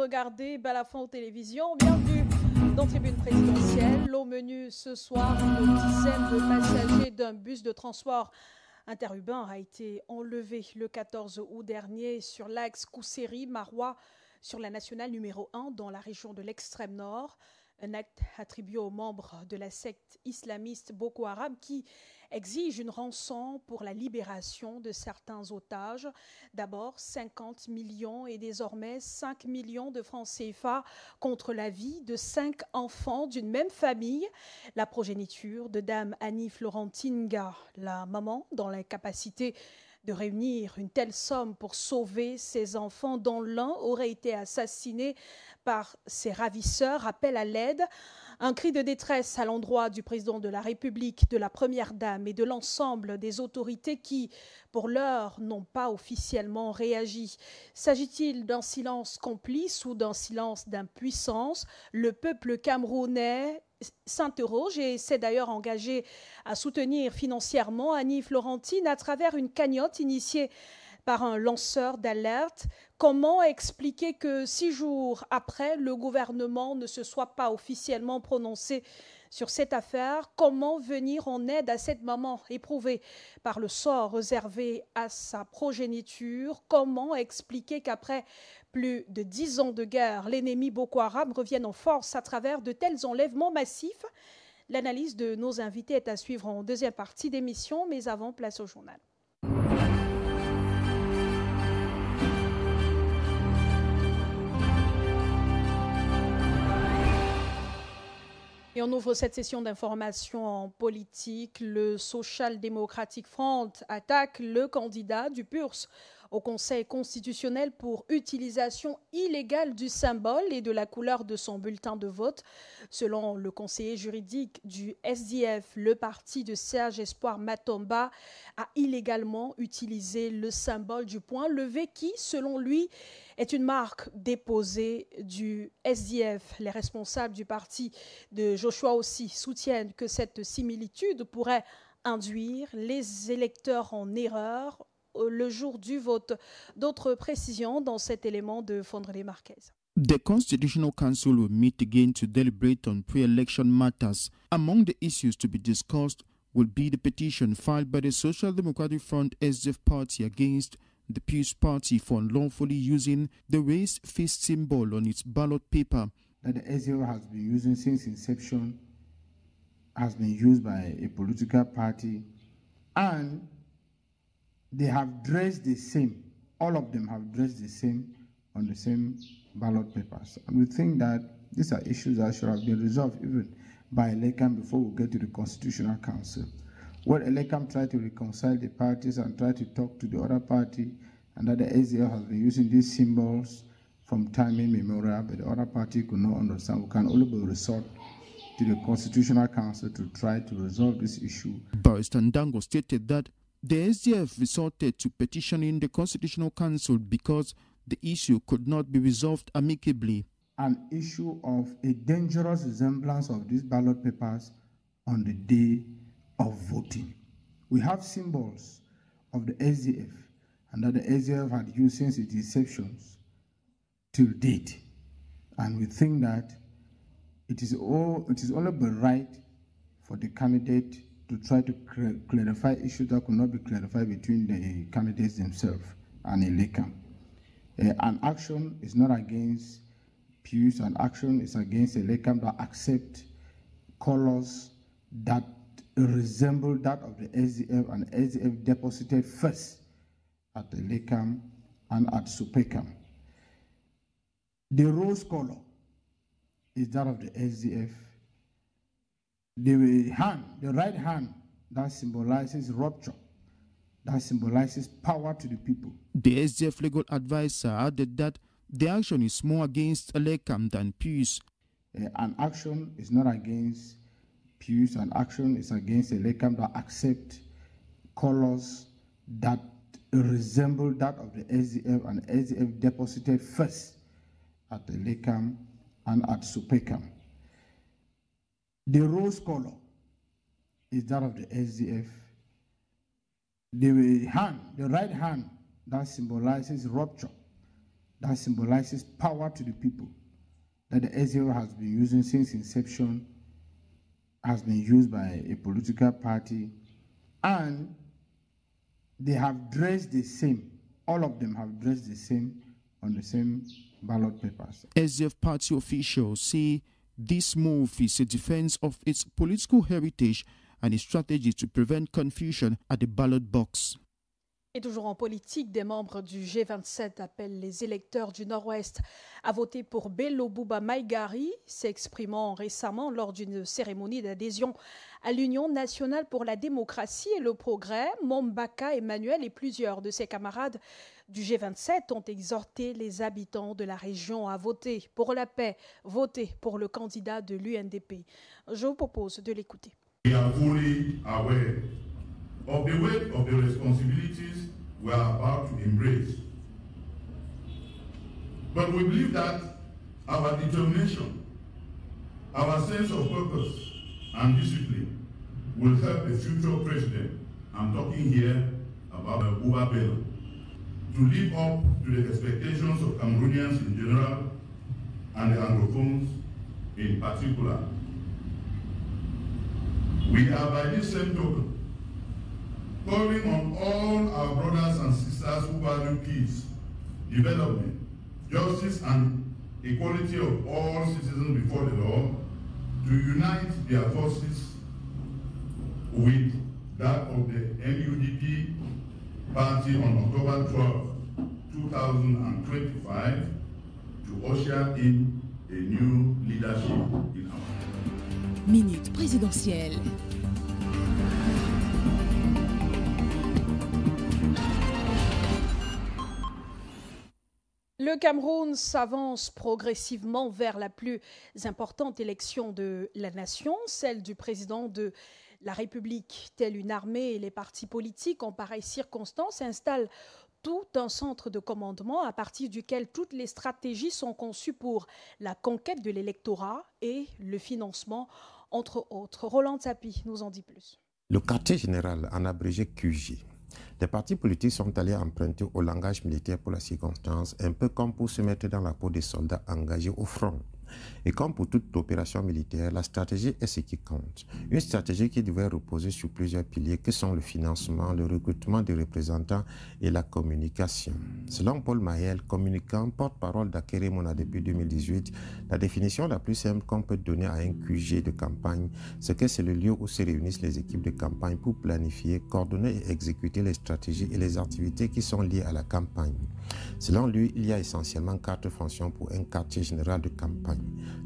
regardez Balafon Télévision. Bienvenue dans Tribune Présidentielle. Au menu ce soir, une dizaine de passagers d'un bus de transport interurbain a été enlevé le 14 août dernier sur l'axe Kousséri-Maroua sur la nationale numéro 1 dans la région de l'extrême nord. Un acte attribué aux membres de la secte islamiste Boko Haram qui exige une rançon pour la libération de certains otages. D'abord 50 millions et désormais 5 millions de francs CFA contre la vie de 5 enfants d'une même famille. La progéniture de Dame Annie Florentine Nga, la maman, dans l'incapacité de réunir une telle somme pour sauver ses enfants dont l'un aurait été assassiné par ses ravisseurs, appelle à l'aide. Un cri de détresse à l'endroit du président de la République, de la Première Dame et de l'ensemble des autorités qui, pour l'heure, n'ont pas officiellement réagi. S'agit-il d'un silence complice ou d'un silence d'impuissance? Le peuple camerounais s'interroge et s'est d'ailleurs engagé à soutenir financièrement Annie Florentine à travers une cagnotte initiée par un lanceur d'alerte. Comment expliquer que 6 jours après, le gouvernement ne se soit pas officiellement prononcé sur cette affaire? Comment venir en aide à cette maman éprouvée par le sort réservé à sa progéniture? Comment expliquer qu'après plus de 10 ans de guerre, l'ennemi Boko Haram revienne en force à travers de tels enlèvements massifs? L'analyse de nos invités est à suivre en deuxième partie d'émission, mais avant, place au journal. Et on ouvre cette session d'information en politique. Le Social Democratic Front attaque le candidat du PURS au Conseil constitutionnel pour utilisation illégale du symbole et de la couleur de son bulletin de vote. Selon le conseiller juridique du SDF, le parti de Serge Espoir Matomba a illégalement utilisé le symbole du point levé qui, selon lui, est une marque déposée du SDF. Les responsables du parti de Joshua aussi soutiennent que cette similitude pourrait induire les électeurs en erreur le jour du vote. D'autres précisions dans cet élément de Fondrelé Marquez. The Constitutional Council will meet again to deliberate on pre-election matters. Among the issues to be discussed will be the petition filed by the Social Democratic Front SDF party against the PURS party for unlawfully using the raised fist symbol on its ballot paper. That the SDF has been using since inception, has been used by a political party, and they have dressed the same. All of them have dressed the same on the same ballot papers. And we think that these are issues that should have been resolved even by ELECAM before we get to the Constitutional Council. When ELECAM tried to reconcile the parties and try to talk to the other party, and that the SDF has been using these symbols from time immemorial, but the other party could not understand. We can only be resort to the Constitutional Council to try to resolve this issue. Barrister Ndango stated that the SDF resorted to petitioning the Constitutional Council because the issue could not be resolved amicably. An issue of a dangerous resemblance of these ballot papers on the day of voting. We have symbols of the SDF and that the SDF had used since its inceptions till date. And we think that it is only by right for the candidate to try to clarify issues that could not be clarified between the candidates themselves and ELECAM. An action is not against PURS, an action is against ELECAM that accept colors that resemble that of the SDF, and SDF deposited first at ELECAM and at SUPECAM. The rose color is that of the SDF. The right hand, that symbolizes rupture, that symbolizes power to the people. The SDF legal advisor added that the action is more against ELECAM than PURS. An action is not against PURS, an action is against ELECAM that accept colors that resemble that of the SDF, and SDF deposited first at ELECAM and at SUPECAM. The rose color is that of the SDF. The right hand, that symbolizes rupture, that symbolizes power to the people that the SDF has been using since inception, has been used by a political party, and they have dressed the same. All of them have dressed the same on the same ballot papers. SDF party officials say this move is a defense of its political heritage and a strategy to prevent confusion at the ballot box. Et toujours en politique, des membres du G27 appellent les électeurs du Nord-Ouest à voter pour Bello Bouba Maïgari, s'exprimant récemment lors d'une cérémonie d'adhésion à l'Union nationale pour la démocratie et le progrès. Mombaka Emmanuel et plusieurs de ses camarades du G27 ont exhorté les habitants de la région à voter pour la paix, voter pour le candidat de l'UNDP. Je vous propose de l'écouter. We are fully aware of the weight of the responsibilities we are about to embrace. But we believe that our determination, our sense of purpose and discipline will help the future president, I'm talking here about Bouba Bello, to live up to the expectations of Cameroonians in general and the Anglophones in particular. We are by this same token calling on all our brothers and sisters who value peace, development, justice and equality of all citizens before the law to unite their forces with that of the NUDP party on October 12, 2025 to usher in a new leadership in our country. Minute présidentielle. Le Cameroun s'avance progressivement vers la plus importante élection de la nation, celle du président de la République. Telle une armée et les partis politiques en pareille circonstance installent tout un centre de commandement à partir duquel toutes les stratégies sont conçues pour la conquête de l'électorat et le financement, entre autres. Roland Tsapi nous en dit plus. Le quartier général, en abrégé QG. Les partis politiques sont allés emprunter au langage militaire pour la circonstance, un peu comme pour se mettre dans la peau des soldats engagés au front. Et comme pour toute opération militaire, la stratégie est ce qui compte. Une stratégie qui devait reposer sur plusieurs piliers que sont le financement, le recrutement des représentants et la communication. Selon Paul Mahel, communicant, porte-parole d'Akérémona depuis 2018, la définition la plus simple qu'on peut donner à un QG de campagne, c'est que c'est le lieu où se réunissent les équipes de campagne pour planifier, coordonner et exécuter les stratégies et les activités qui sont liées à la campagne. Selon lui, il y a essentiellement 4 fonctions pour un quartier général de campagne.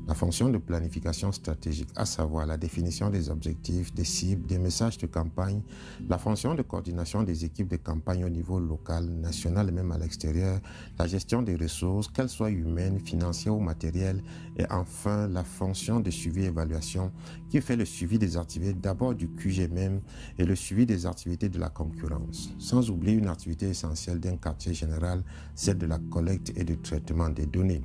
La fonction de planification stratégique, à savoir la définition des objectifs, des cibles, des messages de campagne, la fonction de coordination des équipes de campagne au niveau local, national et même à l'extérieur, la gestion des ressources, qu'elles soient humaines, financières ou matérielles, et enfin la fonction de suivi et évaluation qui fait le suivi des activités d'abord du QG même et le suivi des activités de la concurrence. Sans oublier une activité essentielle d'un quartier général, celle de la collecte et du traitement des données.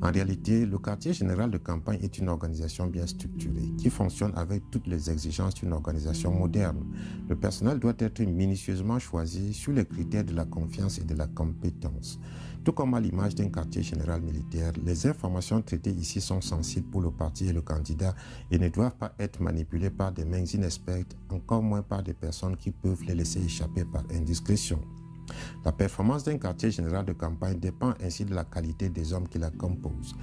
En réalité, le quartier général de campagne est une organisation bien structurée qui fonctionne avec toutes les exigences d'une organisation moderne. Le personnel doit être minutieusement choisi sur les critères de la confiance et de la compétence. Tout comme à l'image d'un quartier général militaire, les informations traitées ici sont sensibles pour le parti et le candidat et ne doivent pas être manipulées par des mains inexpertes, encore moins par des personnes qui peuvent les laisser échapper par indiscrétion. La performance d'un quartier général de campagne dépend ainsi de la qualité des hommes qui la composent.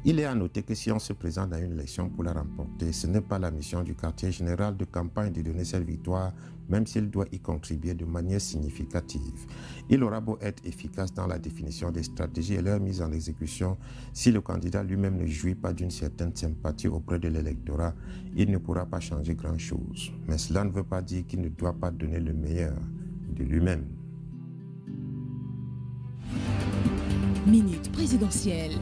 Il est à noter que si on se présente à une élection pour la remporter, ce n'est pas la mission du quartier général de campagne de donner cette victoire, même s'il doit y contribuer de manière significative. Il aura beau être efficace dans la définition des stratégies et leur mise en exécution, si le candidat lui-même ne jouit pas d'une certaine sympathie auprès de l'électorat, il ne pourra pas changer grand-chose. Mais cela ne veut pas dire qu'il ne doit pas donner le meilleur de lui-même. Minute présidentielle.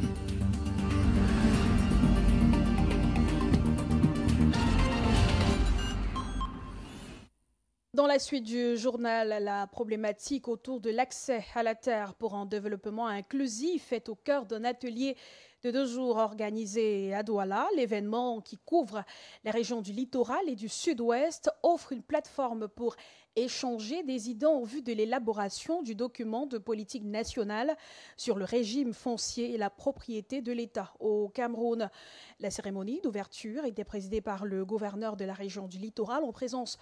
Dans la suite du journal, la problématique autour de l'accès à la terre pour un développement inclusif est au cœur d'un atelier de 2 jours organisé à Douala. L'événement, qui couvre les régions du littoral et du sud-ouest, offre une plateforme pour échanger des idées en vue de l'élaboration du document de politique nationale sur le régime foncier et la propriété de l'État au Cameroun. La cérémonie d'ouverture était présidée par le gouverneur de la région du littoral en présence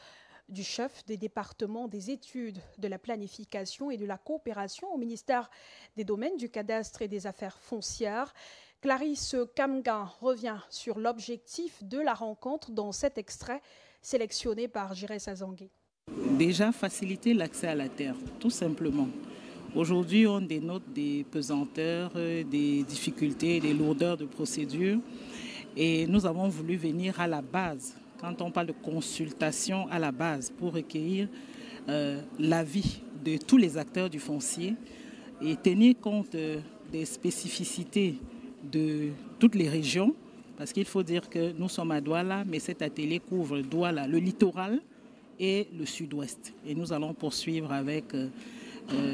du chef des départements des études, de la planification et de la coopération au ministère des Domaines, du Cadastre et des Affaires foncières. Clarisse Kamga revient sur l'objectif de la rencontre dans cet extrait sélectionné par Giresse Azangué. Déjà faciliter l'accès à la terre, tout simplement. Aujourd'hui, on dénote des pesanteurs, des difficultés, des lourdeurs de procédure et nous avons voulu venir à la base. Quand on parle de consultation à la base pour recueillir l'avis de tous les acteurs du foncier et tenir compte des spécificités de toutes les régions, parce qu'il faut dire que nous sommes à Douala, mais cet atelier couvre Douala, le littoral et le sud-ouest. Et nous allons poursuivre avec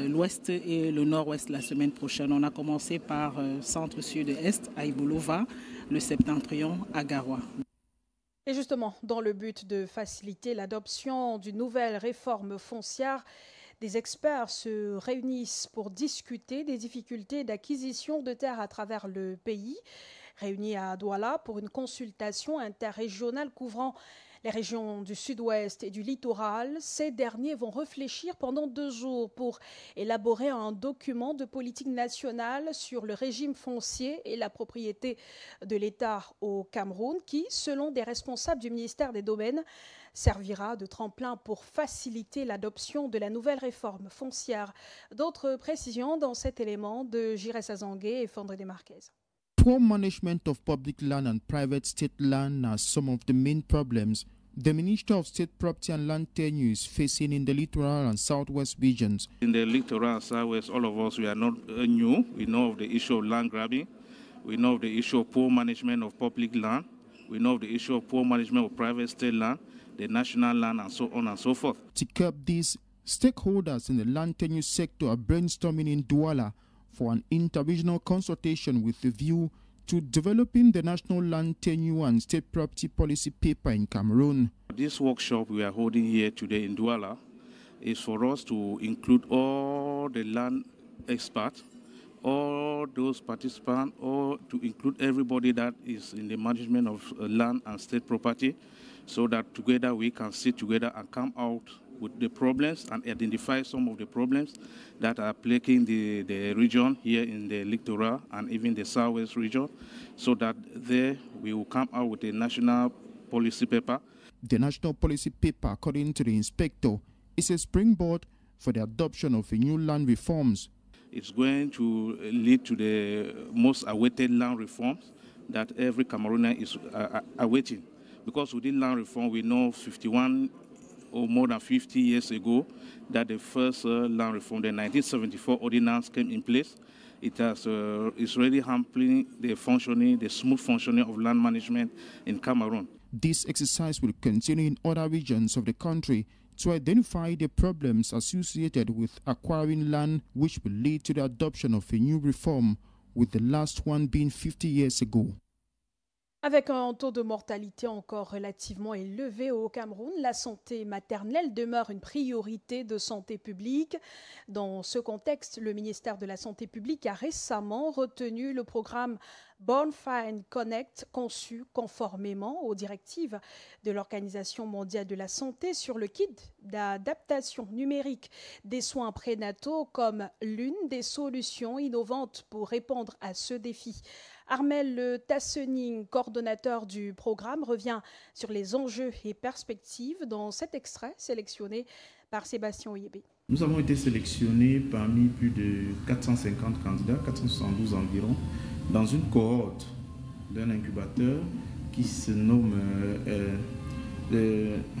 l'ouest et le nord-ouest la semaine prochaine. On a commencé par centre-sud-est à Ibolova, le septentrion à Garoua. Et justement, dans le but de faciliter l'adoption d'une nouvelle réforme foncière, des experts se réunissent pour discuter des difficultés d'acquisition de terres à travers le pays. Réunis à Douala pour une consultation interrégionale couvrant les régions du sud-ouest et du littoral, ces derniers vont réfléchir pendant 2 jours pour élaborer un document de politique nationale sur le régime foncier et la propriété de l'État au Cameroun qui, selon des responsables du ministère des Domaines, servira de tremplin pour faciliter l'adoption de la nouvelle réforme foncière. D'autres précisions dans cet élément de Giresse Azangué et Fondre des Marquez. Poor management of public land and private state land are some of the main problems the Minister of State Property and Land Tenure is facing in the littoral and southwest regions. In the littoral and southwest, all of us, we are not new. We know of the issue of land grabbing. We know of the issue of poor management of public land. We know of the issue of poor management of private state land, the national land, and so on and so forth. To curb these, stakeholders in the land tenure sector are brainstorming in Douala for an interregional consultation with a view to developing the national land tenure and state property policy paper in Cameroon. This workshop we are holding here today in Douala is for us to include all the land experts, all those participants, or to include everybody that is in the management of land and state property, so that together we can sit together and come out with the problems and identify some of the problems that are plaguing the region here in the littoral and even the southwest region, so that there we will come out with a national policy paper. The national policy paper, according to the inspector, is a springboard for the adoption of new land reforms. It's going to lead to the most awaited land reforms that every Cameroonian is awaiting. Because within land reform, we know 51 or more than 50 years ago that the first land reform, the 1974 ordinance, came in place. It has is really hampering the smooth functioning of land management in Cameroon. This exercise will continue in other regions of the country to identify the problems associated with acquiring land, which will lead to the adoption of a new reform, with the last one being 50 years ago. Avec un taux de mortalité encore relativement élevé au Cameroun, la santé maternelle demeure une priorité de santé publique. Dans ce contexte, le ministère de la Santé publique a récemment retenu le programme Born Fine Connect, conçu conformément aux directives de l'Organisation mondiale de la santé sur le kit d'adaptation numérique des soins prénataux comme l'une des solutions innovantes pour répondre à ce défi. Armel Tassening, coordonnateur du programme, revient sur les enjeux et perspectives dans cet extrait sélectionné par Sébastien Oyébé. Nous avons été sélectionnés parmi plus de 450 candidats, 472 environ, dans une cohorte d'un incubateur qui se nomme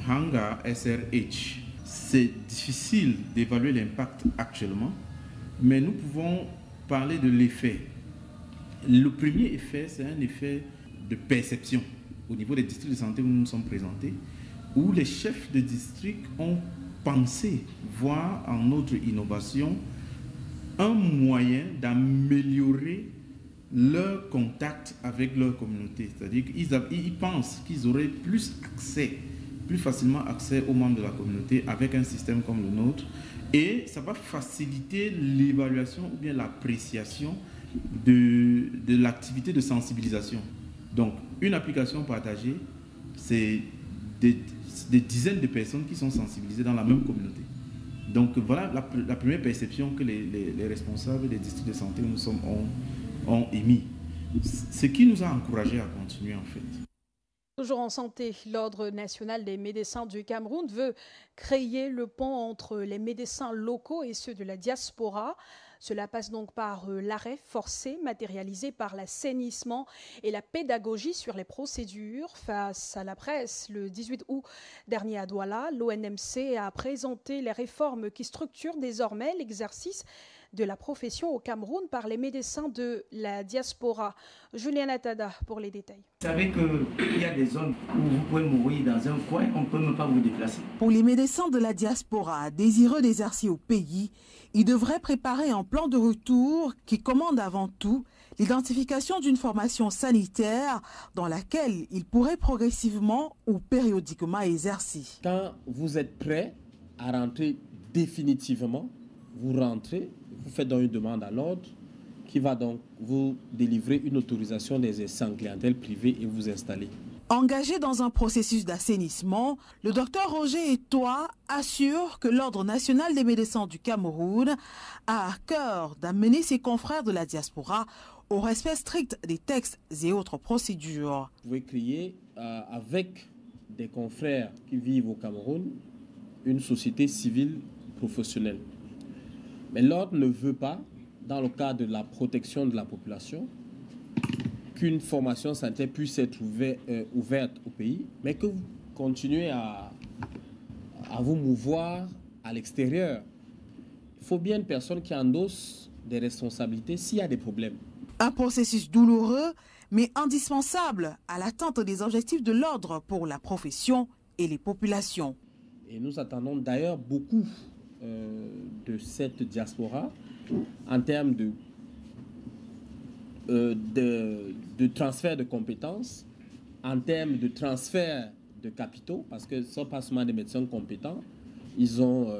Hangar SRH. C'est difficile d'évaluer l'impact actuellement, mais nous pouvons parler de l'effet. Le premier effet, c'est un effet de perception au niveau des districts de santé où nous nous sommes présentés, où les chefs de district ont pensé voir en notre innovation un moyen d'améliorer leur contact avec leur communauté. C'est-à-dire qu'ils pensent qu'ils auraient plus facilement accès aux membres de la communauté avec un système comme le nôtre. Et ça va faciliter l'évaluation ou bien l'appréciation de l'activité de sensibilisation. Donc, une application partagée, c'est des dizaines de personnes qui sont sensibilisées dans la même communauté. Donc, voilà la première perception que les responsables des districts de santé ont émis. Ce qui nous a encouragés à continuer, en fait. Toujours en santé, l'Ordre national des médecins du Cameroun veut créer le pont entre les médecins locaux et ceux de la diaspora. Cela passe donc par l'arrêt forcé matérialisé par l'assainissement et la pédagogie sur les procédures. Face à la presse, le 18 août dernier à Douala, l'ONMC a présenté les réformes qui structurent désormais l'exercice de la profession au Cameroun par les médecins de la diaspora. Julien Atada pour les détails. Vous savez qu'il y a des zones où vous pouvez mourir dans un coin, on ne peut même pas vous déplacer. Pour les médecins de la diaspora désireux d'exercer au pays, ils devraient préparer un plan de retour qui commande avant tout l'identification d'une formation sanitaire dans laquelle ils pourraient progressivement ou périodiquement exercer. Quand vous êtes prêt à rentrer définitivement, vous rentrez, vous faites donc une demande à l'ordre qui va donc vous délivrer une autorisation d'exercer en clientèle privée et vous installer. Engagé dans un processus d'assainissement, le docteur Roger Etoa assure que l'Ordre national des médecins du Cameroun a à cœur d'amener ses confrères de la diaspora au respect strict des textes et autres procédures. Vous pouvez créer avec des confrères qui vivent au Cameroun une société civile professionnelle. Mais l'Ordre ne veut pas, dans le cadre de la protection de la population, qu'une formation sanitaire puisse être ouverte au pays, mais que vous continuez à vous mouvoir à l'extérieur. Il faut bien une personne qui endosse des responsabilités s'il y a des problèmes. Un processus douloureux, mais indispensable à l'atteinte des objectifs de l'ordre pour la profession et les populations. Et nous attendons d'ailleurs beaucoup de cette diaspora en termes de transfert de compétences, en termes de transfert de capitaux, parce que ce ne sont pas seulement des médecins compétents, ils ont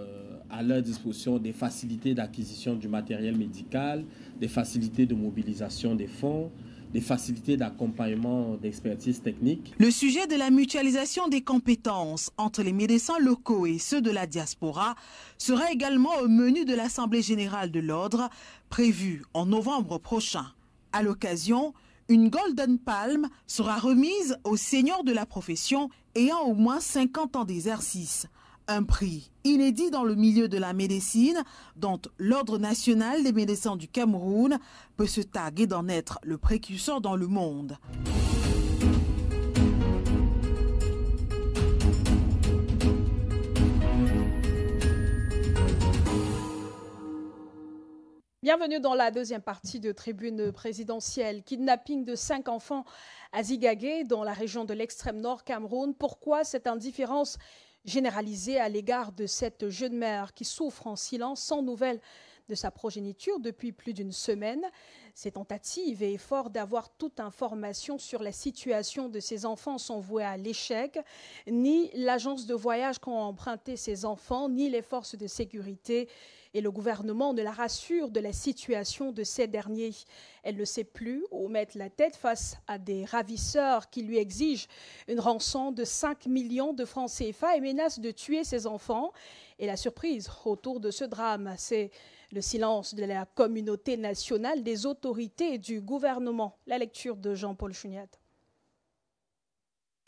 à leur disposition des facilités d'acquisition du matériel médical, des facilités de mobilisation des fonds, des facilités d'accompagnement d'expertise technique. Le sujet de la mutualisation des compétences entre les médecins locaux et ceux de la diaspora sera également au menu de l'Assemblée générale de l'Ordre, prévue en novembre prochain. À l'occasion, une Golden Palm sera remise aux seniors de la profession ayant au moins 50 ans d'exercice. Un prix inédit dans le milieu de la médecine dont l'Ordre national des médecins du Cameroun peut se targuer d'en être le précurseur dans le monde. Bienvenue dans la deuxième partie de Tribune présidentielle. Kidnapping de 5 enfants à Zigagé, dans la région de l'extrême nord Cameroun. Pourquoi cette indifférence généralisée à l'égard de cette jeune mère qui souffre en silence, sans nouvelles de sa progéniture depuis plus d'une semaine? Ces tentatives et efforts d'avoir toute information sur la situation de ces enfants sont voués à l'échec. Ni l'agence de voyage qu'ont emprunté ces enfants, ni les forces de sécurité et le gouvernement ne la rassure de la situation de ces derniers. Elle ne sait plus où mettre la tête face à des ravisseurs qui lui exigent une rançon de 5 millions de francs CFA et menacent de tuer ses enfants. Et la surprise autour de ce drame, c'est le silence de la communauté nationale, des autorités et du gouvernement. La lecture de Jean-Paul Chuniat.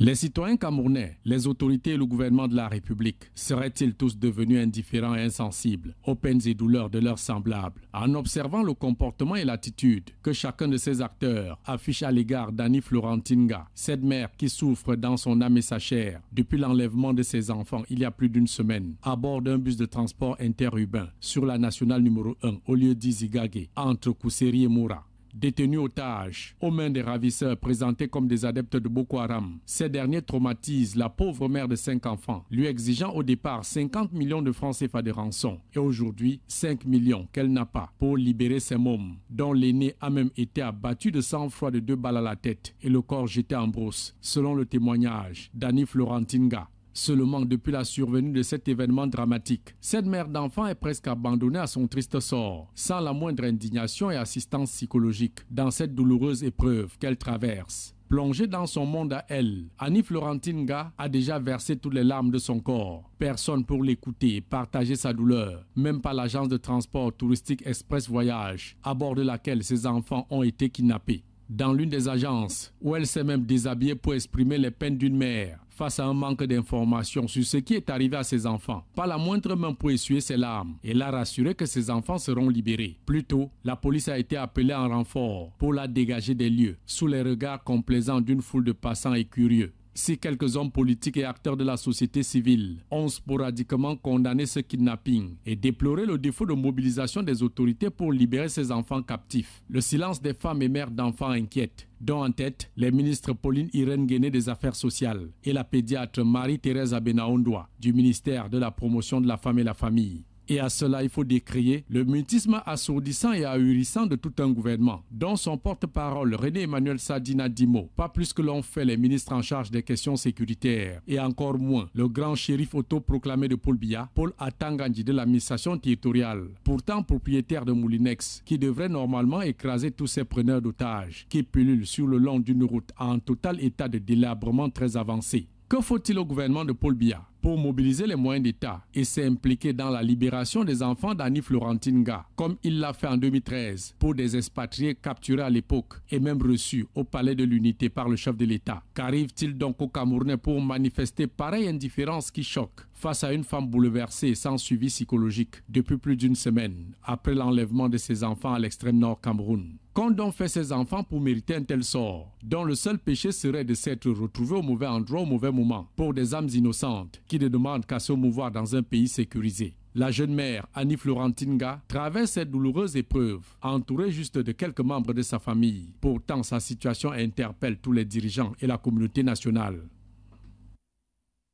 Les citoyens camerounais, les autorités et le gouvernement de la République seraient-ils tous devenus indifférents et insensibles aux peines et douleurs de leurs semblables en observant le comportement et l'attitude que chacun de ces acteurs affiche à l'égard d'Annie Florentinga, cette mère qui souffre dans son âme et sa chair depuis l'enlèvement de ses enfants il y a plus d'une semaine à bord d'un bus de transport interurbain sur la nationale numéro 1 au lieu d'Izigagé entre Kousséri et Moura. détenus otages aux mains des ravisseurs présentés comme des adeptes de Boko Haram. Ces derniers traumatisent la pauvre mère de 5 enfants, lui exigeant au départ 50 millions de francs CFA de rançon et aujourd'hui 5 millions qu'elle n'a pas pour libérer ses mômes, dont l'aîné a même été abattu de sang-froid de 2 balles à la tête et le corps jeté en brousse, selon le témoignage d'Annie Florentinga. Seulement depuis la survenue de cet événement dramatique, cette mère d'enfant est presque abandonnée à son triste sort, sans la moindre indignation et assistance psychologique dans cette douloureuse épreuve qu'elle traverse. Plongée dans son monde à elle, Annie Florentinga a déjà versé toutes les larmes de son corps. Personne pour l'écouter et partager sa douleur, même pas l'agence de transport touristique Express Voyage, à bord de laquelle ses enfants ont été kidnappés. Dans l'une des agences, où elle s'est même déshabillée pour exprimer les peines d'une mère face à un manque d'informations sur ce qui est arrivé à ses enfants. Pas la moindre main pour essuyer ses larmes. Elle a rassuré que ses enfants seront libérés. Plus tôt, la police a été appelée en renfort pour la dégager des lieux, sous les regards complaisants d'une foule de passants et curieux. Si quelques hommes politiques et acteurs de la société civile ont sporadiquement condamné ce kidnapping et déploré le défaut de mobilisation des autorités pour libérer ces enfants captifs, le silence des femmes et mères d'enfants inquiète, dont en tête les ministres Pauline Irène Guéné des Affaires sociales et la pédiatre Marie-Thérèse Abenaondoa du ministère de la Promotion de la Femme et la Famille. Et à cela, il faut décrier le mutisme assourdissant et ahurissant de tout un gouvernement, dont son porte-parole René-Emmanuel Sadina Dimo, pas plus que l'ont fait les ministres en charge des questions sécuritaires, et encore moins le grand shérif autoproclamé de Paul Biya, Paul Atangandji de l'administration territoriale, pourtant propriétaire de Moulinex, qui devrait normalement écraser tous ces preneurs d'otages qui pullulent sur le long d'une route en total état de délabrement très avancé. Que faut-il au gouvernement de Paul Biya pour mobiliser les moyens d'État et s'impliquer dans la libération des enfants d'Annie Florentinga, comme il l'a fait en 2013 pour des expatriés capturés à l'époque et même reçus au palais de l'Unité par le chef de l'État? Qu'arrive-t-il donc aux Camerounais pour manifester pareille indifférence qui choque face à une femme bouleversée sans suivi psychologique depuis plus d'une semaine après l'enlèvement de ses enfants à l'extrême nord Cameroun? Qu'ont donc fait ces enfants pour mériter un tel sort, dont le seul péché serait de s'être retrouvés au mauvais endroit au mauvais moment pour des âmes innocentes qui ne demandent qu'à se mouvoir dans un pays sécurisé? La jeune mère, Annie Florentinga, traverse cette douloureuse épreuve, entourée juste de quelques membres de sa famille. Pourtant, sa situation interpelle tous les dirigeants et la communauté nationale.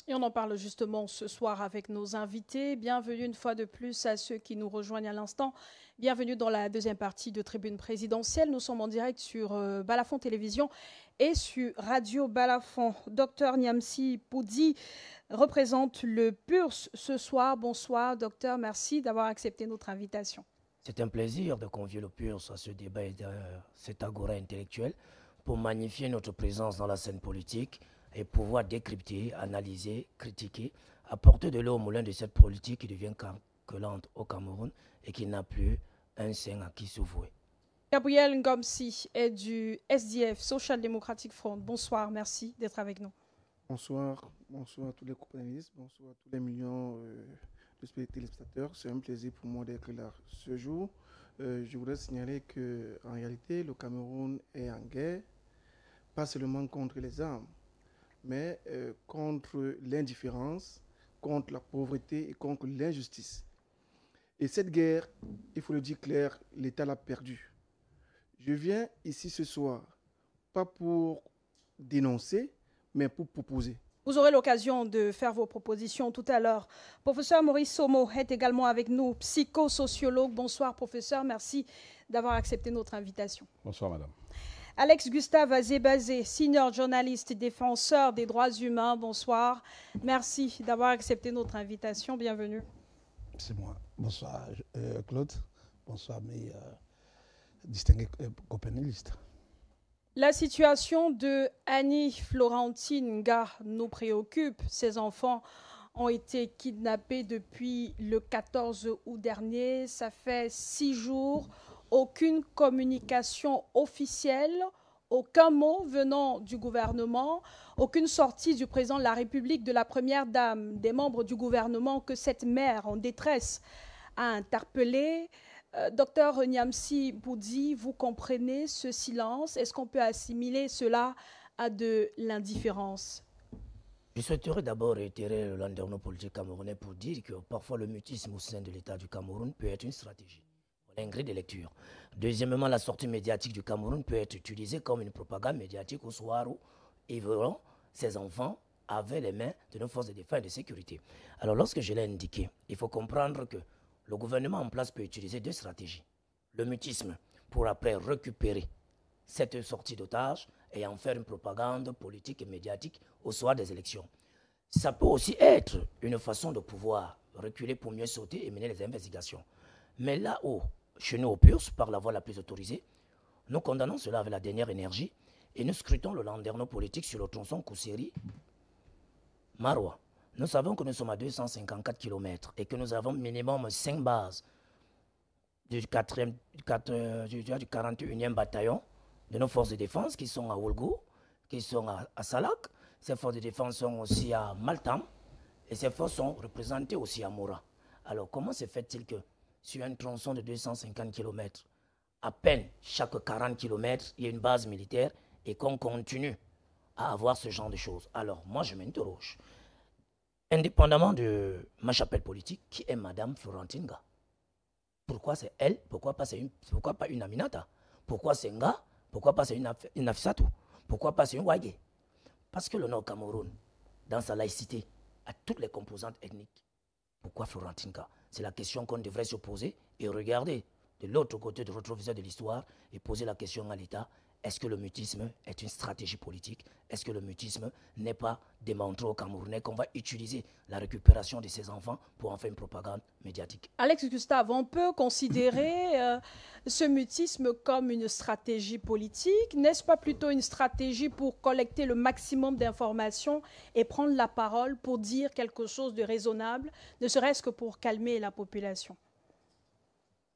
Et on en parle justement ce soir avec nos invités. Bienvenue une fois de plus à ceux qui nous rejoignent à l'instant. Bienvenue dans la deuxième partie de Tribune présidentielle. Nous sommes en direct sur Balafon Télévision et sur Radio Balafon. Docteur Niamsi Poudi représente le PURS ce soir. Bonsoir docteur, merci d'avoir accepté notre invitation. C'est un plaisir de convier le PURS à ce débat et à cet agora intellectuel pour magnifier notre présence dans la scène politique et pouvoir décrypter, analyser, critiquer, apporter de l'eau au moulin de cette politique qui devient calculante au Cameroun et qui n'a plus un sein à qui se vouer. Gabriel Ngomsi est du SDF, Social Democratic Front. Bonsoir, merci d'être avec nous. Bonsoir, bonsoir à tous les panélistes, bonsoir à tous les millions de téléspectateurs. C'est un plaisir pour moi d'être là ce jour. Je voudrais signaler qu'en réalité, le Cameroun est en guerre, pas seulement contre les armes, mais contre l'indifférence, contre la pauvreté et contre l'injustice. Et cette guerre, il faut le dire clair, l'État l'a perdue. Je viens ici ce soir, pas pour dénoncer, mais pour proposer. Vous aurez l'occasion de faire vos propositions tout à l'heure. Professeur Maurice Somo est également avec nous, psychosociologue. Bonsoir professeur, merci d'avoir accepté notre invitation. Bonsoir madame. Alex Gustave Azébazé, senior journaliste et défenseur des droits humains. Bonsoir. Merci d'avoir accepté notre invitation. Bienvenue. C'est moi. Bonsoir Claude. Bonsoir mes distingués co-panélistes. La situation de Annie Florentinga nous préoccupe. Ses enfants ont été kidnappés depuis le 14 août dernier. Ça fait 6 jours. Aucune communication officielle, aucun mot venant du gouvernement, aucune sortie du président de la République, de la première dame, des membres du gouvernement que cette mère en détresse a interpellé. Docteur Niamsi Poudi, vous comprenez ce silence? Est-ce qu'on peut assimiler cela à de l'indifférence? Je souhaiterais d'abord réitérer le landerneau politique camerounais pour dire que parfois le mutisme au sein de l'État du Cameroun peut être une stratégie. une grille de lecture. Deuxièmement, la sortie médiatique du Cameroun peut être utilisée comme une propagande médiatique au soir où ces enfants avaient les mains de nos forces de défense et de sécurité. Alors lorsque je l'ai indiqué, il faut comprendre que le gouvernement en place peut utiliser deux stratégies. Le mutisme pour après récupérer cette sortie d'otages et en faire une propagande politique et médiatique au soir des élections. Ça peut aussi être une façon de pouvoir reculer pour mieux sauter et mener les investigations. Mais là où, chez nous au PURS, par la voie la plus autorisée, nous condamnons cela avec la dernière énergie et nous scrutons le landerneau politique sur le tronçon Kousséry-Maroua. Nous savons que nous sommes à 254 km et que nous avons minimum 5 bases du 41e bataillon de nos forces de défense qui sont à Oulgou, qui sont à Salak. Ces forces de défense sont aussi à Maltam et ces forces sont représentées aussi à Moura. Alors comment se fait-il que sur un tronçon de 250 km, à peine chaque 40 km, il y a une base militaire et qu'on continue à avoir ce genre de choses? Alors moi je m'interroge. Indépendamment de ma chapelle politique, qui est Madame Florentinga? Pourquoi c'est elle? Pourquoi pas une Aminata? Pourquoi c'est Nga? Pourquoi pas c'est une Nafissatou? Pourquoi pas c'est une Wagé? Parce que le Nord Cameroun, dans sa laïcité, a toutes les composantes ethniques. Pourquoi Florentinga? C'est la question qu'on devrait se poser et regarder de l'autre côté du rétroviseur de l'histoire et poser la question à l'État. Est-ce que le mutisme est une stratégie politique? Est-ce que le mutisme n'est pas démontré aux Camerounais qu'on va utiliser la récupération de ces enfants pour en faire une propagande médiatique? Alex Gustave, on peut considérer ce mutisme comme une stratégie politique? N'est-ce pas plutôt une stratégie pour collecter le maximum d'informations et prendre la parole pour dire quelque chose de raisonnable, ne serait-ce que pour calmer la population?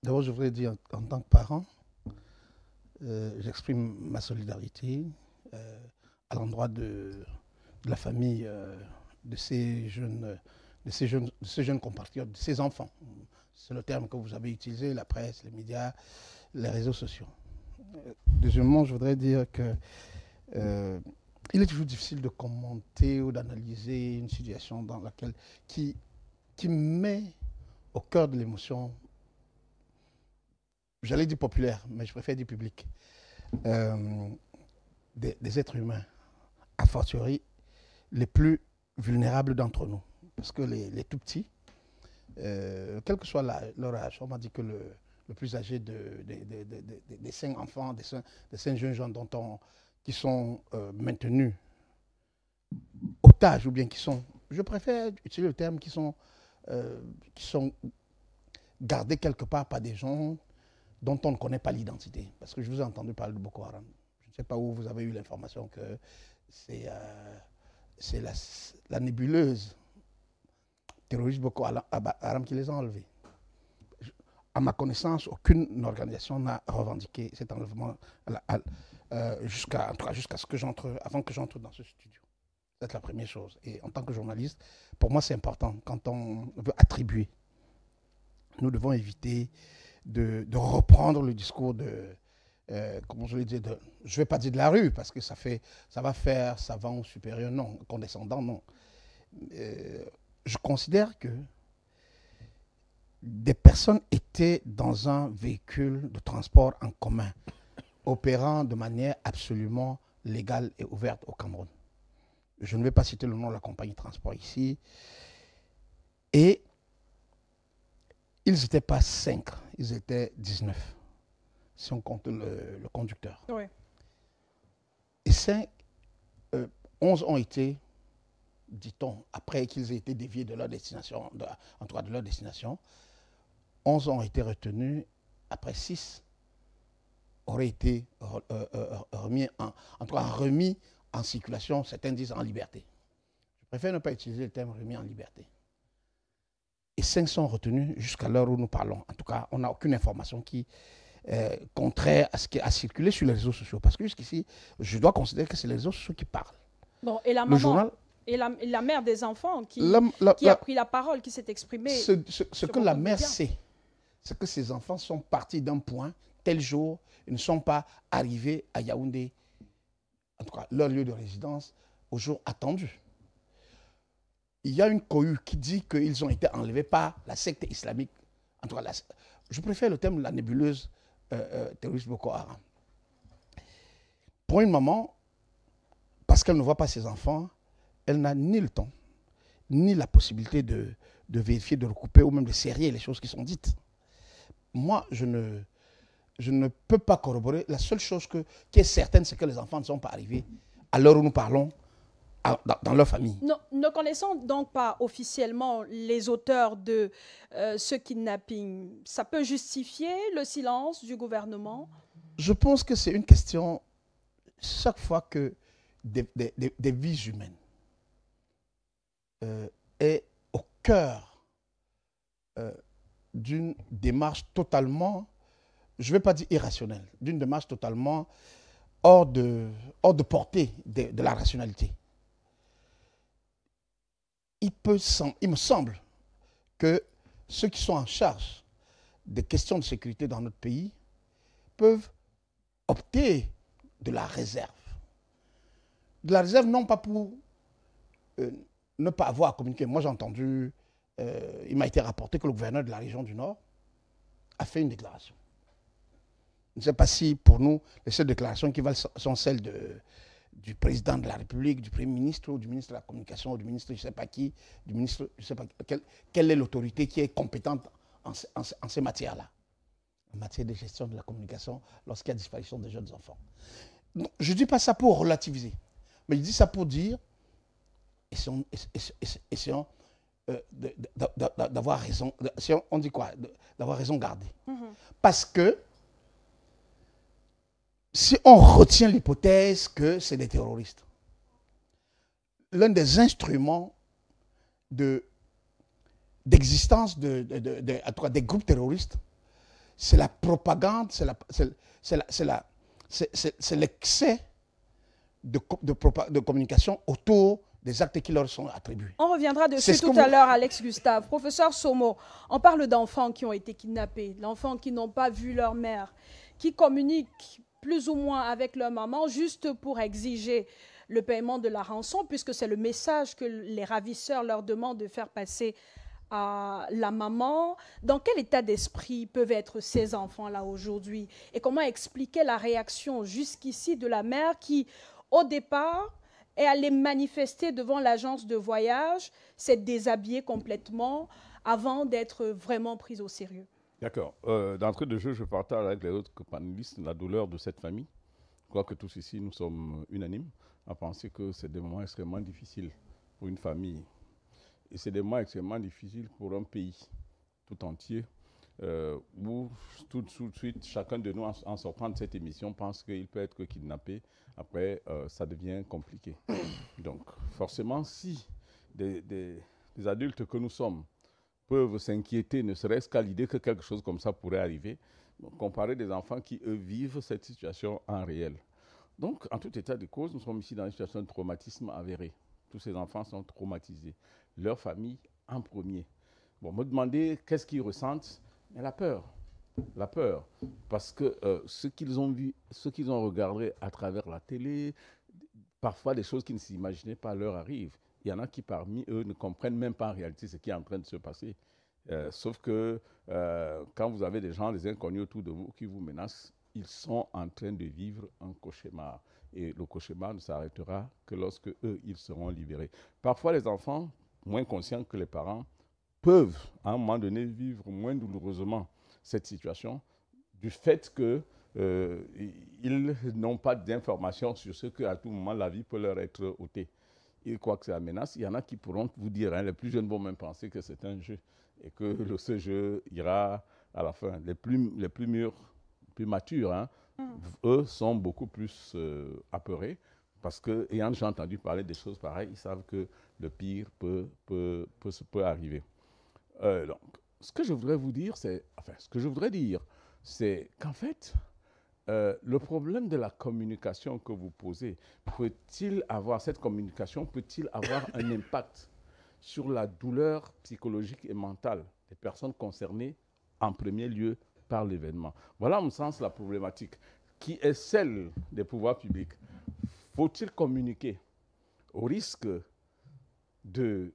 D'abord, je voudrais dire en tant que parent, j'exprime ma solidarité à l'endroit de la famille de ces jeunes compatriotes, de ces enfants. C'est le terme que vous avez utilisé, la presse, les médias, les réseaux sociaux. Deuxièmement, je voudrais dire que il est toujours difficile de commenter ou d'analyser une situation dans laquelle qui met au cœur de l'émotion, j'allais dire populaire, mais je préfère dire public, des êtres humains, a fortiori les plus vulnérables d'entre nous. Parce que les tout petits, quel que soit leur âge, on m'a dit que le plus âgé des 5 enfants, des 5 jeunes gens qui sont maintenus otages, ou bien qui sont, je préfère utiliser le terme, qui sont gardés quelque part par des gens dont on ne connaît pas l'identité. Parce que je vous ai entendu parler de Boko Haram. Je ne sais pas où vous avez eu l'information que c'est la nébuleuse terroriste Boko Haram qui les a enlevés. À ma connaissance, aucune organisation n'a revendiqué cet enlèvement jusqu'à ce que avant que j'entre dans ce studio. C'est la première chose. Et en tant que journaliste, pour moi, c'est important. Quand on veut attribuer, nous devons éviter de reprendre le discours comment je l'ai dit, je ne vais pas dire de la rue, parce que ça va faire savant ou supérieur, non, condescendant, non. Je considère que des personnes étaient dans un véhicule de transport en commun, opérant de manière absolument légale et ouverte au Cameroun. Je ne vais pas citer le nom de la compagnie de transport ici. Et ils n'étaient pas 5, ils étaient 19, si on compte le conducteur. Oui. Et 11 ont été, dit-on, après qu'ils aient été déviés de leur destination, en tout cas de leur destination, 11 ont été retenus, après 6 auraient été remis en circulation, certains disent en liberté. Je préfère ne pas utiliser le terme remis en liberté. Et 5 sont retenus jusqu'à l'heure où nous parlons. En tout cas, on n'a aucune information qui est contraire à ce qui a circulé sur les réseaux sociaux. Parce que jusqu'ici, je dois considérer que c'est les réseaux sociaux qui parlent. Bon, et la maman, et la mère des enfants qui a pris la parole, qui s'est exprimée. Ce que la mère sait, c'est que ces enfants sont partis d'un point, tel jour, ils ne sont pas arrivés à Yaoundé, en tout cas leur lieu de résidence, au jour attendu. Il y a une cohue qui dit qu'ils ont été enlevés par la secte islamique, en tout cas Je préfère le terme de la nébuleuse terroriste Boko Haram. Pour une maman, parce qu'elle ne voit pas ses enfants, elle n'a ni le temps, ni la possibilité de vérifier, de recouper ou même de serrer les choses qui sont dites. Moi, je ne peux pas corroborer. La seule chose qui est certaine, c'est que les enfants ne sont pas arrivés à l'heure où nous parlons dans leur famille. Non, ne connaissons donc pas officiellement les auteurs de ce kidnapping. Ça peut justifier le silence du gouvernement? Je pense que c'est une question, chaque fois que des vies humaines est au cœur d'une démarche totalement, je ne vais pas dire irrationnelle, d'une démarche totalement hors de portée de la rationalité. Il me semble que ceux qui sont en charge des questions de sécurité dans notre pays peuvent opter de la réserve. De la réserve, non pas pour ne pas avoir à communiquer. Moi, j'ai entendu, il m'a été rapporté que le gouverneur de la région du Nord a fait une déclaration. Je ne sais pas si pour nous, les seules déclarations qui valent sont celles du président de la République, du Premier ministre, ou du ministre de la Communication, ou du ministre je ne sais pas qui, du ministre, je ne sais pas quelle est l'autorité qui est compétente en ces matières-là, en matière de gestion de la communication lorsqu'il y a disparition des jeunes enfants. Non, je ne dis pas ça pour relativiser, mais je dis ça pour dire, essayons d'avoir raison, on dit quoi, d'avoir raison gardée. Parce que si on retient l'hypothèse que c'est des terroristes, l'un des instruments d'existence des groupes terroristes, c'est la propagande, c'est l'excès de communication autour des actes qui leur sont attribués. On reviendra dessus tout à l'heure, Alex Gustave. Professeur Somo, on parle d'enfants qui ont été kidnappés, d'enfants qui n'ont pas vu leur mère, qui communiquent plus ou moins avec leur maman, juste pour exiger le paiement de la rançon, puisque c'est le message que les ravisseurs leur demandent de faire passer à la maman. Dans quel état d'esprit peuvent être ces enfants-là aujourd'hui? Et comment expliquer la réaction jusqu'ici de la mère qui, au départ, est allée manifester devant l'agence de voyage, s'est déshabillée complètement avant d'être vraiment prise au sérieux? D'accord. D'entrée de jeu, je partage avec les autres panélistes la douleur de cette famille. Je crois que tous ici, nous sommes unanimes à penser que c'est des moments extrêmement difficiles pour une famille. Et c'est des moments extrêmement difficiles pour un pays tout entier, où tout de suite, chacun de nous, en sortant de cette émission, pense qu'il peut être kidnappé. Après, ça devient compliqué. Donc, forcément, si des adultes que nous sommes peuvent s'inquiéter, ne serait-ce qu'à l'idée que quelque chose comme ça pourrait arriver, comparer des enfants qui, eux, vivent cette situation en réel. Donc, en tout état de cause, nous sommes ici dans une situation de traumatisme avéré. Tous ces enfants sont traumatisés. Leur famille en premier. Bon, me demander qu'est-ce qu'ils ressentent, mais la peur. La peur. Parce que ce qu'ils ont vu, ce qu'ils ont regardé à travers la télé, parfois des choses qu'ils ne s'imaginaient pas leur arrivent. Il y en a qui, parmi eux, ne comprennent même pas en réalité ce qui est en train de se passer. Sauf que quand vous avez des gens, des inconnus autour de vous qui vous menacent, ils sont en train de vivre un cauchemar. Et le cauchemar ne s'arrêtera que lorsque eux, ils seront libérés. Parfois, les enfants, moins conscients que les parents, peuvent, à un moment donné, vivre moins douloureusement cette situation du fait qu'ils n'ont pas d'informations sur ce qu'à tout moment, la vie peut leur être ôtée. Ils croient que c'est la menace. Il y en a qui pourront vous dire, les plus jeunes vont même penser que c'est un jeu et que ce jeu ira à la fin. Les plus mûrs, plus matures, eux sont beaucoup plus apeurés parce que, ayant déjà entendu parler des choses pareilles, ils savent que le pire peut arriver. Donc, ce que je voudrais vous dire, c'est qu'en fait, le problème de la communication que vous posez, cette communication peut-il avoir un impact sur la douleur psychologique et mentale des personnes concernées en premier lieu par l'événement? Voilà, à mon sens, la problématique qui est celle des pouvoirs publics. Faut-il communiquer au risque de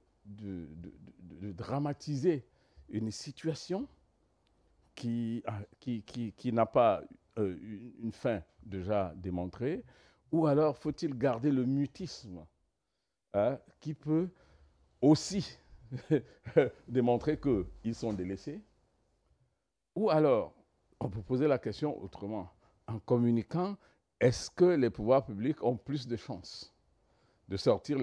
dramatiser une situation qui n'a pas une fin déjà démontrée, ou alors faut-il garder le mutisme qui peut aussi démontrer qu'ils sont délaissés, ou alors on peut poser la question autrement. En communiquant, est-ce que les pouvoirs publics ont plus de chances de sortir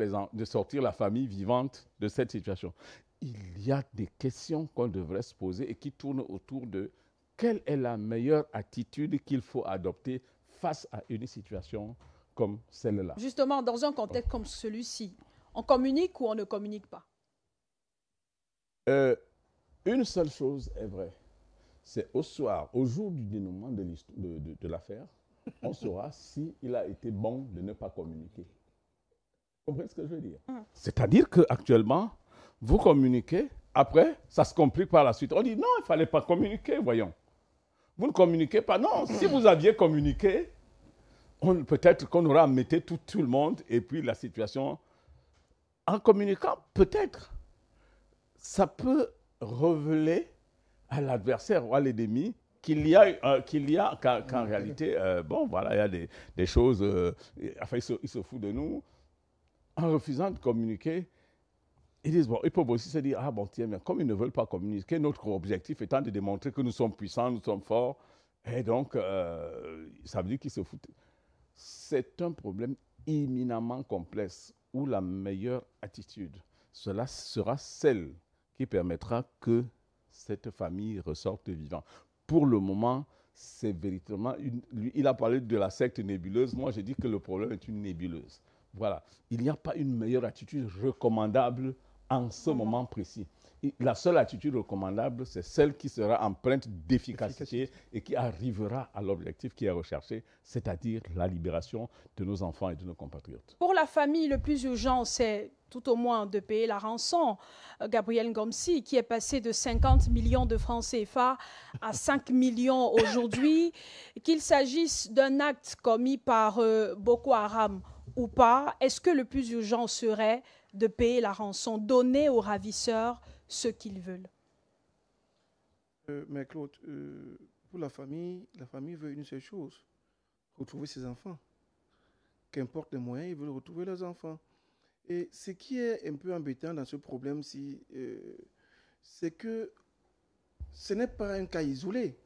la famille vivante de cette situation? Il y a des questions qu'on devrait se poser et qui tournent autour de quelle est la meilleure attitude qu'il faut adopter face à une situation comme celle-là. Justement, dans un contexte comme celui-ci, on communique ou on ne communique pas? Une seule chose est vraie. C'est au soir, au jour du dénouement de l'affaire, on saura s'il a été bon de ne pas communiquer. Vous comprenez ce que je veux dire? C'est-à-dire qu'actuellement, vous communiquez, après, ça se complique par la suite. On dit non, il ne fallait pas communiquer, voyons. Vous ne communiquez pas. Non, si vous aviez communiqué, peut-être qu'on aurait embêté tout le monde et puis la situation, en communiquant, peut-être, ça peut révéler à l'adversaire ou à l'ennemi qu'en réalité, bon, voilà, il y a des choses, enfin, ils se foutent de nous. En refusant de communiquer, ils disent, bon, ils peuvent aussi se dire, ah bon, tiens, mais comme ils ne veulent pas communiquer, notre objectif étant de démontrer que nous sommes puissants, nous sommes forts, et donc, ça veut dire qu'ils se foutent. C'est un problème éminemment complexe où la meilleure attitude, cela sera celle qui permettra que cette famille ressorte vivante. Pour le moment, c'est véritablement, il a parlé de la secte nébuleuse, moi j'ai dit que le problème est une nébuleuse. Voilà, il n'y a pas une meilleure attitude recommandable en ce moment précis. La seule attitude recommandable, c'est celle qui sera empreinte d'efficacité et qui arrivera à l'objectif qui est recherché, c'est-à-dire la libération de nos enfants et de nos compatriotes. Pour la famille, le plus urgent, c'est tout au moins de payer la rançon. Gabriel Ngomsi, qui est passé de 50 millions de francs CFA à 5 millions aujourd'hui, qu'il s'agisse d'un acte commis par Boko Haram ou pas, est-ce que le plus urgent serait de payer la rançon, donner aux ravisseurs ce qu'ils veulent? Mais Claude, pour la famille veut une seule chose, retrouver ses enfants. Qu'importe les moyens, ils veulent retrouver leurs enfants. Et ce qui est un peu embêtant dans ce problème-ci, c'est que ce n'est pas un cas isolé.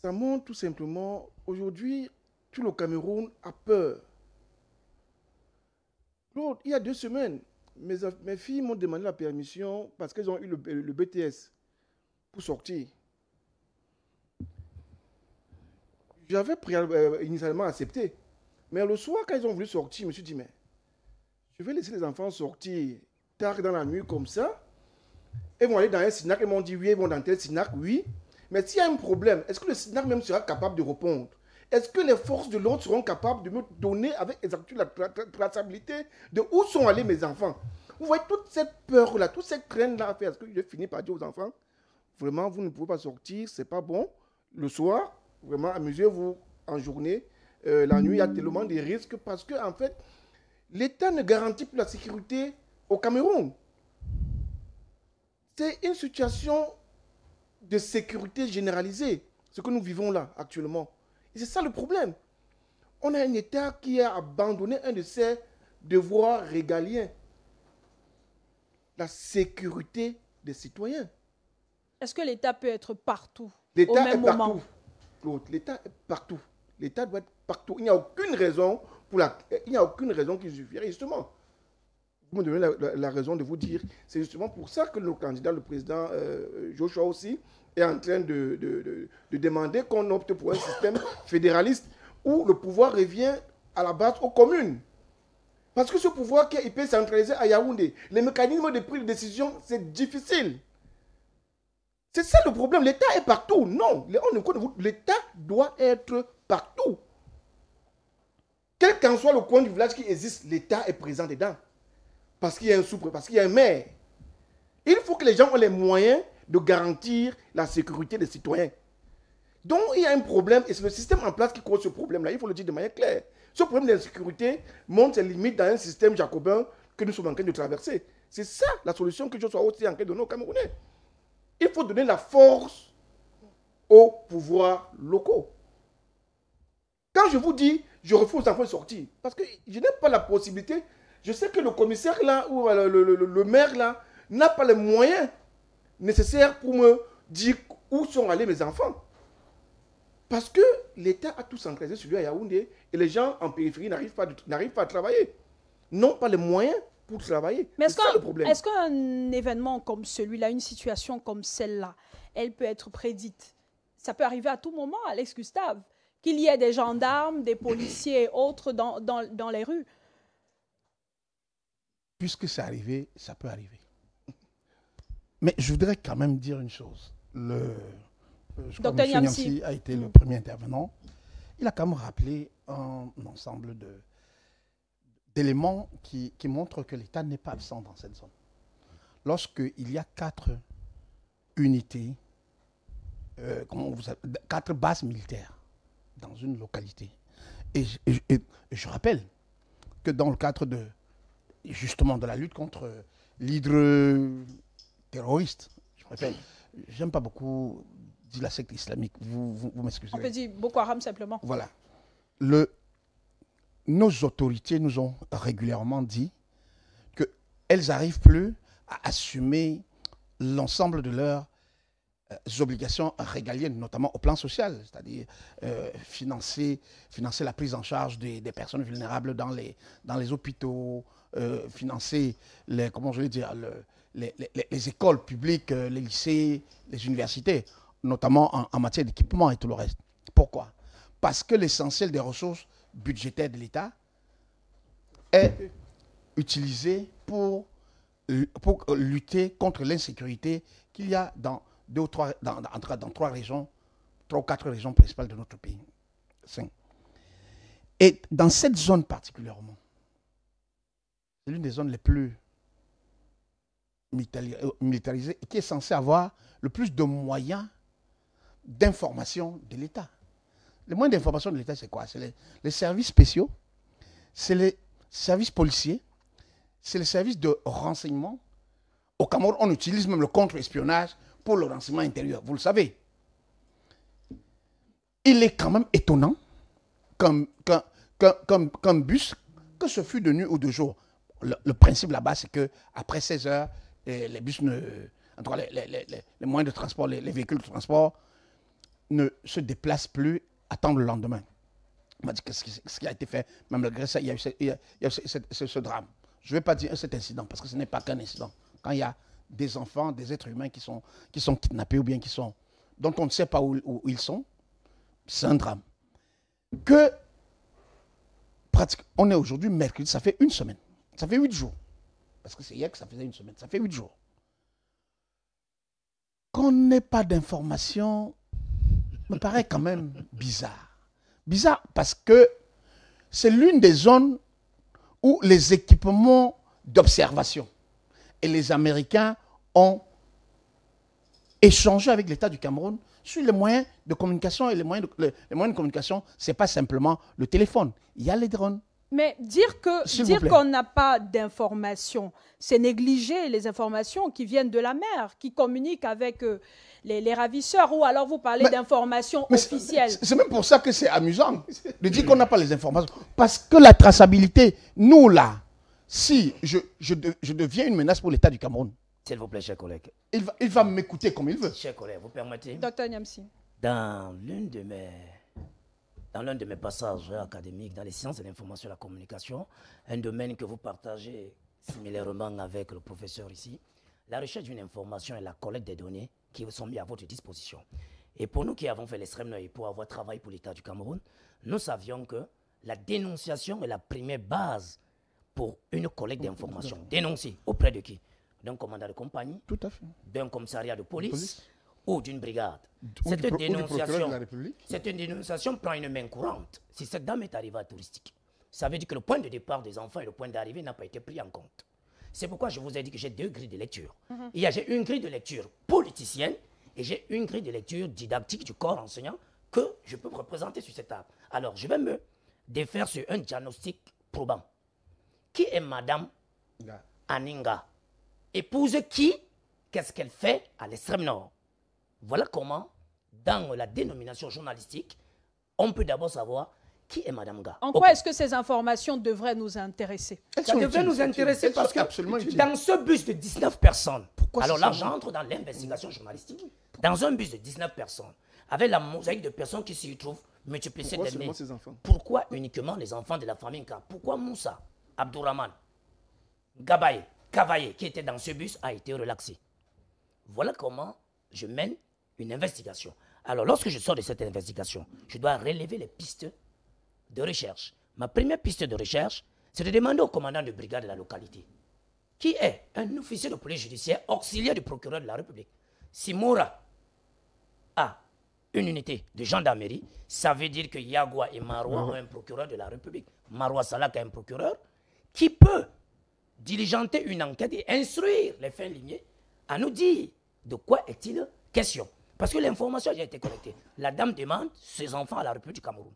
Ça montre tout simplement, aujourd'hui, tout le Cameroun a peur. Claude, il y a 2 semaines, mes filles m'ont demandé la permission parce qu'elles ont eu le BTS pour sortir. J'avais initialement accepté. Mais le soir, quand ils ont voulu sortir, je me suis dit, mais je vais laisser les enfants sortir tard dans la nuit comme ça. Ils vont aller dans un SINAC, ils m'ont dit oui, ils vont dans tel SINAC, oui. Mais s'il y a un problème, est-ce que le SINAC même sera capable de répondre? Est-ce que les forces de l'ordre seront capables de me donner avec exactitude la traçabilité de où sont allés mes enfants? Vous voyez toute cette peur-là, toute cette crainte-là à faire. Est-ce que je finis par dire aux enfants, vraiment, vous ne pouvez pas sortir, c'est pas bon. Le soir, vraiment, amusez-vous en journée. La nuit, il y a tellement de risques parce que, en fait, l'État ne garantit plus la sécurité au Cameroun. C'est une situation de sécurité généralisée, ce que nous vivons là actuellement. Et c'est ça le problème. On a un État qui a abandonné un de ses devoirs régaliens, la sécurité des citoyens. Est-ce que l'État peut être partout au même moment? L'État est partout. L'État doit être partout. Il n'y a aucune raison qui suffirait. Justement, vous me donnez la raison de vous dire, c'est justement pour ça que le candidat, le président Joshua aussi, est en train de demander qu'on opte pour un système fédéraliste où le pouvoir revient à la base aux communes. Parce que ce pouvoir qui est hyper centralisé à Yaoundé, les mécanismes de prise de décision, c'est difficile. C'est ça le problème. L'État est partout. Non, l'État doit être partout. Quel qu'en soit le coin du village qui existe, l'État est présent dedans. Parce qu'il y a un sous-préfet, parce qu'il y a un maire. Il faut que les gens aient les moyens de garantir la sécurité des citoyens. Donc, il y a un problème, et c'est le système en place qui cause ce problème-là. Il faut le dire de manière claire. Ce problème d'insécurité montre ses limites dans un système jacobin que nous sommes en train de traverser. C'est ça la solution que je sois aussi en train de donner aux Camerounais. Il faut donner la force aux pouvoirs locaux. Quand je vous dis, je refuse aux enfants de sortir, parce que je n'ai pas la possibilité, je sais que le commissaire là, ou le maire là, n'a pas les moyens nécessaires pour me dire où sont allés mes enfants. Parce que l'État a tout centralisé sur lui à Yaoundé et les gens en périphérie n'arrivent pas à travailler. N'ont pas les moyens pour travailler. Mais c'est ça le problème. Est-ce qu'un événement comme celui-là, une situation comme celle-là, elle peut être prédite? Ça peut arriver à tout moment, Alex Gustave, qu'il y ait des gendarmes, des policiers et autres dans les rues. Puisque c'est arrivé, ça peut arriver. Mais je voudrais quand même dire une chose. Je crois que M. Niamsi a été le premier intervenant. Il a quand même rappelé un ensemble d'éléments qui montrent que l'État n'est pas absent dans cette zone. Lorsqu'il y a 4 unités, 4 bases militaires dans une localité, et je rappelle que dans le cadre justement de la lutte contre l'hydre terroriste, je rappelle, j'aime pas beaucoup dire la secte islamique, vous m'excusez. On peut dire Boko Haram simplement. Voilà. Nos autorités nous ont régulièrement dit qu'elles n'arrivent plus à assumer l'ensemble de leurs obligations régaliennes, notamment au plan social, c'est-à-dire financer la prise en charge des personnes vulnérables dans les hôpitaux, financer les écoles publiques, les lycées, les universités, notamment en matière d'équipement et tout le reste. Pourquoi? Parce que l'essentiel des ressources budgétaires de l'État est utilisé pour lutter contre l'insécurité qu'il y a dans 2 ou 3, dans 3 régions, 3 ou 4 régions principales de notre pays. 5. Et dans cette zone particulièrement, c'est l'une des zones les plus militarisées et qui est censée avoir le plus de moyens d'information de l'État. Les moyens d'information de l'État, c'est quoi? C'est les services spéciaux, c'est les services policiers, c'est les services de renseignement. Au Cameroun, on utilise même le contre-espionnage pour le renseignement intérieur, vous le savez. Il est quand même étonnant comme bus, que ce fût de nuit ou de jour. Le principe là-bas, c'est qu'après 16 heures, les bus en tout cas, les moyens de transport, les véhicules de transport ne se déplacent plus, attendent le lendemain. On m'a dit que ce qui a été fait, même malgré ça, il y a eu ce drame. Je ne vais pas dire cet incident, parce que ce n'est pas qu'un incident. Quand il y a des enfants, des êtres humains qui sont kidnappés ou bien dont on ne sait pas où ils sont, c'est un drame. On est aujourd'hui mercredi, ça fait 1 semaine. Ça fait 8 jours. Parce que c'est hier que ça faisait 1 semaine. Ça fait 8 jours. Qu'on n'ait pas d'informations me paraît quand même bizarre. Bizarre parce que c'est l'une des zones où les équipements d'observation et les Américains ont échangé avec l'État du Cameroun sur les moyens de communication. Et les moyens de communication, ce n'est pas simplement le téléphone. Il y a les drones. Mais dire qu'on n'a pas d'informations, c'est négliger les informations qui viennent de la mer, qui communiquent avec les ravisseurs, ou alors vous parlez d'informations officielles. C'est même pour ça que c'est amusant de dire qu'on n'a pas les informations. Parce que la traçabilité, nous là, si je deviens une menace pour l'État du Cameroun, s'il vous plaît, chers collègues. Il va m'écouter comme il veut. Chers collègues, vous permettez? Docteur Niamsi. Dans l'un de mes passages académiques dans les sciences de l'information et la communication, un domaine que vous partagez similairement avec le professeur ici, la recherche d'une information et la collecte des données qui sont mises à votre disposition. Et pour nous qui avons fait l'extrême et pour avoir travaillé pour l'État du Cameroun, nous savions que la dénonciation est la première base pour une collecte d'informations. Dénoncer auprès de qui? D'un commandant de compagnie, tout à fait, d'un commissariat de police. Ou d'une brigade. Cette dénonciation prend une main courante. Si cette dame est arrivée à touristique, ça veut dire que le point de départ des enfants et le point d'arrivée n'a pas été pris en compte. C'est pourquoi je vous ai dit que j'ai 2 grilles de lecture. J'ai une grille de lecture politicienne et j'ai une grille de lecture didactique du corps enseignant que je peux représenter sur cette table. Alors, je vais me défaire sur un diagnostic probant. Qui est Madame Aninga? Épouse qui? Qu'est-ce qu'elle fait à l'extrême nord? Voilà comment, dans la dénomination journalistique, on peut d'abord savoir qui est Mme Ga. En quoi est-ce que ces informations devraient nous intéresser? Ça devrait nous intéresser parce que dans ce bus de 19 personnes, alors là j'entre dans l'investigation journalistique, dans un bus de 19 personnes, avec la mosaïque de personnes qui s'y trouvent multipliées d'années, pourquoi uniquement les enfants de la famille Nka? Pourquoi Moussa, Abdourahman, Gabaye, Kavaye, qui était dans ce bus, a été relaxé? Voilà comment je mène une investigation. Alors lorsque je sors de cette investigation, je dois relever les pistes de recherche. Ma première piste de recherche, c'est de demander au commandant de brigade de la localité, qui est un officier de police judiciaire auxiliaire du procureur de la République. Si Moura a une unité de gendarmerie, ça veut dire que Yagua et Maroua ont un procureur de la République. Maroua Salak a un procureur qui peut diligenter une enquête et instruire les fins lignés à nous dire de quoi est-il question. Parce que l'information a déjà été collectée. La dame demande ses enfants à la République du Cameroun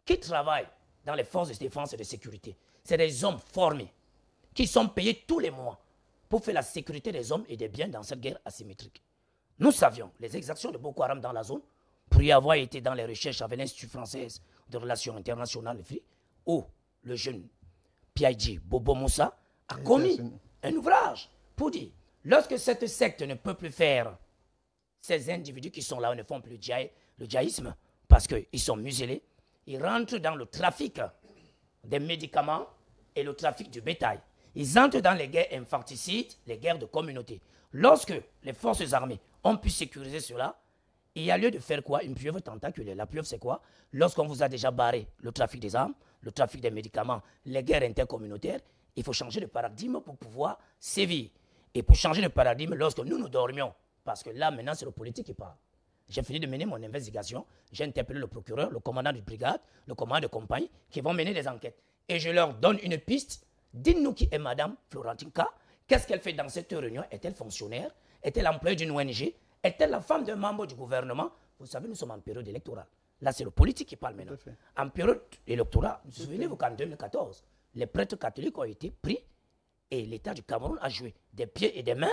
qui travaillent dans les forces de défense et de sécurité. C'est des hommes formés qui sont payés tous les mois pour faire la sécurité des hommes et des biens dans cette guerre asymétrique. Nous savions les exactions de Boko Haram dans la zone pour y avoir été dans les recherches avec l'Institut français de relations internationales, où le jeune Piaïdji Bobo Moussa a commis un ouvrage pour dire lorsque cette secte ne peut plus faire, ces individus qui sont là ne font plus le djihadisme parce qu'ils sont muselés, ils rentrent dans le trafic des médicaments et le trafic du bétail. Ils entrent dans les guerres infanticides, les guerres de communauté. Lorsque les forces armées ont pu sécuriser cela, il y a lieu de faire quoi? Une pieuvre tentaculaire. La pieuvre, c'est quoi? Lorsqu'on vous a déjà barré le trafic des armes, le trafic des médicaments, les guerres intercommunautaires, il faut changer de paradigme pour pouvoir sévir. Et pour changer de paradigme, lorsque nous dormions, parce que là, maintenant, c'est le politique qui parle. J'ai fini de mener mon investigation. J'ai interpellé le procureur, le commandant de brigade, le commandant de compagnie, qui vont mener des enquêtes. Et je leur donne une piste. Dites-nous qui est Madame Florentine Ka. Qu'est-ce qu'elle fait dans cette réunion? Est-elle fonctionnaire? Est-elle employée d'une ONG? Est-elle la femme d'un membre du gouvernement? Vous savez, nous sommes en période électorale. Là, c'est le politique qui parle maintenant. En période électorale, souvenez-vous qu'en 2014, les prêtres catholiques ont été pris et l'État du Cameroun a joué des pieds et des mains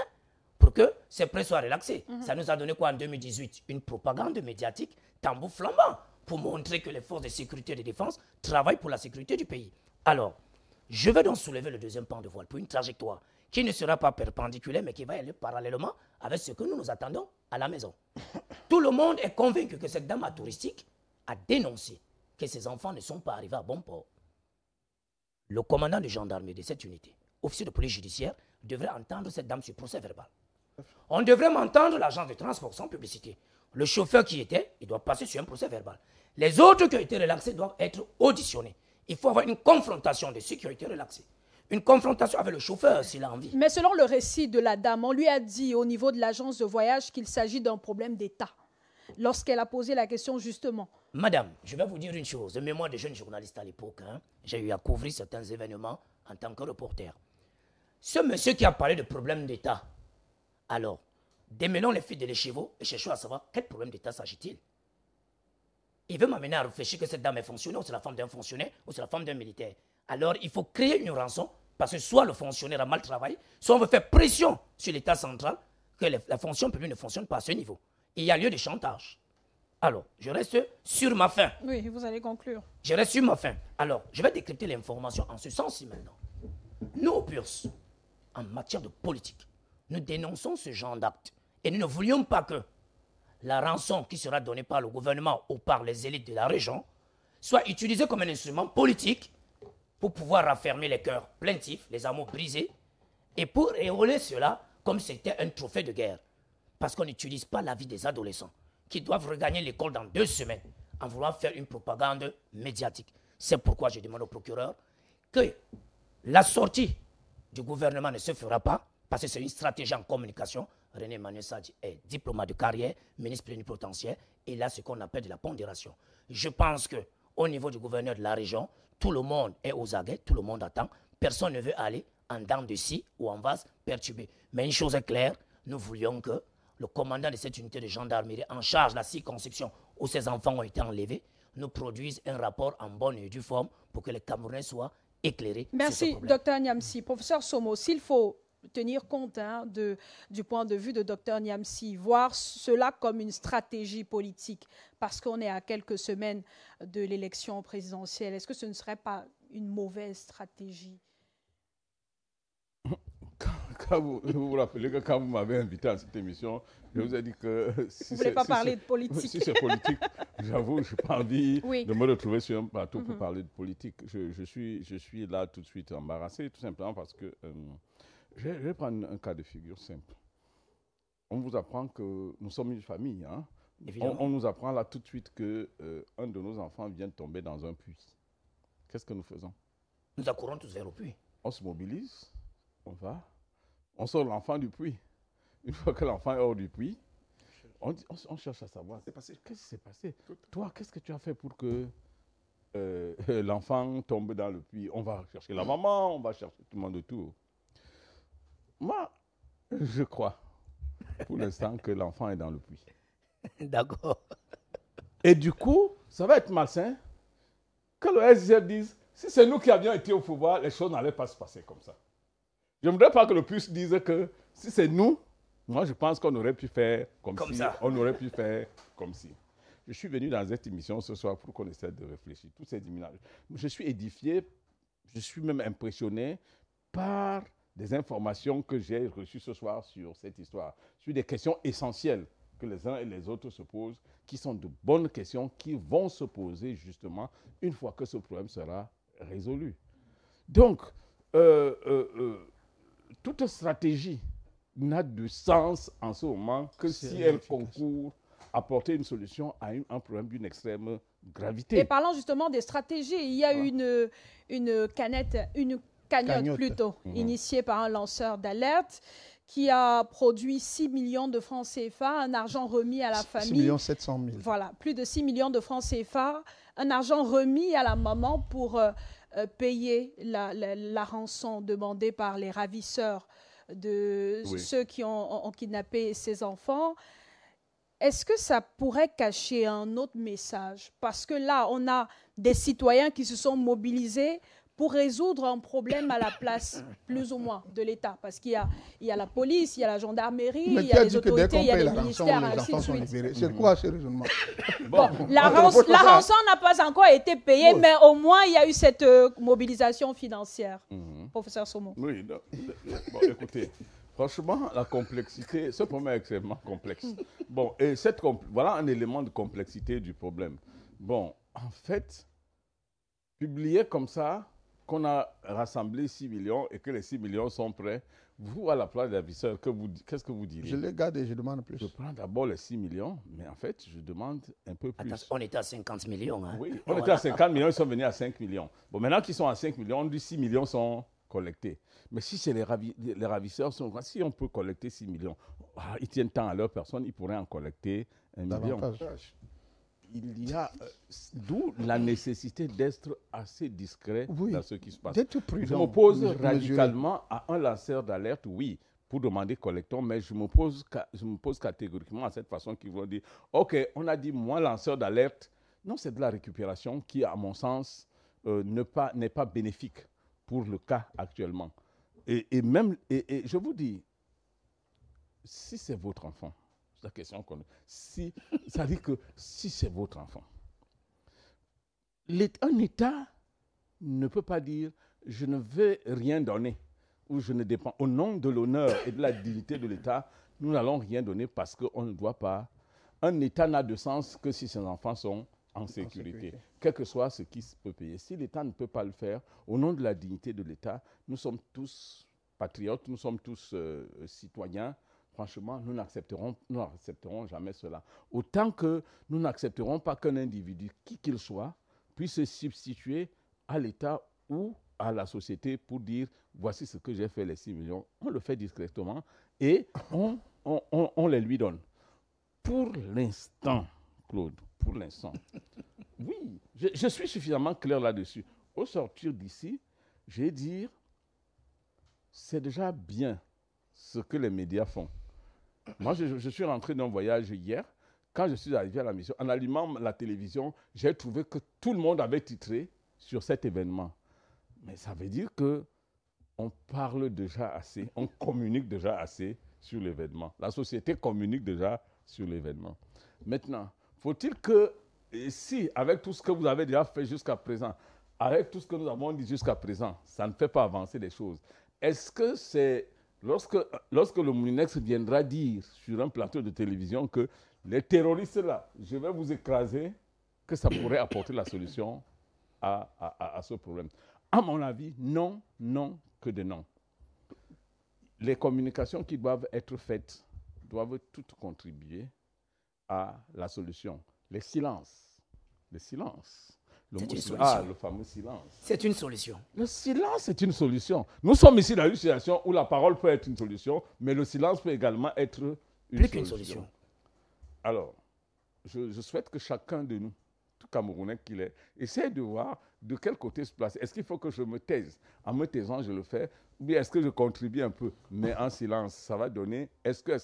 pour que ces prêtres soient relaxés. Ça nous a donné quoi en 2018? Une propagande médiatique tambour flambant pour montrer que les forces de sécurité et de défense travaillent pour la sécurité du pays. Alors, je vais donc soulever le deuxième pan de voile pour une trajectoire qui ne sera pas perpendiculaire, mais qui va aller parallèlement avec ce que nous nous attendons à la maison. Tout le monde est convaincu que cette dame touristique a dénoncé que ses enfants ne sont pas arrivés à bon port. Le commandant de gendarmerie de cette unité, officier de police judiciaire, devrait entendre cette dame sur procès verbal. On devrait m'entendre l'agent de transport sans publicité. Le chauffeur qui était, il doit passer sur un procès verbal. Les autres qui ont été relaxés doivent être auditionnés. Il faut avoir une confrontation de ceux qui ont été relaxés. Une confrontation avec le chauffeur s'il a envie. Mais selon le récit de la dame, on lui a dit au niveau de l'agence de voyage qu'il s'agit d'un problème d'État. Lorsqu'elle a posé la question justement. Madame, je vais vous dire une chose. De mémoire de jeune journaliste à l'époque, j'ai eu à couvrir certains événements en tant que reporter. Ce monsieur qui a parlé de problème d'État, alors, démêlons les fils de l'écheveau et cherchons à savoir quel problème d'État s'agit-il. Il veut m'amener à réfléchir que cette dame est fonctionnaire, ou c'est la femme d'un fonctionnaire, ou c'est la femme d'un militaire. Alors, il faut créer une rançon, parce que soit le fonctionnaire a mal travaillé, soit on veut faire pression sur l'État central que la fonction publique ne fonctionne pas à ce niveau. Il y a lieu de chantage. Alors, je reste sur ma faim. Oui, vous allez conclure. Je reste sur ma faim. Alors, je vais décrypter l'information en ce sens-ci maintenant. Nous, au PURS, en matière de politique, nous dénonçons ce genre d'acte. Et nous ne voulions pas que la rançon qui sera donnée par le gouvernement ou par les élites de la région soit utilisée comme un instrument politique pour pouvoir raffermer les cœurs plaintifs, les amours brisés, et pour éoler cela comme c'était un trophée de guerre. Parce qu'on n'utilise pas la vie des adolescents qui doivent regagner l'école dans 2 semaines en voulant faire une propagande médiatique. C'est pourquoi je demande au procureur que la sortie du gouvernement ne se fera pas, parce que c'est une stratégie en communication. René Emmanuel Sadji est diplomate de carrière, ministre plénipotentiaire, et là, ce qu'on appelle de la pondération. Je pense qu'au niveau du gouverneur de la région, tout le monde est aux aguets, tout le monde attend. Personne ne veut aller en dents de scie ou en vase perturbé. Mais une chose est claire, nous voulions que le commandant de cette unité de gendarmerie en charge de la circonscription où ces enfants ont été enlevés nous produise un rapport en bonne et due forme pour que les Camerounais soient éclairés. Merci, Dr Niamsi. Professeur Somo, s'il faut tenir compte du point de vue de Dr Niamsi, voir cela comme une stratégie politique, parce qu'on est à quelques semaines de l'élection présidentielle. Est-ce que ce ne serait pas une mauvaise stratégie? Quand vous vous rappelez que quand vous m'avez invité à cette émission, je vous ai dit que si vous ne voulez pas parler de politique. Si c'est politique, j'avoue, je n'ai pas envie de me retrouver sur un plateau pour parler de politique. Je suis là tout de suite embarrassé, tout simplement parce que je vais prendre un cas de figure simple. On vous apprend que nous sommes une famille. Hein? On nous apprend là tout de suite qu'un de nos enfants vient de tomber dans un puits. Qu'est-ce que nous faisons? Nous accourons tous vers le puits. On se mobilise, on sort l'enfant du puits. Une fois que l'enfant est hors du puits, on cherche à savoir qu'est-ce qui s'est passé. Toi, qu'est-ce que tu as fait pour que l'enfant tombe dans le puits? On va chercher la maman, on va chercher tout le monde autour. Moi, je crois, pour l'instant, que l'enfant est dans le puits. D'accord. Et du coup, ça va être malsain que le SDF dise, si c'est nous qui avions été au pouvoir, les choses n'allaient pas se passer comme ça. Je ne voudrais pas que le puce dise que si c'est nous, moi je pense qu'on aurait pu faire comme si, ça. On aurait pu faire comme si. Je suis venu dans cette émission ce soir pour qu'on essaie de réfléchir. Tous ces dimanches. Je suis édifié, je suis même impressionné par des informations que j'ai reçues ce soir sur cette histoire, sur des questions essentielles que les uns et les autres se posent, qui sont de bonnes questions qui vont se poser justement une fois que ce problème sera résolu. Donc, toute stratégie n'a de sens en ce moment que si elle concourt à apporter une solution à un problème d'une extrême gravité. Et parlant justement des stratégies, il y a une cagnotte plutôt, initiée par un lanceur d'alerte qui a produit 6 millions de francs CFA, un argent remis à la famille. 6 700 000. Voilà, plus de 6 millions de francs CFA, un argent remis à la maman pour payer la rançon demandée par les ravisseurs de ceux qui ont kidnappé ses enfants. Est-ce que ça pourrait cacher un autre message? Parce que là, on a des citoyens qui se sont mobilisés pour résoudre un problème à la place, plus ou moins, de l'État. Parce qu'il y a la police, il y a la gendarmerie, il y a les autorités, il y a les ministères, ainsi de suite. C'est quoi ce raisonnement? La rançon n'a pas encore été payée, mais au moins, il y a eu cette mobilisation financière. Professeur Somo. Oui, bon, écoutez, franchement, la complexité, ce problème est extrêmement complexe. Bon, et voilà un élément de complexité du problème. Bon, en fait, publier comme ça, qu'on a rassemblé 6 millions et que les 6 millions sont prêts, vous, à la place des ravisseurs, qu'est-ce que vous diriez? Je les garde et je demande plus. Je prends d'abord les 6 millions, mais en fait, je demande un peu plus. Attends, on était à 50 millions. Hein? Oui, on était à 50 millions, ils sont venus à 5 millions. Bon, maintenant qu'ils sont à 5 millions, on dit 6 millions sont collectés. Mais si c'est les ravisseurs, si on peut collecter 6 millions, ils tiennent tant à leur personne, ils pourraient en collecter 1 million. Il y a, d'où la nécessité d'être assez discret dans ce qui se passe. Je m'oppose radicalement à un lanceur d'alerte, oui, pour demander collectons, mais je m'oppose catégoriquement à cette façon qu'ils vont dire, OK, on a dit, moi, lanceur d'alerte, non, c'est de la récupération qui, à mon sens, n'est pas bénéfique pour le cas actuellement. Et je vous dis, si c'est votre enfant, c'est la question qu'on a. Ça dit que si c'est votre enfant, un État ne peut pas dire je ne vais rien donner ou je ne dépends. Au nom de l'honneur et de la dignité de l'État, nous n'allons rien donner parce qu'on ne doit pas. Un État n'a de sens que si ses enfants sont en sécurité, quel que soit ce qui peut payer. Si l'État ne peut pas le faire, au nom de la dignité de l'État, nous sommes tous patriotes, nous sommes tous citoyens. Franchement, nous n'accepterons jamais cela. Autant que nous n'accepterons pas qu'un individu, qui qu'il soit, puisse se substituer à l'État ou à la société pour dire voici ce que j'ai fait les 6 millions. On le fait discrètement et on les lui donne. Pour l'instant, Claude, pour l'instant, oui, je suis suffisamment clair là-dessus. Au sortir d'ici, je vais dire c'est déjà bien ce que les médias font. Moi, je suis rentré d'un voyage hier. Quand je suis arrivé à la mission, en allumant la télévision, j'ai trouvé que tout le monde avait titré sur cet événement. Mais ça veut dire que on parle déjà assez, on communique déjà assez sur l'événement. La société communique déjà sur l'événement. Maintenant, faut-il que, si avec tout ce que vous avez déjà fait jusqu'à présent, avec tout ce que nous avons dit jusqu'à présent, ça ne fait pas avancer les choses, est-ce que c'est lorsque le Moulinex viendra dire sur un plateau de télévision que les terroristes là, je vais vous écraser, que ça pourrait apporter la solution à ce problème? À mon avis, non, non, que de non. Les communications qui doivent être faites doivent toutes contribuer à la solution. Les silences. Le silence. Le fameux silence. C'est une solution. Le silence est une solution. Nous sommes ici dans une situation où la parole peut être une solution, mais le silence peut également être une solution. Alors, je souhaite que chacun de nous, tout Camerounais qu'il est, essaie de voir de quel côté se placer. Est-ce qu'il faut que je me taise? En me taisant, je le fais. Ou bien est-ce que je contribue un peu? Mais en silence, ça va donner... Est-ce que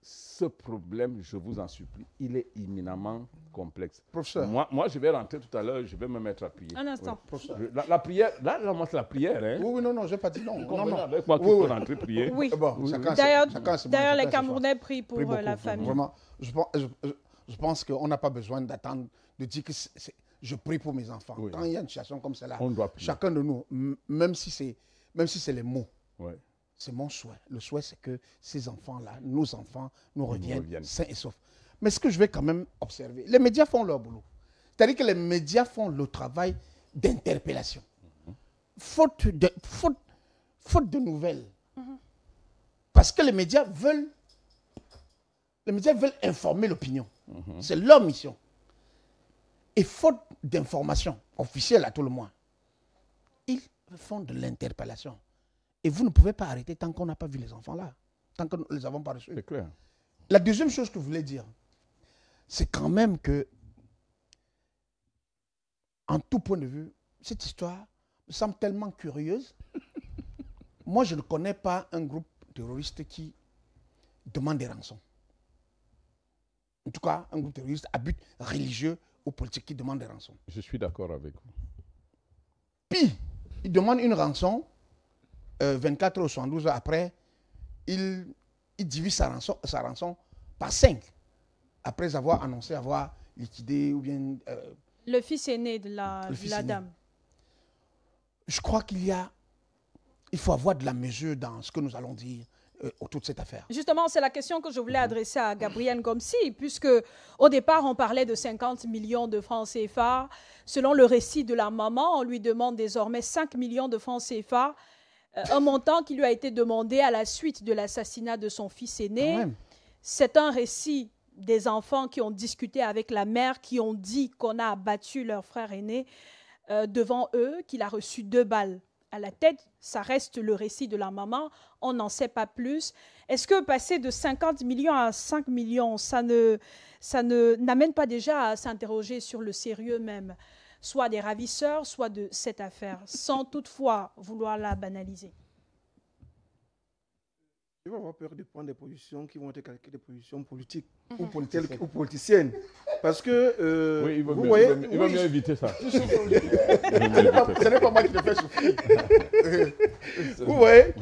ce problème, je vous en supplie, il est éminemment complexe. Professeur. Moi, je vais rentrer tout à l'heure, je vais me mettre à prier. Un instant. Oui. La prière, là, c'est la prière. Hein. Oui, non, je n'ai pas dit non. Non. Avec moi, tu peux rentrer prier. Oui. Bon, D'ailleurs, les Camerounais prient pour la famille. Vraiment, je pense qu'on n'a pas besoin d'attendre, de dire que je prie pour mes enfants. Oui. Quand il y a une situation comme celle-là, chacun de nous, même si c'est les mots, c'est mon souhait. Le souhait, c'est que ces enfants-là, nos enfants, nous reviennent sains et saufs. Mais ce que je vais quand même observer, les médias font leur boulot. C'est-à-dire que les médias font le travail d'interpellation. Faute de nouvelles. Parce que les médias veulent informer l'opinion. C'est leur mission. Et faute d'informations officielles à tout le moins, ils font de l'interpellation. Et vous ne pouvez pas arrêter tant qu'on n'a pas vu les enfants là, tant que nous ne les avons pas reçus. C'est clair. La deuxième chose que je voulais dire, c'est quand même que, en tout point de vue, cette histoire me semble tellement curieuse. Moi, je ne connais pas un groupe terroriste qui demande des rançons. En tout cas, un groupe terroriste à but religieux ou politique qui demande des rançons. Je suis d'accord avec vous. Puis, il demande une rançon, 24 heures ou 72 heures après, il divise sa rançon par 5, après avoir annoncé avoir liquidé ou bien... le fils aîné de la dame. Je crois il faut avoir de la mesure dans ce que nous allons dire autour de cette affaire. Justement, c'est la question que je voulais adresser à Gabriel Ngomsi, puisque au départ, on parlait de 50 millions de francs CFA. Selon le récit de la maman, on lui demande désormais 5 millions de francs CFA, un montant qui lui a été demandé à la suite de l'assassinat de son fils aîné. C'est un récit des enfants qui ont discuté avec la mère, qui ont dit qu'on a abattu leur frère aîné devant eux, qu'il a reçu 2 balles à la tête. Ça reste le récit de la maman, on n'en sait pas plus. Est-ce que passer de 50 millions à 5 millions, ça n'amène pas déjà à s'interroger sur le sérieux même, soit des ravisseurs, soit de cette affaire, sans toutefois vouloir la banaliser? Je vais avoir peur de prendre des positions qui vont être calquées des positions politiques ou politiciennes. Parce que, oui, vous voyez... Il va mieux éviter ça. Ce n'est pas moi qui le fais souffrir. Vous voyez,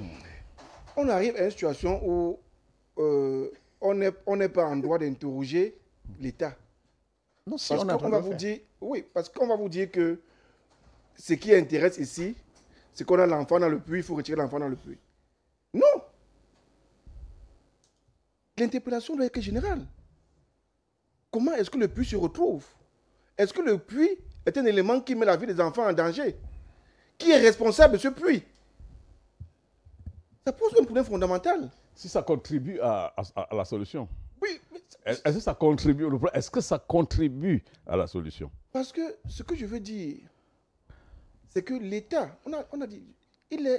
on arrive à une situation où on n'est pas en droit d'interroger l'État. Non, si parce qu'on va vous dire, oui, parce qu'on va vous dire que ce qui intéresse ici, c'est qu'on a l'enfant dans le puits, il faut retirer l'enfant dans le puits. Non! L'interpellation doit être générale. Comment est-ce que le puits se retrouve? Est-ce que le puits est un élément qui met la vie des enfants en danger? Qui est responsable de ce puits? Ça pose un problème fondamental. Si ça contribue à la solution. Oui. Est-ce que ça contribue Est-ce que ça contribue à la solution? Parce que ce que je veux dire, c'est que l'État, on a dit,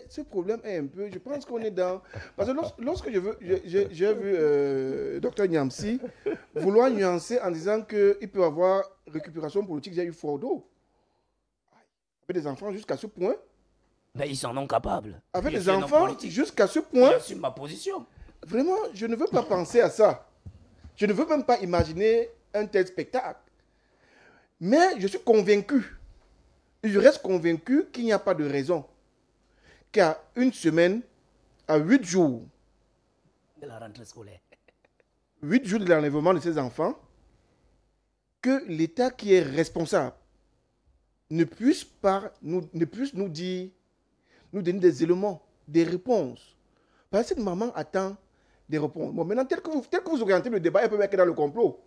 ce problème est un peu, je pense qu'on est dans... Parce que lorsque j'ai vu Dr Niamsi vouloir nuancer en disant qu'il peut y avoir récupération politique, j'ai eu fort d'eau. Avec des enfants jusqu'à ce point. Mais ils s'en sont capables. Avec des enfants jusqu'à ce point. J'assume ma position. Vraiment, je ne veux pas penser à ça. Je ne veux même pas imaginer un tel spectacle. Mais je suis convaincu, je reste convaincu qu'il n'y a pas de raison qu'à une semaine, à 8 jours, de la rentrée scolaire, 8 jours de l'enlèvement de ces enfants, que l'État qui est responsable ne puisse nous dire, nous donner des éléments, des réponses. Parce que cette maman attend des réponses. Bon, maintenant, tel que vous orientez le débat, elle peut être dans le complot.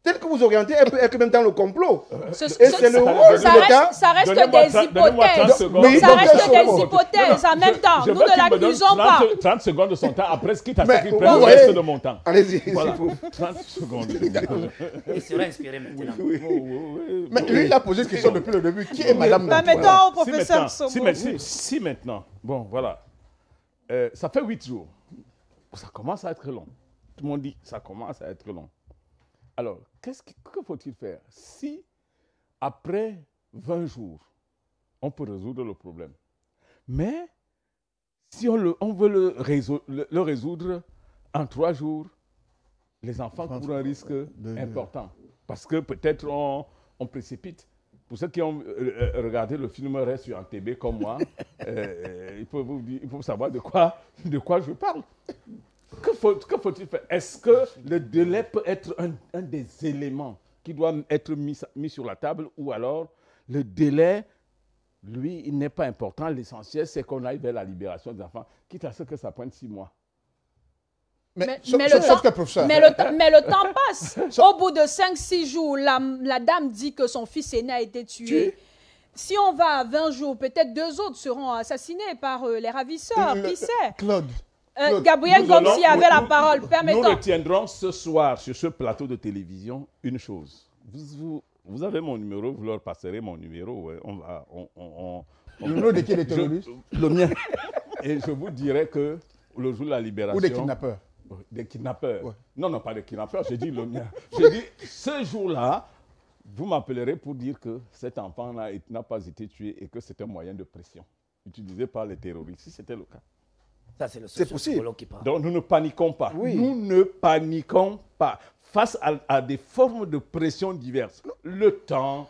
Tel que vous orientez, elle peut être même dans le complot. C'est le rôle de l'État. Ça reste des hypothèses. Ça reste des hypothèses en même temps. Nous ne l'accusons pas. 30 secondes de son temps, après, quitte à ce qu'il prenne le reste de mon temps. Allez-y. Voilà. 30 secondes. Il sera inspiré maintenant. Mais lui, il a posé une question depuis le début. Qui est Madame Nantou? Mettons au professeur Somo. Si maintenant, bon, voilà, ça fait 8 jours. Ça commence à être long. Tout le monde dit, ça commence à être long. Alors, que faut-il faire si, après 20 jours, on peut résoudre le problème? Mais, si on veut le résoudre en 3 jours, les enfants courent un risque important. Parce que peut-être on précipite. Pour ceux qui ont regardé le film Reste sur NTB comme moi, il faut savoir de quoi je parle. Que faut-il faire? Est-ce que le délai peut être un des éléments qui doit être mis sur la table, ou alors le délai, lui, il n'est pas important. L'essentiel, c'est qu'on aille vers la libération des enfants, quitte à ce que ça prenne 6 mois. Mais le temps passe. Au bout de 5-6 jours, la dame dit que son fils aîné a été tué. Si on va à 20 jours, peut-être 2 autres seront assassinés par les ravisseurs. Qui sait? Claude. Gabriel Gomsi avait la parole. Permettons. Nous retiendrons ce soir sur ce plateau de télévision une chose. Vous avez mon numéro, vous leur passerez mon numéro. Ouais. Le numéro de qui est terroriste? Le mien. Et je vous dirai que le jour de la libération... Ou des kidnappeurs? Des kidnappeurs. Ouais. Non, pas des kidnappeurs, j'ai dit le mien. J'ai dit, ce jour-là, vous m'appellerez pour dire que cet enfant n'a pas été tué et que c'est un moyen de pression utilisé par les terroristes, si c'était le cas. Ça, c'est possible. Qui parle. Donc, nous ne paniquons pas. Oui. Nous ne paniquons pas. Face à des formes de pression diverses. Le temps.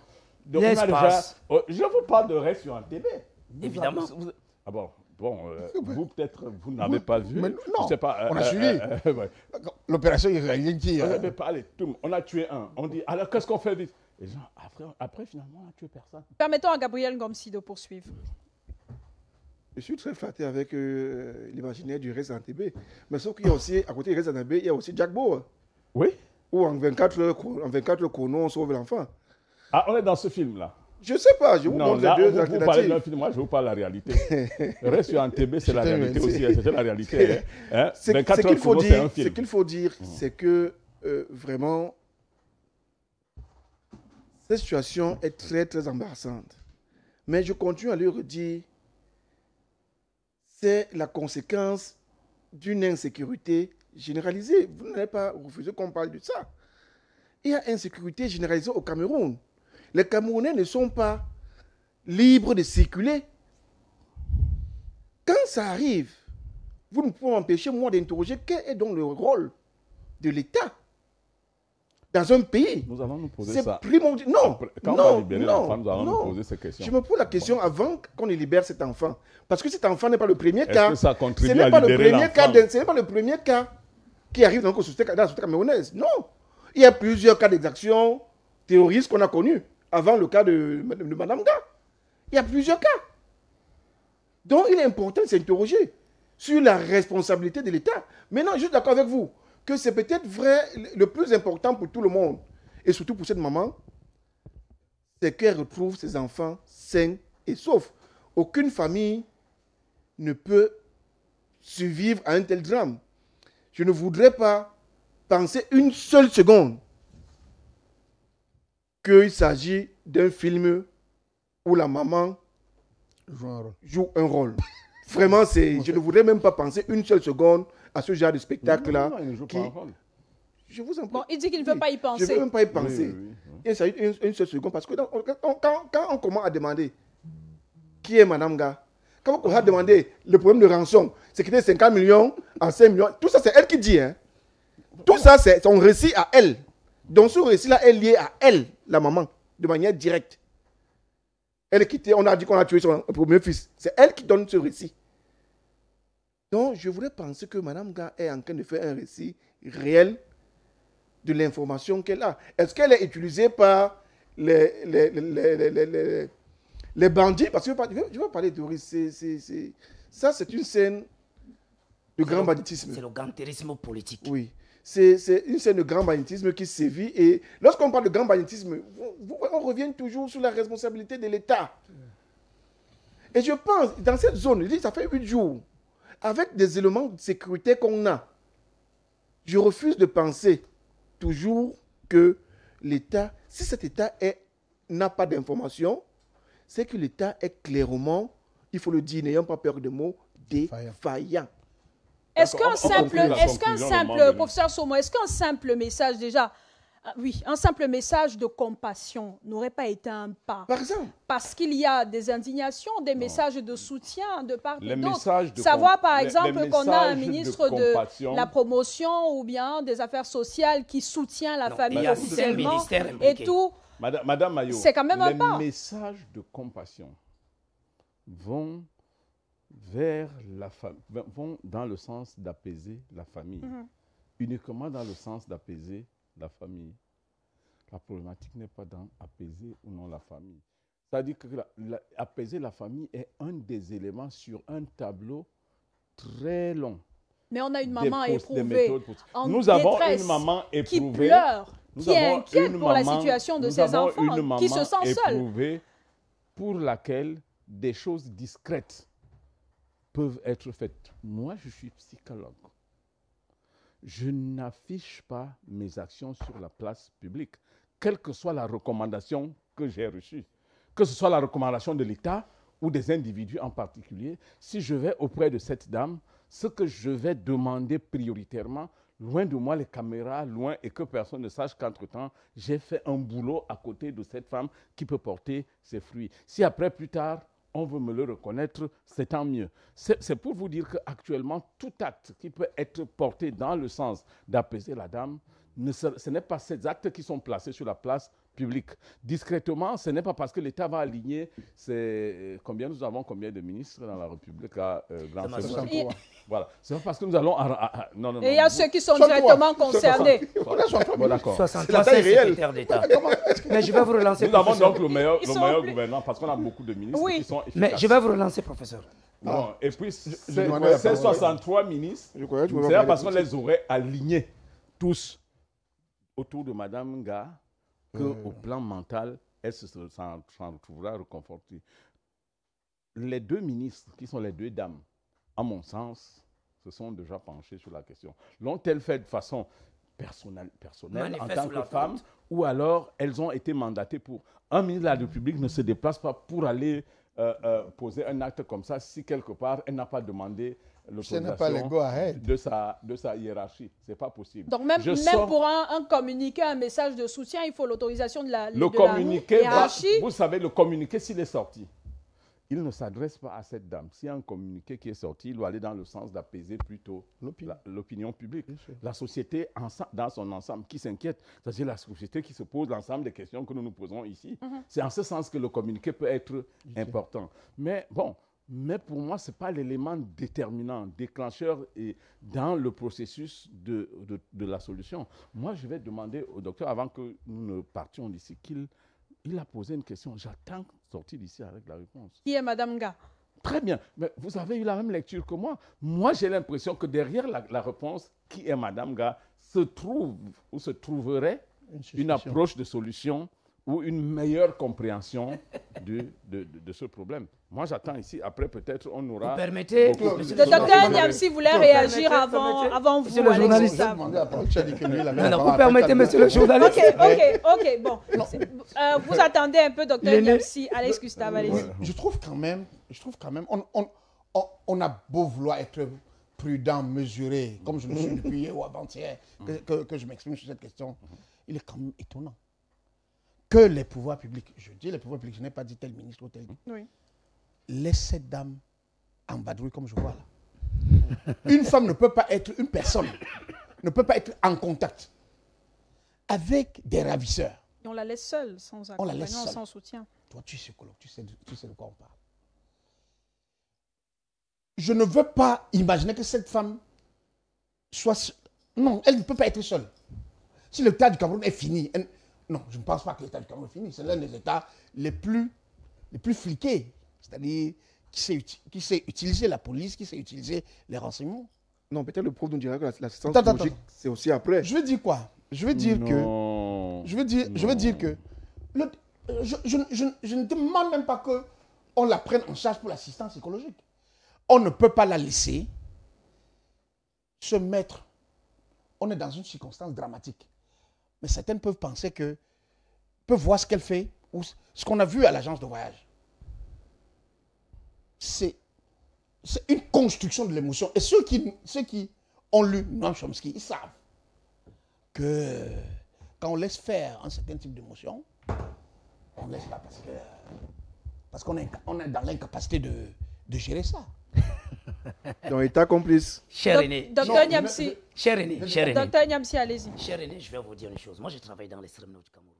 L'espace. Je vous parle de Reste sur NTB. Évidemment. Ah bon. Vous peut-être, vous n'avez pas vu. Mais non, je sais pas, on a suivi. Ouais. L'opération israélienne qui... On a tué un. On dit, alors qu'est-ce qu'on fait vite? Et gens, après, finalement, on a tué personne. Permettons à Gabriel Gomsi de poursuivre. Je suis très flatté avec l'imaginaire du Reste NTB. Mais sauf qu'il y a aussi, à côté du Reste NTB, il y a aussi Jack Bauer. Oui. Où en 24 heures chrono, on sauve l'enfant. Ah, on est dans ce film-là? Je ne sais pas, je vous montre les deux alternatives. Vous parlez d'un film, moi je vous parle de la réalité. Reste sur NTB, c'est la réalité aussi, c'est la réalité. Hein? Ce qu'il faut dire, c'est que vraiment, cette situation est très, très embarrassante. Mais je continue à lui redire, c'est la conséquence d'une insécurité généralisée. Vous n'allez pas refuser qu'on parle de ça. Il y a insécurité généralisée au Cameroun. Les Camerounais ne sont pas libres de circuler. Quand ça arrive, vous ne pouvez m'empêcher, moi, d'interroger quel est donc le rôle de l'État dans un pays. Nous allons nous poser ça. C'est primordial. Non, quand on va libérer l'enfant, nous allons nous poser ces questions. Je me pose la question avant qu'on libère cet enfant. Parce que cet enfant n'est pas le premier cas. Est-ce que ça contribue ce n'est à pas libérer l'enfant? Ce n'est pas le premier cas qui arrive dans la société camerounaise. Non. Il y a plusieurs cas d'exaction terroristes qu'on a connus avant le cas de Mme Ga. Il y a plusieurs cas. Donc, il est important de s'interroger sur la responsabilité de l'État. Maintenant, je suis d'accord avec vous que c'est peut-être vrai, le plus important pour tout le monde, et surtout pour cette maman, c'est qu'elle retrouve ses enfants sains et saufs. Aucune famille ne peut survivre à un tel drame. Je ne voudrais pas penser une seule seconde qu'il s'agit d'un film où la maman joue un rôle. Vraiment, je ne voudrais même pas penser une seule seconde à ce genre de spectacle-là. Non, il ne joue pas un rôle. Je vous en prie. Bon, il dit qu'il ne veut pas y penser. Je ne veux même pas y penser. Il s'agit d'une seule seconde. Parce que quand on commence à demander qui est Mme Ga, quand on commence à demander le problème de rançon, c'est qu'il y a 50 millions à 5 millions, tout ça, c'est elle qui dit. Hein. Tout ça, c'est son récit à elle. Donc, ce récit-là est lié à elle, la maman, de manière directe. Elle est quittée, on a dit qu'on a tué son premier fils. C'est elle qui donne ce récit. Donc, je voudrais penser que Mme Nga est en train de faire un récit réel de l'information qu'elle a. Est-ce qu'elle est utilisée par les bandits? Parce que je veux parler de ça, c'est une scène de grand banditisme. C'est le gantérisme politique. Oui. C'est une scène de grand banditisme qui sévit. Et lorsqu'on parle de grand banditisme, on revient toujours sur la responsabilité de l'État. Et je pense, dans cette zone, je dis, ça fait 8 jours, avec des éléments de sécurité qu'on a, je refuse de penser toujours que l'État, si cet État n'a pas d'information, c'est que l'État est clairement, il faut le dire, n'ayant pas peur de mots, défaillant. Est-ce qu'un simple, professeur Somo, est-ce qu'un simple message déjà, oui, un simple message de compassion n'aurait pas été un pas? Par exemple. Parce qu'il y a des indignations, des messages de soutien de part et d'autre. Savoir par exemple qu'on a un ministre de la promotion ou bien des affaires sociales qui soutient la famille officiellement et tout. Madame Mayo, c'est quand même un pas. Les messages de compassion vont vers la famille, vont dans le sens d'apaiser la famille. Uniquement dans le sens d'apaiser la famille. La problématique n'est pas dans apaiser ou non la famille. C'est-à-dire que apaiser la famille est un des éléments sur un tableau très long. Mais on a une maman éprouvée, nous avons une maman éprouvée, qui pleure, qui est inquiète pour la situation de ses enfants, qui se sent seule. Pour laquelle des choses discrètes peuvent être faites. Moi, je suis psychologue. Je n'affiche pas mes actions sur la place publique, quelle que soit la recommandation que j'ai reçue, que ce soit la recommandation de l'État ou des individus en particulier. Si je vais auprès de cette dame, ce que je vais demander prioritairement, loin de moi les caméras, loin, et que personne ne sache qu'entre-temps, j'ai fait un boulot à côté de cette femme qui peut porter ses fruits. Si après, plus tard, on veut me le reconnaître, c'est tant mieux. C'est pour vous dire qu'actuellement, tout acte qui peut être porté dans le sens d'apaiser la dame, ce n'est pas ces actes qui sont placés sur la place publique. Discrètement, ce n'est pas parce que l'État va aligner, nous avons combien de ministres dans la République à Grand Sénégal. Voilà. C'est pas parce que nous allons... non. Et il y a ceux qui sont directement concernés. Bon, d'accord. 63 secrétaires d'État. Mais je vais vous relancer, Nous avons donc le meilleur gouvernement parce qu'on a beaucoup de ministres qui sont efficaces. Mais je vais vous relancer, professeur. Bon, et puis, ces 63 ministres, c'est parce qu'on les aurait alignés tous autour de Mme Nga, qu'au plan mental, elle s'en retrouvera reconfortée. Les deux ministres, qui sont les deux dames, à mon sens, se sont déjà penchés sur la question. L'ont-elles fait de façon personnelle en tant que femme, ou alors elles ont été mandatées pour... Un ministre de la République ne se déplace pas pour aller poser un acte comme ça si quelque part elle n'a pas demandé l'autorisation de sa hiérarchie. Ce n'est pas possible. Donc même pour un communiqué, un message de soutien, il faut l'autorisation de la hiérarchie. Vous savez, le communiqué, s'il est sorti, il ne s'adresse pas à cette dame. S'il y a un communiqué qui est sorti, il doit aller dans le sens d'apaiser plutôt l'opinion publique. La société dans son ensemble qui s'inquiète, c'est-à-dire la société qui se pose l'ensemble des questions que nous nous posons ici. C'est en ce sens que le communiqué peut être important. Mais bon, pour moi, ce n'est pas l'élément déterminant, déclencheur et dans le processus de la solution. Moi, je vais demander au docteur, avant que nous ne partions d'ici, il a posé une question. J'attends de sortir d'ici avec la réponse. Qui est Mme Nga? Très bien. Mais vous avez eu la même lecture que moi. Moi, j'ai l'impression que derrière la réponse, qui est Mme Nga, se trouve ou se trouverait une approche de solution ou une meilleure compréhension de ce problème. Moi, j'attends ici. Après, peut-être, on aura... Vous permettez... Le docteur Niamsi voulait réagir avant vous. Monsieur le journaliste. Vous permettez, monsieur le journaliste. Ok. Bon. Vous attendez un peu, docteur Niamsi. Alex Gustave, allez-y. Je trouve quand même, on a beau vouloir être prudent, mesuré, comme je le suis depuis hier ou avant-hier, que je m'exprime sur cette question, il est quand même étonnant que les pouvoirs publics, je dis les pouvoirs publics, je n'ai pas dit tel ministre ou tel, laisse cette dame en vadrouille comme je vois là. Une femme ne peut pas être, une personne ne peut pas être en contact avec des ravisseurs. Et on la laisse seule, sans accompagnement, sans soutien. Toi, tu es psychologue, tu sais de quoi on parle. Je ne veux pas imaginer que cette femme soit... Non, elle ne peut pas être seule. Si l'État du Cameroun est fini... Non, je ne pense pas que l'État du Cameroun est fini. C'est l'un des États les plus fliqués. C'est-à-dire qui sait utiliser la police, qui sait utiliser les renseignements. Non, peut-être le prof nous dira que l'assistance psychologique, c'est aussi après. Je veux dire quoi? Je veux dire que... Je veux dire que... Je ne demande même pas qu'on la prenne en charge pour l'assistance psychologique. On ne peut pas la laisser se mettre. On est dans une circonstance dramatique. Mais certaines peuvent penser peuvent voir ce qu'elle fait, ou ce qu'on a vu à l'agence de voyage. C'est une construction de l'émotion. Et ceux qui ont lu Noam Chomsky, ils savent que quand on laisse faire un certain type d'émotion, on ne laisse pas parce qu'on est dans l'incapacité de gérer ça. Dans l'état complice. Cher René. Docteur Niamsi. Cher René. Docteur Niamsi, allez-y. Cher René, je vais vous dire une chose. Moi, j'ai travaillé dans l'extrême nord du Cameroun.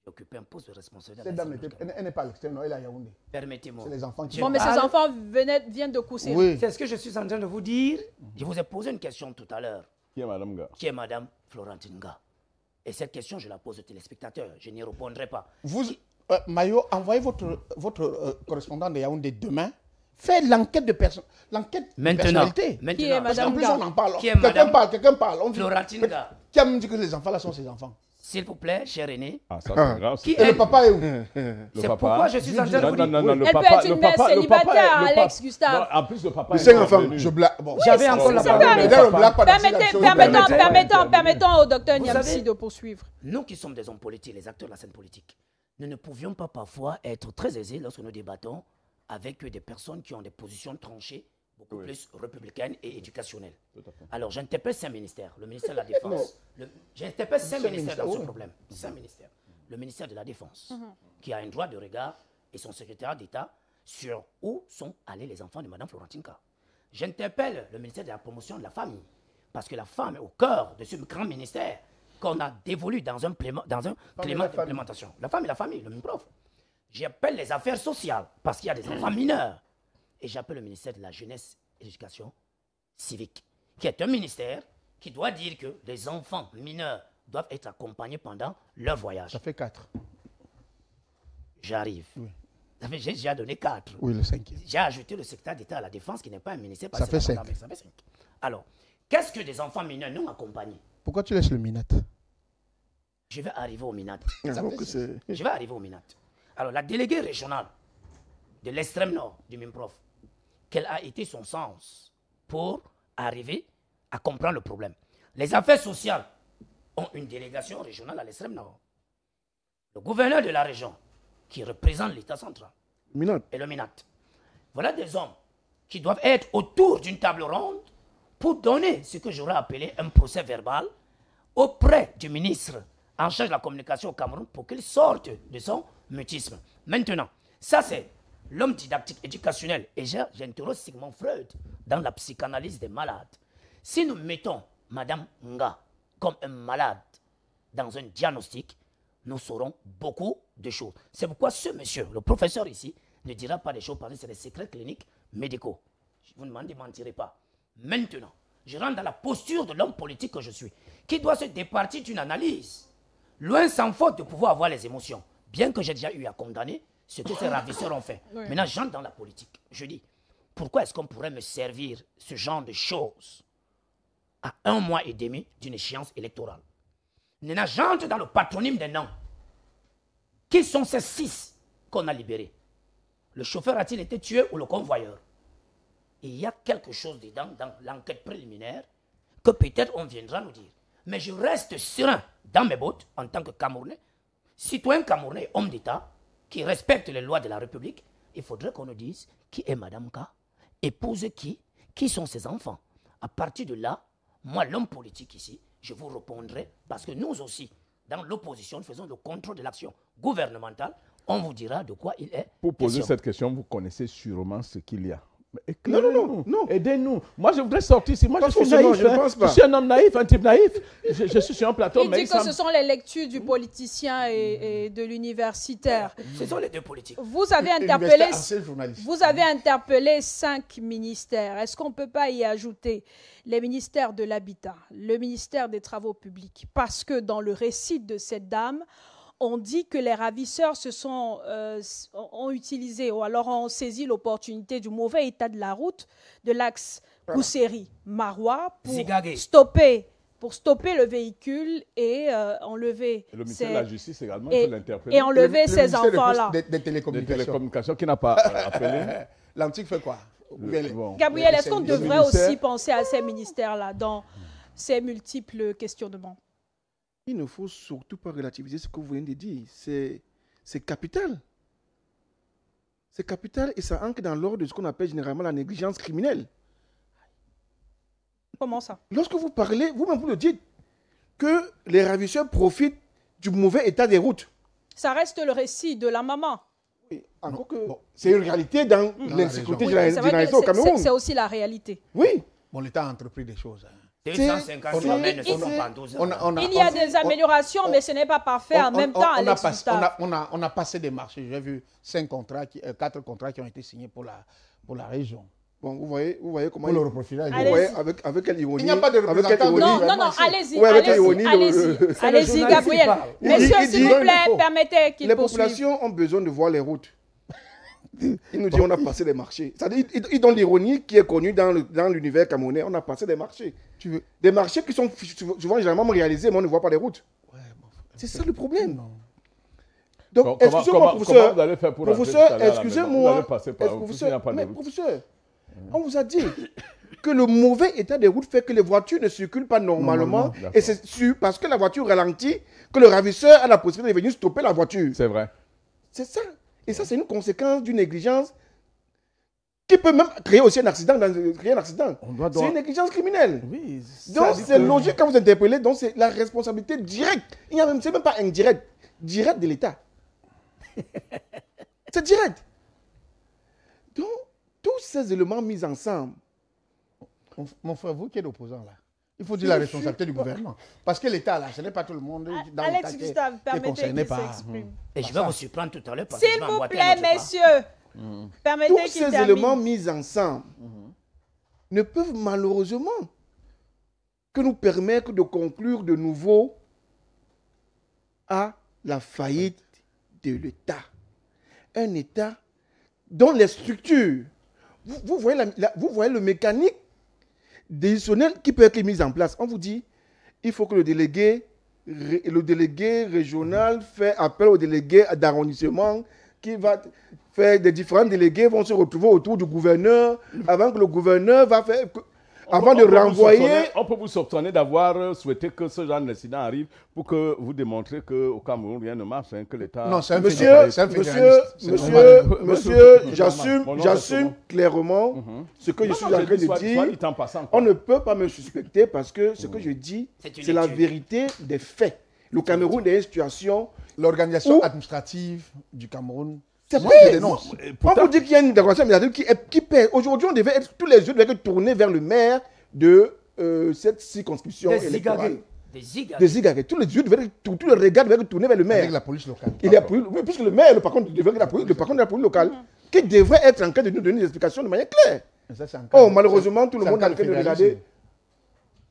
J'ai occupé un poste de responsabilité. Cette dame, elle n'est pas à l'extrême nord, elle est à Yaoundé. Permettez-moi. C'est les enfants qui... Bon, mais ces enfants viennent de Kousser. Oui. C'est ce que je suis en train de vous dire. Je vous ai posé une question tout à l'heure. Qui est Madame Nga? Qui est Madame Florentine Nga? Et cette question, je la pose aux téléspectateurs. Je n'y répondrai pas. Mayo, envoyez votre correspondant de Yaoundé demain. Faites l'enquête de personnalité. Maintenant, qui est Madame Nga? On en parle. Qui est Madame Quelqu'un parle. Florentine Nga? Qui a me dit que les enfants là sont ses enfants? S'il vous plaît, cher René. Ah, ça c'est grave. Et le papa est où? C'est pourquoi je suis en train de vous dire. Non, Elle peut être une mère célibataire, Alex Gustave. En plus, le papa. Les 5 enfants, je blague. J'avais encore la parole. Permettons au docteur Niamsi de poursuivre. Nous qui sommes des hommes politiques, les acteurs de la scène politique, nous ne pouvions pas parfois être très aisés lorsque nous débattons avec des personnes qui ont des positions tranchées, beaucoup plus républicaines et éducationnelles. Alors j'interpelle 5 ministères, le ministère de la Défense. J'interpelle 5 ministères dans ce problème. 5 ministères. Le ministère de la Défense, qui a un droit de regard, et son secrétaire d'État sur où sont allés les enfants de Mme Florentine Nga. J'interpelle le ministère de la Promotion de la Famille, parce que la femme est au cœur de ce grand ministère qu'on a dévolu dans un climat d'implémentation. La femme et la famille, le MINPROF. J'appelle les affaires sociales, parce qu'il y a des enfants mineurs. Et j'appelle le ministère de la Jeunesse et de l'Éducation civique, qui est un ministère qui doit dire que les enfants mineurs doivent être accompagnés pendant leur voyage. Ça fait 4. J'arrive. Oui. J'ai déjà donné 4. Oui, le 5e. J'ai ajouté le secrétaire d'État à la Défense, qui n'est pas un ministère. Ça fait 5. Ça fait 5. Alors, qu'est-ce que des enfants mineurs non accompagnés? Pourquoi tu laisses le MINAT? Je vais arriver au MINAT. Je vais arriver au MINAT. Alors, la déléguée régionale de l'extrême nord du MINPROF, quel a été son sens pour arriver à comprendre le problème? Les affaires sociales ont une délégation régionale à l'extrême nord. Le gouverneur de la région, qui représente l'État central, et le MINAT. Voilà des hommes qui doivent être autour d'une table ronde pour donner ce que j'aurais appelé un procès verbal auprès du ministre en charge de la communication au Cameroun pour qu'il sorte de son mutisme. Maintenant, ça c'est l'homme didactique éducationnel. Et j'interroge Sigmund Freud dans la psychanalyse des malades. Si nous mettons Madame Nga comme un malade dans un diagnostic, nous saurons beaucoup de choses. C'est pourquoi ce monsieur, le professeur ici, ne dira pas des choses parce que c'est des secrets cliniques médicaux. Vous ne m'en démentirez pas. Maintenant, je rentre dans la posture de l'homme politique que je suis, qui doit se départir d'une analyse. Loin sans faute de pouvoir avoir les émotions, bien que j'ai déjà eu à condamner ce que ces ravisseurs ont fait. Oui. Maintenant, j'entre dans la politique. Je dis, pourquoi est-ce qu'on pourrait me servir ce genre de choses à 1 mois et demi d'une échéance électorale? Maintenant, j'entre dans le patronyme des noms. Qui sont ces 6 qu'on a libérés? Le chauffeur a-t-il été tué ou le convoyeur? Il y a quelque chose dedans dans l'enquête préliminaire que peut-être on viendra nous dire. Mais je reste serein dans mes bottes en tant que Camerounais, citoyen camerounais, homme d'État, qui respecte les lois de la République. Il faudrait qu'on nous dise qui est Madame K, épouse qui sont ses enfants. À partir de là, moi, l'homme politique ici, je vous répondrai, parce que nous aussi, dans l'opposition, nous faisons le contrôle de l'action gouvernementale, on vous dira de quoi il est. Pour poser cette question, vous connaissez sûrement ce qu'il y a Non. Aidez-nous. Moi, je voudrais sortir ici. Moi, je suis naïf. Je ne pense pas. Je suis un homme naïf, un type naïf. Je suis sur un plateau. Il dit que ce sont les lectures du politicien et de l'universitaire. Ce sont les deux politiques. Vous avez interpellé 5 ministères. Est-ce qu'on ne peut pas y ajouter les ministères de l'Habitat, le ministère des Travaux publics? Parce que dans le récit de cette dame, on dit que les ravisseurs ont utilisé ou alors ont saisi l'opportunité du mauvais état de la route de l'axe Kousséri-Marois pour stopper le véhicule et enlever le ministère de la Justice également, il faut l'interpeller. Et enlever ces enfants-là. Des télécommunications qui n'a pas appelé. L'antique fait quoi? Gabriel, est-ce qu'on devrait aussi penser à ces ministères-là dans ces multiples questionnements? Il ne faut surtout pas relativiser ce que vous venez de dire. C'est capital. C'est capital et ça ancre dans l'ordre de ce qu'on appelle généralement la négligence criminelle. Comment ça? Lorsque vous parlez, vous-même vous le dites, que les ravisseurs profitent du mauvais état des routes. Ça reste le récit de la maman. Oui, encore que c'est une réalité dans l'insécurité généralisée au Cameroun. C'est aussi la réalité. Oui. Bon, l'État a entrepris des choses. 250 femmes ne sont pas en 12 ans. Il y a des améliorations, mais ce n'est pas parfait en même temps. On a passé des marchés. J'ai vu 4 contrats qui ont été signés pour la région. Bon, vous voyez comment... Pour le reprofilage. Vous voyez avec quelle ironie... Il n'y a pas de représentant. Non, allez-y, Gabriel. Messieurs, s'il vous plaît, permettez qu'il poursuive. Les populations ont besoin de voir les routes. Il nous dit on a passé des marchés. C'est-à-dire, il donne l'ironie qui est connue dans l'univers camerounais. On a passé des marchés. Des marchés qui sont souvent généralement réalisés, mais on ne voit pas les routes. C'est ça le problème. Donc, excusez-moi, professeur, excusez-moi, professeur, on vous a dit que le mauvais état des routes fait que les voitures ne circulent pas normalement. Et c'est sûr, parce que la voiture ralentit, que le ravisseur a la possibilité de venir stopper la voiture. C'est vrai. C'est ça. Et ça, c'est une conséquence d'une négligence qui peut même créer aussi un accident. C'est une négligence criminelle. Oui, donc, c'est logique quand vous interpellez. Donc, c'est la responsabilité directe. C'est même pas indirect. Direct de l'État. C'est direct. Donc, tous ces éléments mis ensemble. Mon frère, vous qui êtes opposant là, il faut dire la responsabilité du gouvernement. Parce que l'État là, ce n'est pas tout le monde dans Alex Gustave, permettez qu'il s'exprime. Et je vais vous surprendre tout à l'heure. S'il vous plaît, messieurs, permettez qu'il termine. Tous ces éléments mis ensemble ne peuvent malheureusement que nous permettre de conclure de nouveau à la faillite de l'État. Un État dont les structures, vous voyez le mécanique décisionnel qui peut être mis en place. On vous dit, il faut que le délégué régional fait appel au délégué d'arrondissement qui va faire des différents délégués vont se retrouver autour du gouverneur avant que le gouverneur va faire... Avant de renvoyer... On peut vous soupçonner d'avoir souhaité que ce genre d'incident arrive pour que vous démontrez qu'au Cameroun, rien ne marche, que l'État... Non, c'est un Monsieur, j'assume clairement ce que je suis en train de dire. On ne peut pas me suspecter parce que ce que je dis, c'est la vérité des faits. Le Cameroun est une situation... L'organisation administrative du Cameroun... On vous dit qu'il y a une déclaration qui perd. Aujourd'hui, tous les yeux devaient être tournés vers le maire de cette circonscription électorale. Des Zigarets. Tous les yeux tous les regards devaient être tournés vers le maire. Avec la police locale. Puisque le maire, le patron de la police locale, qui devrait être en train de nous donner des explications de manière claire. Malheureusement, tout le monde est en train de regarder.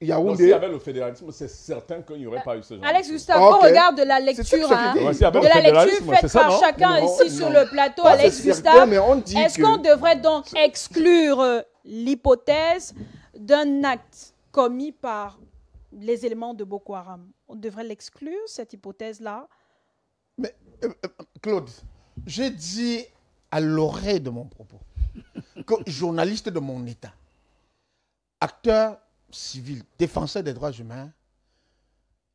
Donc, s'il y avait le fédéralisme, c'est certain qu'il n'y aurait pas eu ce genre. Alex Gustave, on regarde de la lecture, faite par chacun ici sur le plateau. Alex Gustave, est-ce qu'on devrait donc exclure l'hypothèse d'un acte commis par les éléments de Boko Haram? On devrait l'exclure, cette hypothèse-là? Mais, Claude, j'ai dit à l'oreille de mon propos que journaliste de mon État, acteur civil, défenseur des droits humains,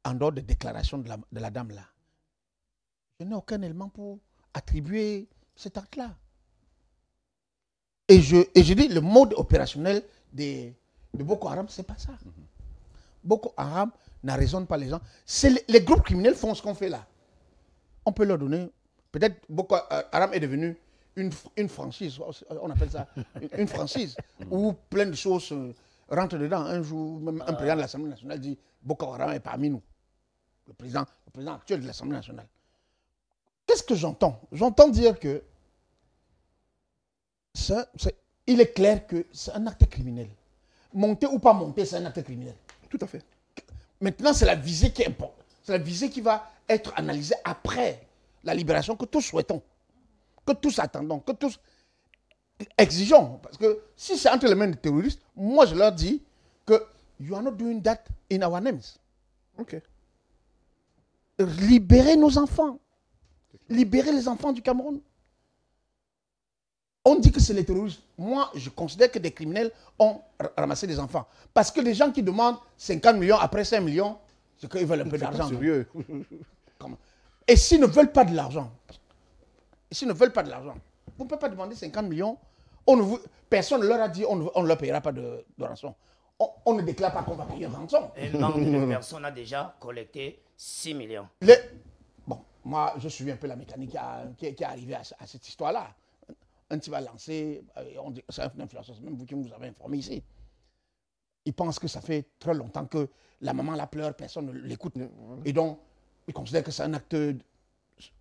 en dehors des déclarations de la dame là, je n'ai aucun élément pour attribuer cet acte-là. Et je dis, le mode opérationnel de Boko Haram, c'est pas ça. Boko Haram n'arraisonne pas les gens. Les groupes criminels font ce qu'on fait là. On peut leur donner... Peut-être Boko Haram est devenu une franchise, on appelle ça une franchise, où plein de choses rentrent dedans. Un jour, même un président de l'Assemblée nationale dit Boko Haram est parmi nous. Le président actuel de l'Assemblée nationale. Qu'est-ce que j'entends? J'entends dire que il est clair que c'est un acte criminel. Monter ou pas monter, c'est un acte criminel. Tout à fait. Maintenant, c'est la visée qui importe. C'est la visée qui va être analysée après la libération que tous souhaitons, que tous attendons, que tous exigeons. Parce que si c'est entre les mains des terroristes, moi je leur dis que you are not doing that in our names. Ok. Libérez nos enfants. Libérez les enfants du Cameroun. On dit que c'est les terroristes. Moi, je considère que des criminels ont ramassé des enfants. Parce que les gens qui demandent 50 millions après 5 millions, c'est qu'ils veulent un peu d'argent. Sérieux. Et s'ils ne veulent pas de l'argent, vous ne pouvez pas demander 50 millions. Personne ne leur a dit on ne leur payera pas de rançon. On ne déclare pas qu'on va payer une rançon. Un nombre de personnes a déjà collecté 6 millions. Bon, moi, je suis un peu la mécanique qui est arrivée à cette histoire-là. Un type va lancer, c'est un influenceur, même vous qui vous avez informé ici. Il pense que ça fait très longtemps que la maman la pleure, personne ne l'écoute. Et donc, il considère que c'est un acte,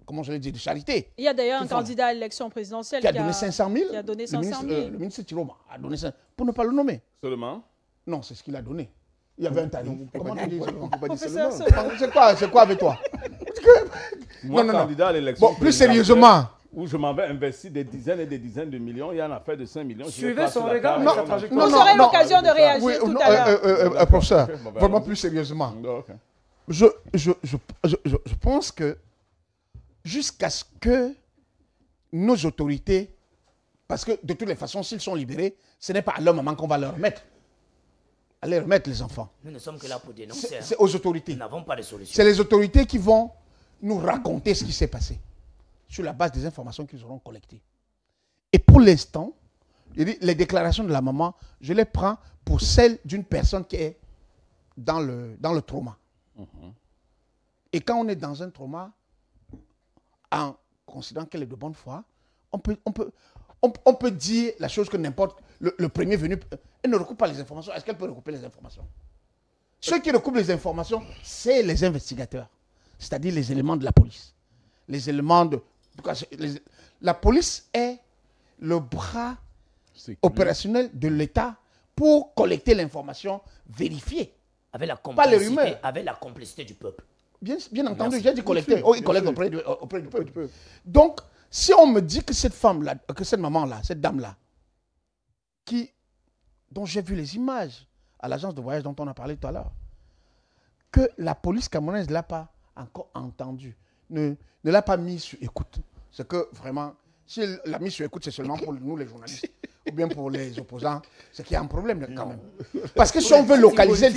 comment je l'ai dit, de charité. Il y a d'ailleurs un candidat à l'élection présidentielle qui a donné 500 000. Qui a donné 500 000. Le ministre Tiroma a donné 500 000, pour ne pas le nommer. Seulement? Non, c'est ce qu'il a donné. Il y avait un tarif. Comment tu dis Professeur, c'est quoi avec toi? Moi, candidat à l'élection. Bon, plus sérieusement. Où je m'en vais investir des dizaines et des dizaines de millions, il y a une affaire de 5 millions. Suivez son regard. Vous aurez l'occasion de réagir tout à l'heure. Professeur, vraiment plus sérieusement. Je pense que jusqu'à ce que nos autorités, parce que de toutes les façons, s'ils sont libérés, ce n'est pas à leur maman qu'on va leur remettre. Aller remettre les enfants. Nous ne sommes que là pour dénoncer. C'est aux autorités. Nous n'avons pas de solution. C'est les autorités qui vont nous raconter ce qui s'est passé sur la base des informations qu'ils auront collectées. Et pour l'instant, les déclarations de la maman, je les prends pour celles d'une personne qui est dans le trauma. Et quand on est dans un trauma, en considérant qu'elle est de bonne foi, on peut dire la chose que n'importe le premier venu. Elle ne recoupe pas les informations. Est-ce qu'elle peut recouper les informations? Ceux qui recoupent les informations, c'est les investigateurs, c'est-à-dire les éléments de la police. Les éléments de... La police est le bras opérationnel de l'État pour collecter l'information, vérifier. Avec la pas les rumeurs. Avec la complicité du peuple. Bien entendu, j'ai dit collecter. Il collecte auprès du peuple. Donc, si on me dit que cette femme-là, que cette maman-là, cette dame-là, dont j'ai vu les images à l'agence de voyage dont on a parlé tout à l'heure, que la police camerounaise ne l'a pas encore entendu, ne l'a pas mis sur écoute. C'est que vraiment, si elle l'a mis sur écoute, c'est seulement pour nous les journalistes ou bien pour les opposants, c'est qu'il y a un problème quand même. Parce que si on veut localiser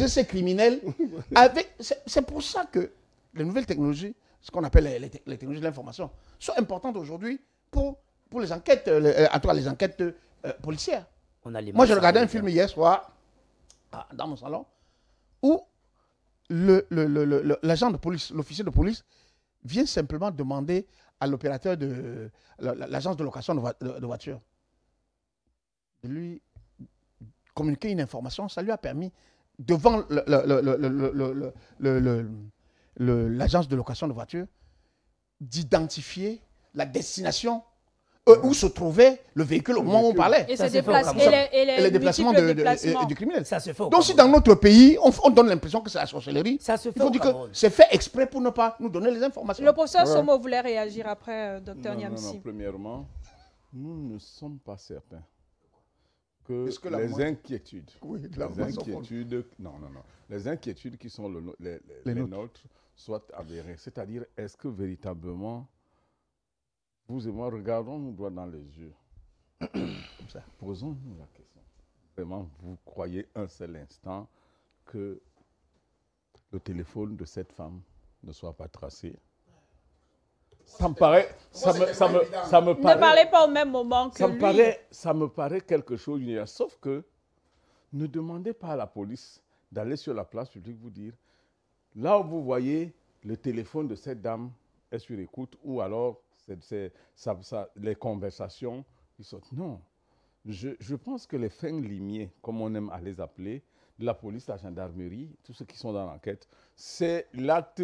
ces criminels, c'est pour ça que les nouvelles technologies, ce qu'on appelle les technologies de l'information, sont importantes aujourd'hui pour les enquêtes, en tout cas les enquêtes policières. Moi, j'ai regardé un film hier soir dans mon salon où l'agent de police, l'officier de police, vient simplement demander à l'opérateur de l'agence de location de voitures de lui communiquer une information. Ça lui a permis, devant l'agence de location de voitures, d'identifier la destination où se trouvait le véhicule au moment où on parlait. Et les déplacements du criminel. Ça se fait Donc si dans notre pays, on donne l'impression que c'est la sorcellerie, il faut dire que c'est fait exprès pour ne pas nous donner les informations. Le professeur Somo voulait réagir après, Dr Niamsi. Non, premièrement, nous ne sommes pas certains que les inquiétudes, les inquiétudes qui sont les nôtres soient avérées. C'est-à-dire, est-ce que véritablement vous et moi, regardons-nous droit dans les yeux. Comme ça, posons-nous la question. Vraiment, vous croyez un seul instant que le téléphone de cette femme ne soit pas tracé? Ça me paraît... Ne parlez pas au même moment que lui. Ça me paraît quelque chose. Sauf que ne demandez pas à la police d'aller sur la place publique vous dire, là où vous voyez le téléphone de cette dame est sur écoute, ou alors les conversations, ils sont... Non. Je pense que les fins limiers, comme on aime à les appeler, de la police, la gendarmerie, tous ceux qui sont dans l'enquête, c'est l'acte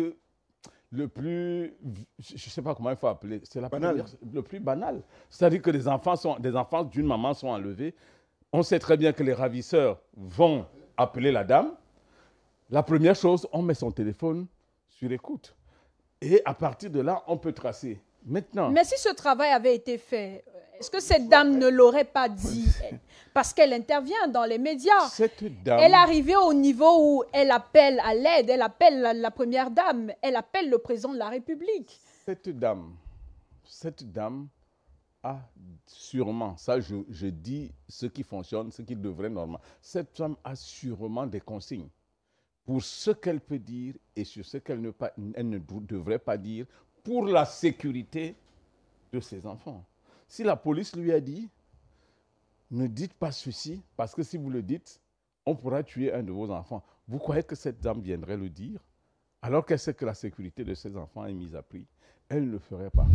le plus, je ne sais pas comment il faut appeler, c'est le plus banal. C'est-à-dire que des enfants d'une maman sont enlevés. On sait très bien que les ravisseurs vont appeler la dame. La première chose, on met son téléphone sur écoute. Et à partir de là, on peut tracer. Maintenant. Mais si ce travail avait été fait, est-ce que cette dame ne l'aurait pas dit? Parce qu'elle intervient dans les médias. Cette dame... Elle est arrivée au niveau où elle appelle à l'aide, elle appelle la première dame, elle appelle le président de la République. Cette dame a sûrement, ça je dis ce qui fonctionne, ce qui devrait normalement, cette femme a sûrement des consignes pour ce qu'elle peut dire et sur ce qu'elle ne devrait pas dire pour la sécurité de ses enfants. Si la police lui a dit, ne dites pas ceci, parce que si vous le dites, on pourra tuer un de vos enfants. Vous croyez que cette dame viendrait le dire, alors qu'elle sait que la sécurité de ses enfants est mise à prix? Elle ne le ferait pas.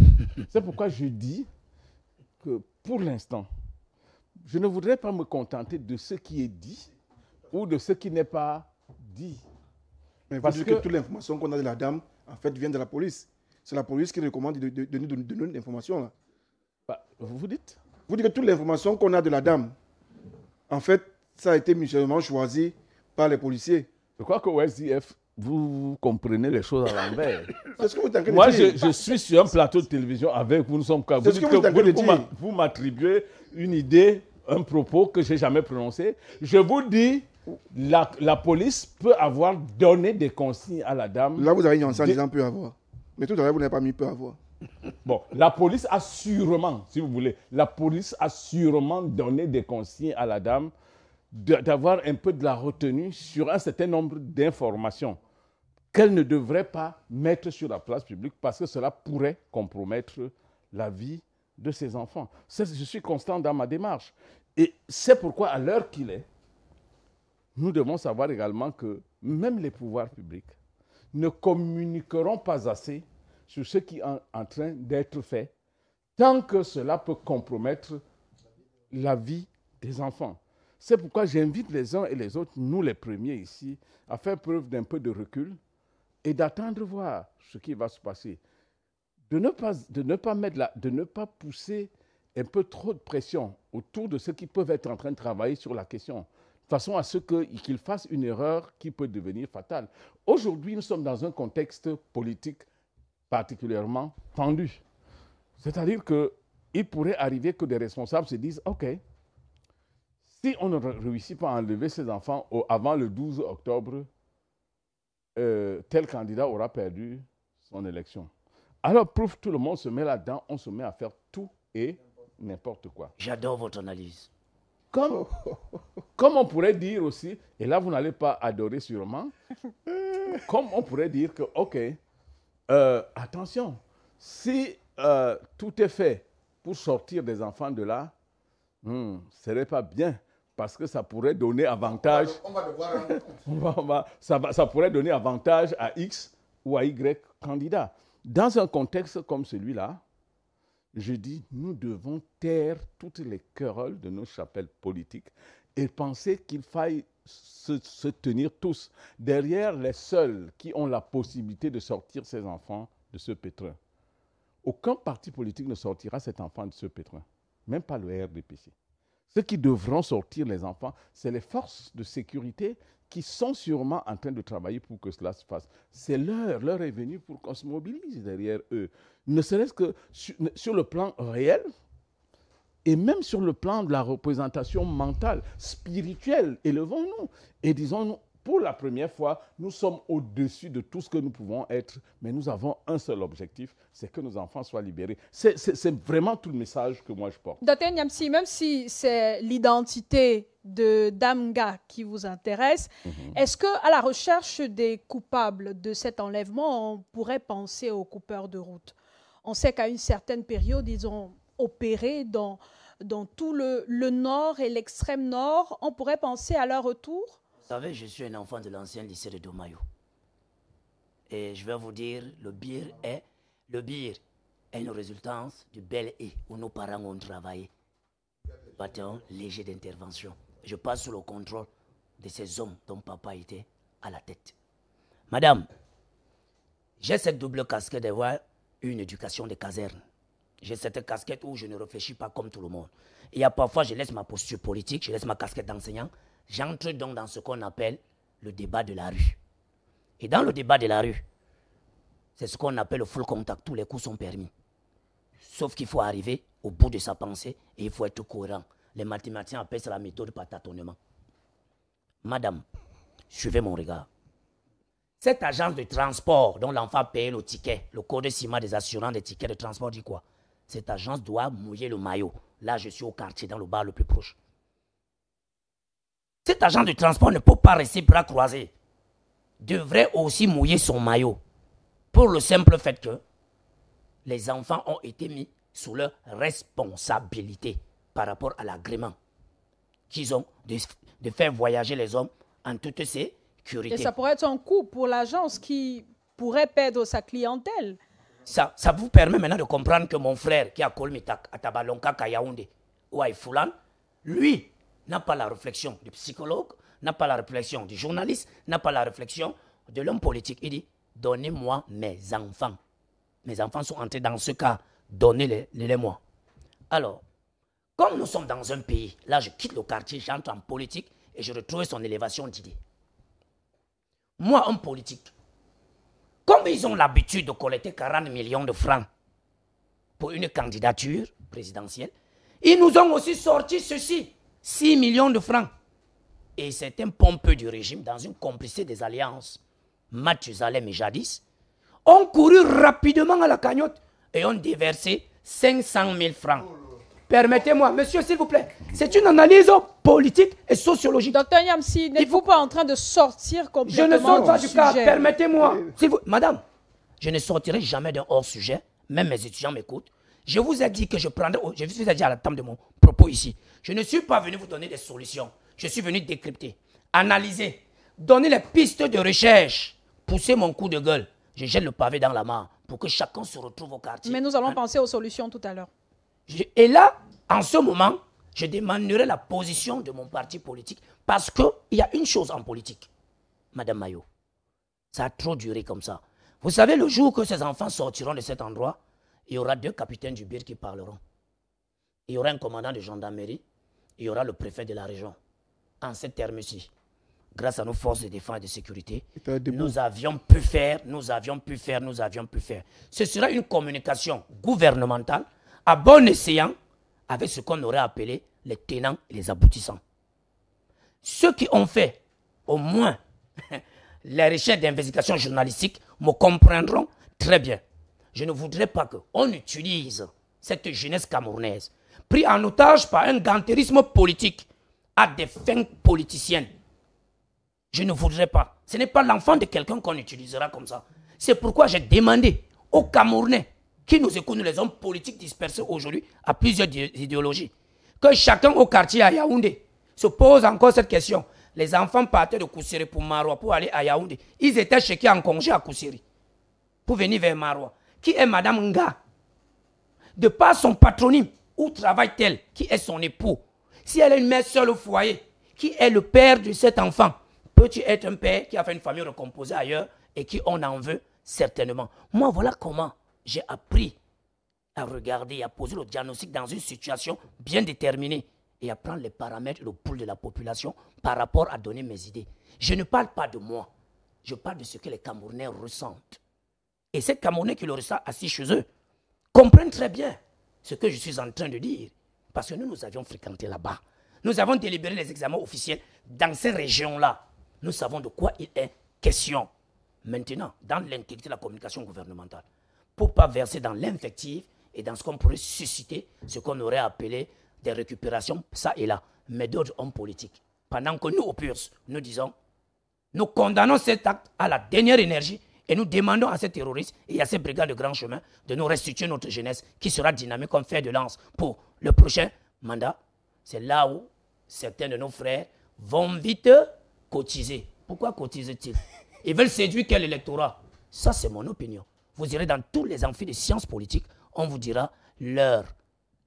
C'est pourquoi je dis que pour l'instant, je ne voudrais pas me contenter de ce qui est dit ou de ce qui n'est pas dit. Mais vous dites que toute l'information qu'on a de la dame, en fait, vient de la police. C'est la police qui recommande de donner l'information, là. Bah, vous dites? Vous dites que toute l'information qu'on a de la dame, en fait, ça a été mutuellement choisi par les policiers. Je crois qu'au SDF, vous comprenez les choses à l'envers. C'est ce que vous êtes en train de dire. Moi, je suis sur un plateau de télévision avec vous, nous sommes quoi? Vous dites que vous m'attribuez une idée, un propos que je n'ai jamais prononcé. Je vous dis, la police peut avoir donné des consignes à la dame. Là, vous avez nuancé en disant peut avoir. Mais tout à l'heure, vous n'avez pas mis peut avoir. Bon, la police a sûrement, si vous voulez, la police a sûrement donné des consignes à la dame d'avoir un peu de la retenue sur un certain nombre d'informations qu'elle ne devrait pas mettre sur la place publique parce que cela pourrait compromettre la vie de ses enfants. Je suis constant dans ma démarche. Et c'est pourquoi, à l'heure qu'il est, nous devons savoir également que même les pouvoirs publics ne communiqueront pas assez sur ce qui est en train d'être fait, tant que cela peut compromettre la vie des enfants. C'est pourquoi j'invite les uns et les autres, nous les premiers ici, à faire preuve d'un peu de recul et d'attendre voir ce qui va se passer. De ne pas pousser un peu trop de pression autour de ceux qui peuvent être en train de travailler sur la question, de façon à ce qu'ils fassent une erreur qui peut devenir fatale. Aujourd'hui, nous sommes dans un contexte politique particulièrement tendu. C'est-à-dire qu'il pourrait arriver que des responsables se disent « Ok, si on ne réussit pas à enlever ces enfants avant le 12 octobre, tel candidat aura perdu son élection. » Alors, tout le monde se met là-dedans, on se met à faire tout et n'importe quoi. J'adore votre analyse. Comme on pourrait dire aussi, et là vous n'allez pas adorer sûrement, comme on pourrait dire que, ok, attention, si tout est fait pour sortir des enfants de là, ce ne serait pas bien, parce que ça pourrait donner avantage. Ça pourrait donner avantage à X ou à Y candidat. Dans un contexte comme celui-là, je dis, nous devons taire toutes les querelles de nos chapelles politiques et penser qu'il faille se tenir tous derrière les seuls qui ont la possibilité de sortir ces enfants de ce pétrin. Aucun parti politique ne sortira cet enfant de ce pétrin, même pas le RDPC. Ceux qui devront sortir les enfants, c'est les forces de sécurité qui sont sûrement en train de travailler pour que cela se fasse. C'est l'heure est venue pour qu'on se mobilise derrière eux. Ne serait-ce que sur le plan réel et même sur le plan de la représentation mentale, spirituelle. Élevons-nous et disons-nous, pour la première fois, nous sommes au-dessus de tout ce que nous pouvons être, mais nous avons un seul objectif, c'est que nos enfants soient libérés. C'est vraiment tout le message que moi je porte. Dr Nyamsi, même si c'est l'identité de Damga qui vous intéresse, est-ce qu'à la recherche des coupables de cet enlèvement, on pourrait penser aux coupeurs de route? On sait qu'à une certaine période, ils ont opéré dans tout le nord et l'extrême nord. On pourrait penser à leur retour? Vous savez, je suis un enfant de l'ancien lycée de Domayo. Et je vais vous dire, le bir est une résultance du bel et où nos parents ont travaillé. Bâton léger d'intervention. Je passe sous le contrôle de ces hommes dont papa était à la tête. Madame, j'ai cette double casquette d'avoir une éducation de caserne. J'ai cette casquette où je ne réfléchis pas comme tout le monde. Il y a parfois, je laisse ma posture politique, je laisse ma casquette d'enseignant. J'entre donc dans ce qu'on appelle le débat de la rue. Et dans le débat de la rue, c'est ce qu'on appelle le full contact. Tous les coups sont permis. Sauf qu'il faut arriver au bout de sa pensée et il faut être cohérent. Les mathématiciens appellent ça la méthode par tâtonnement. Madame, suivez mon regard. Cette agence de transport dont l'enfant paye le ticket, le code CIMA des assurances des tickets de transport dit quoi? Cette agence doit mouiller le maillot. Là, je suis au quartier, dans le bar le plus proche. Cet agent de transport ne peut pas rester bras croisés. Devrait aussi mouiller son maillot. Pour le simple fait que les enfants ont été mis sous leur responsabilité par rapport à l'agrément qu'ils ont de faire voyager les hommes en toute sécurité. Et ça pourrait être un coût pour l'agence qui pourrait perdre sa clientèle. Ça vous permet maintenant de comprendre que mon frère qui est à Kolmitak, à Tabalonka, à Yaoundé ou à Ifoulan, lui n'a pas la réflexion du psychologue, n'a pas la réflexion du journaliste, n'a pas la réflexion de l'homme politique. Il dit, donnez-moi mes enfants. Mes enfants sont entrés dans ce cas, donnez-les-moi. Alors, comme nous sommes dans un pays, là je quitte le quartier, j'entre en politique et je retrouve son élévation d'idées. Moi, homme politique, comme ils ont l'habitude de collecter 40 millions de francs pour une candidature présidentielle, ils nous ont aussi sorti ceci, 6 millions de francs. Et certains pompeux du régime, dans une complicité des alliances, Mathusalem et Jadis, ont couru rapidement à la cagnotte et ont déversé 500 000 francs. Permettez-moi, monsieur, s'il vous plaît, c'est une analyse politique et sociologique. Docteur Yamsi, n'êtes-vous pas en train de sortir complètement Je ne sors pas du sujet? cas, permettez-moi. Madame, je ne sortirai jamais d'un hors-sujet, même mes étudiants m'écoutent. Je vous ai dit que je vous ai dit à la table de mon propos ici, je ne suis pas venu vous donner des solutions. Je suis venu décrypter, analyser, donner les pistes de recherche, pousser mon coup de gueule. Je jette le pavé dans la mare pour que chacun se retrouve au quartier. Mais nous allons penser aux solutions tout à l'heure. Et là, en ce moment, je demanderai la position de mon parti politique parce qu'il y a une chose en politique, Madame Mayo, ça a trop duré comme ça. Vous savez, le jour que ces enfants sortiront de cet endroit, il y aura 2 capitaines du BIR qui parleront. Il y aura un commandant de gendarmerie, il y aura le préfet de la région. En ces termes-ci, grâce à nos forces de défense et de sécurité, nous avions pu faire. Ce sera une communication gouvernementale à bon escient avec ce qu'on aurait appelé les tenants et les aboutissants. Ceux qui ont fait au moins les recherches d'investigation journalistique me comprendront très bien. Je ne voudrais pas qu'on utilise cette jeunesse camerounaise, prise en otage par un gantérisme politique, à des fins politiciennes. Je ne voudrais pas. Ce n'est pas l'enfant de quelqu'un qu'on utilisera comme ça. C'est pourquoi j'ai demandé aux Camerounais qui nous écoutent, les hommes politiques dispersés aujourd'hui à plusieurs idéologies, que chacun au quartier à Yaoundé se pose encore cette question. Les enfants partaient de Koussiri pour Maroua, pour aller à Yaoundé. Ils étaient chez en congé à Koussiri pour venir vers Maroua. Qui est Madame Nga? De par son patronyme, où travaille-t-elle? Qui est son époux? Si elle est une mère seule au foyer, qui est le père de cet enfant? Peux-tu être un père qui a fait une famille recomposée ailleurs et qui on en veut certainement? Moi, voilà comment j'ai appris à regarder et à poser le diagnostic dans une situation bien déterminée et à prendre les paramètres et le pouls de la population par rapport à donner mes idées. Je ne parle pas de moi, je parle de ce que les Camerounais ressentent. Et ces Camerounais qui le ressentent assis chez eux comprennent très bien ce que je suis en train de dire. Parce que nous avions fréquenté là-bas. Nous avons délibéré les examens officiels dans ces régions-là. Nous savons de quoi il est question. Maintenant, dans l'intégrité de la communication gouvernementale, pour ne pas verser dans l'invective et dans ce qu'on pourrait susciter, ce qu'on aurait appelé des récupérations, ça et là, mais d'autres hommes politiques. Pendant que nous, au PURS, nous disons, nous condamnons cet acte à la dernière énergie et nous demandons à ces terroristes et à ces brigades de grand chemin de nous restituer notre jeunesse qui sera dynamique comme fer de lance pour le prochain mandat. C'est là où certains de nos frères vont vite cotiser. Pourquoi cotisent-ils? Ils veulent séduire quel électorat? Ça, c'est mon opinion. Vous irez dans tous les amphis de sciences politiques, on vous dira l'heure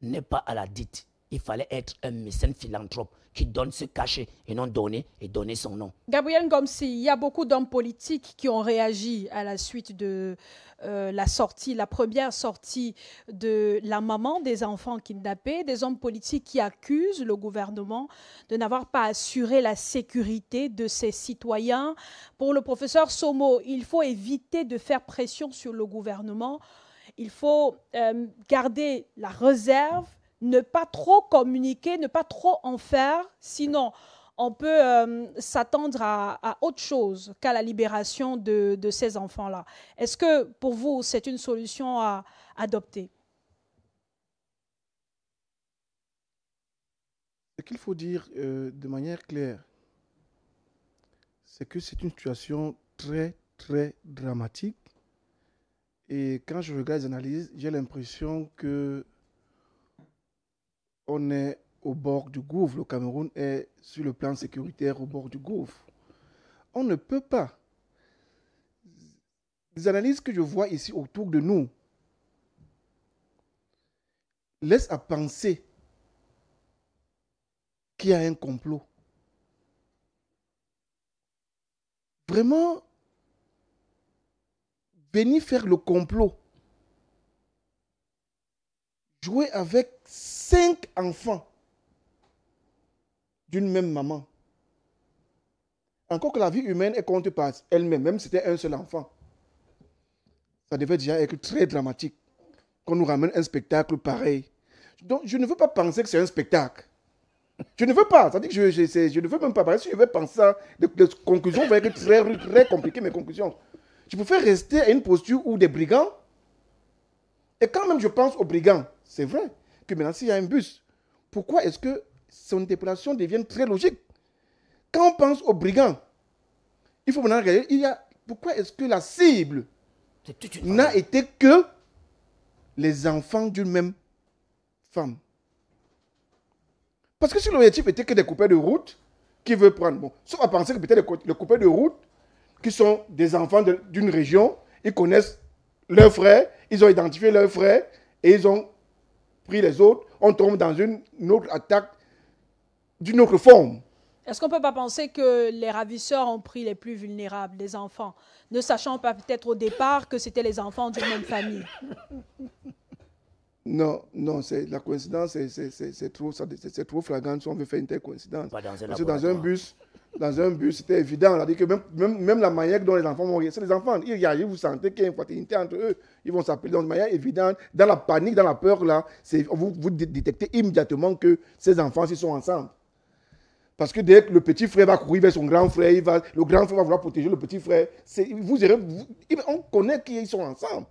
n'est pas à la dite. Il fallait être un mécène philanthrope qui donne ce cachet et non donner et donner son nom. Gabriel Ngomsi, il y a beaucoup d'hommes politiques qui ont réagi à la suite de la première sortie de la maman des enfants kidnappés, des hommes politiques qui accusent le gouvernement de n'avoir pas assuré la sécurité de ses citoyens. Pour le professeur Somo, il faut éviter de faire pression sur le gouvernement. Il faut garder la réserve, ne pas trop communiquer, ne pas trop en faire, sinon on peut s'attendre à autre chose qu'à la libération de ces enfants-là. Est-ce que pour vous, c'est une solution à adopter? Ce qu'il faut dire de manière claire, c'est que c'est une situation très, très dramatique. Et quand je regarde les analyses, j'ai l'impression que on est au bord du gouffre. Le Cameroun est, sur le plan sécuritaire, au bord du gouffre. On ne peut pas. Les analyses que je vois ici autour de nous laissent à penser qu'il y a un complot. Vraiment, venir faire le complot, jouer avec 5 enfants d'une même maman. Encore que la vie humaine est compte par elle-même, même si c'était un seul enfant. Ça devait déjà être très dramatique qu'on nous ramène un spectacle pareil. Donc, je ne veux pas penser que c'est un spectacle. Je ne veux pas. C'est-à-dire que je ne veux même pas parler. Si je veux penser ça, les conclusions vont être très, très compliquées, mes conclusions. Je préfère rester à une posture où des brigands. Et quand même je pense aux brigands, c'est vrai que maintenant s'il y a un bus, pourquoi est-ce que son interpellation devient très logique? Quand on pense aux brigands, il faut maintenant regarder, pourquoi est-ce que la cible n'a été que les enfants d'une même femme? Parce que si l'objectif était que des coupeurs de route, qui veut prendre, bon, sauf à penser que peut-être les coupeurs de route, qui sont des enfants d'une région, ils connaissent leurs frères, ils ont identifié leurs frères, et ils ont pris les autres, on tombe dans une autre attaque d'une autre forme. Est-ce qu'on ne peut pas penser que les ravisseurs ont pris les plus vulnérables, les enfants, ne sachant pas peut-être au départ que c'était les enfants d'une même famille? Non, la coïncidence, c'est trop flagrant si on veut faire une telle coïncidence. Parce que dans un bus, c'était évident. On a dit que même la manière dont les enfants vont... C'est les enfants, vous sentez qu'il y a une fraternité entre eux. Ils vont s'appeler de manière évidente. Dans la panique, dans la peur, là, vous détectez immédiatement que ces enfants sont ensemble. Parce que dès que le petit frère va courir vers son grand frère, le grand frère va vouloir protéger le petit frère. On connaît qu'ils sont ensemble.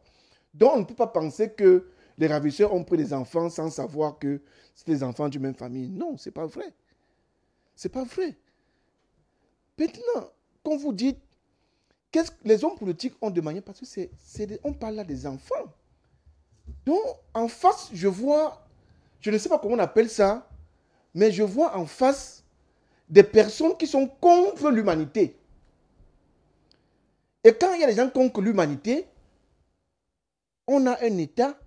Donc, on ne peut pas penser que les ravisseurs ont pris des enfants sans savoir que c'est des enfants d'une même famille. Non, ce n'est pas vrai. Ce n'est pas vrai. Maintenant, quand vous dites, qu'est-ce que les hommes politiques ont de manière, parce que on parle là des enfants. Donc, en face, je vois, je ne sais pas comment on appelle ça, mais je vois en face des personnes qui sont contre l'humanité. Et quand il y a des gens contre l'humanité, on a un État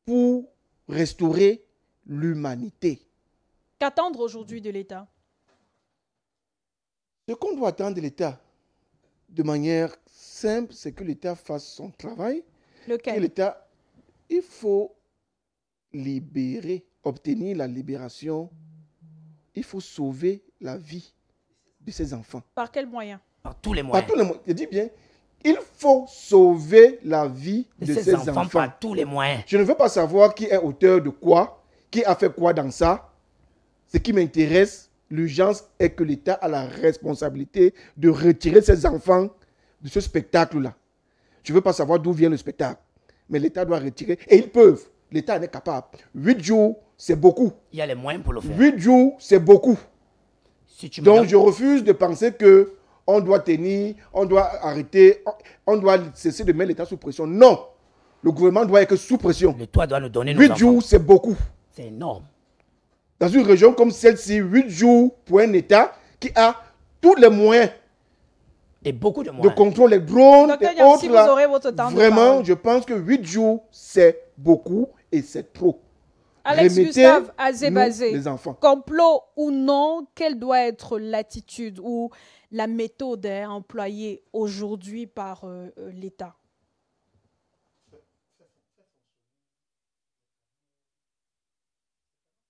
pour restaurer l'humanité. Qu'attendre aujourd'hui de l'État? Ce qu'on doit attendre de l'État, de manière simple, c'est que l'État fasse son travail. Lequel? Que l'État, il faut libérer, obtenir la libération. Il faut sauver la vie de ces enfants. Par quel moyen? Par tous les moyens. Par tous les moyens. Je dis bien, il faut sauver la vie de ces enfants. Par tous les moyens. Je ne veux pas savoir qui est auteur de quoi, qui a fait quoi dans ça. Ce qui m'intéresse, l'urgence est que l'État a la responsabilité de retirer ces enfants de ce spectacle-là. Je ne veux pas savoir d'où vient le spectacle, mais l'État doit retirer, et ils peuvent. L'État en est capable. 8 jours, c'est beaucoup. Il y a les moyens pour le faire. 8 jours, c'est beaucoup. Donc, je refuse de penser que on doit tenir, on doit arrêter, on doit cesser de mettre l'État sous pression. Non. Le gouvernement doit être sous pression. L'État doit nous donner nos 8 enfants. jours, c'est beaucoup. C'est énorme. Dans une région comme celle-ci, 8 jours pour un État qui a tous les moyens Et beaucoup de de moyens. contrôle, les drones Docteur et Niamsi, autres. Là, vous aurez votre temps de vraiment, parole. je pense que 8 jours, c'est beaucoup et c'est trop. Alex Gustave Azebazé, les enfants. complot ou non, quelle doit être l'attitude ou la méthode employée aujourd'hui par l'État?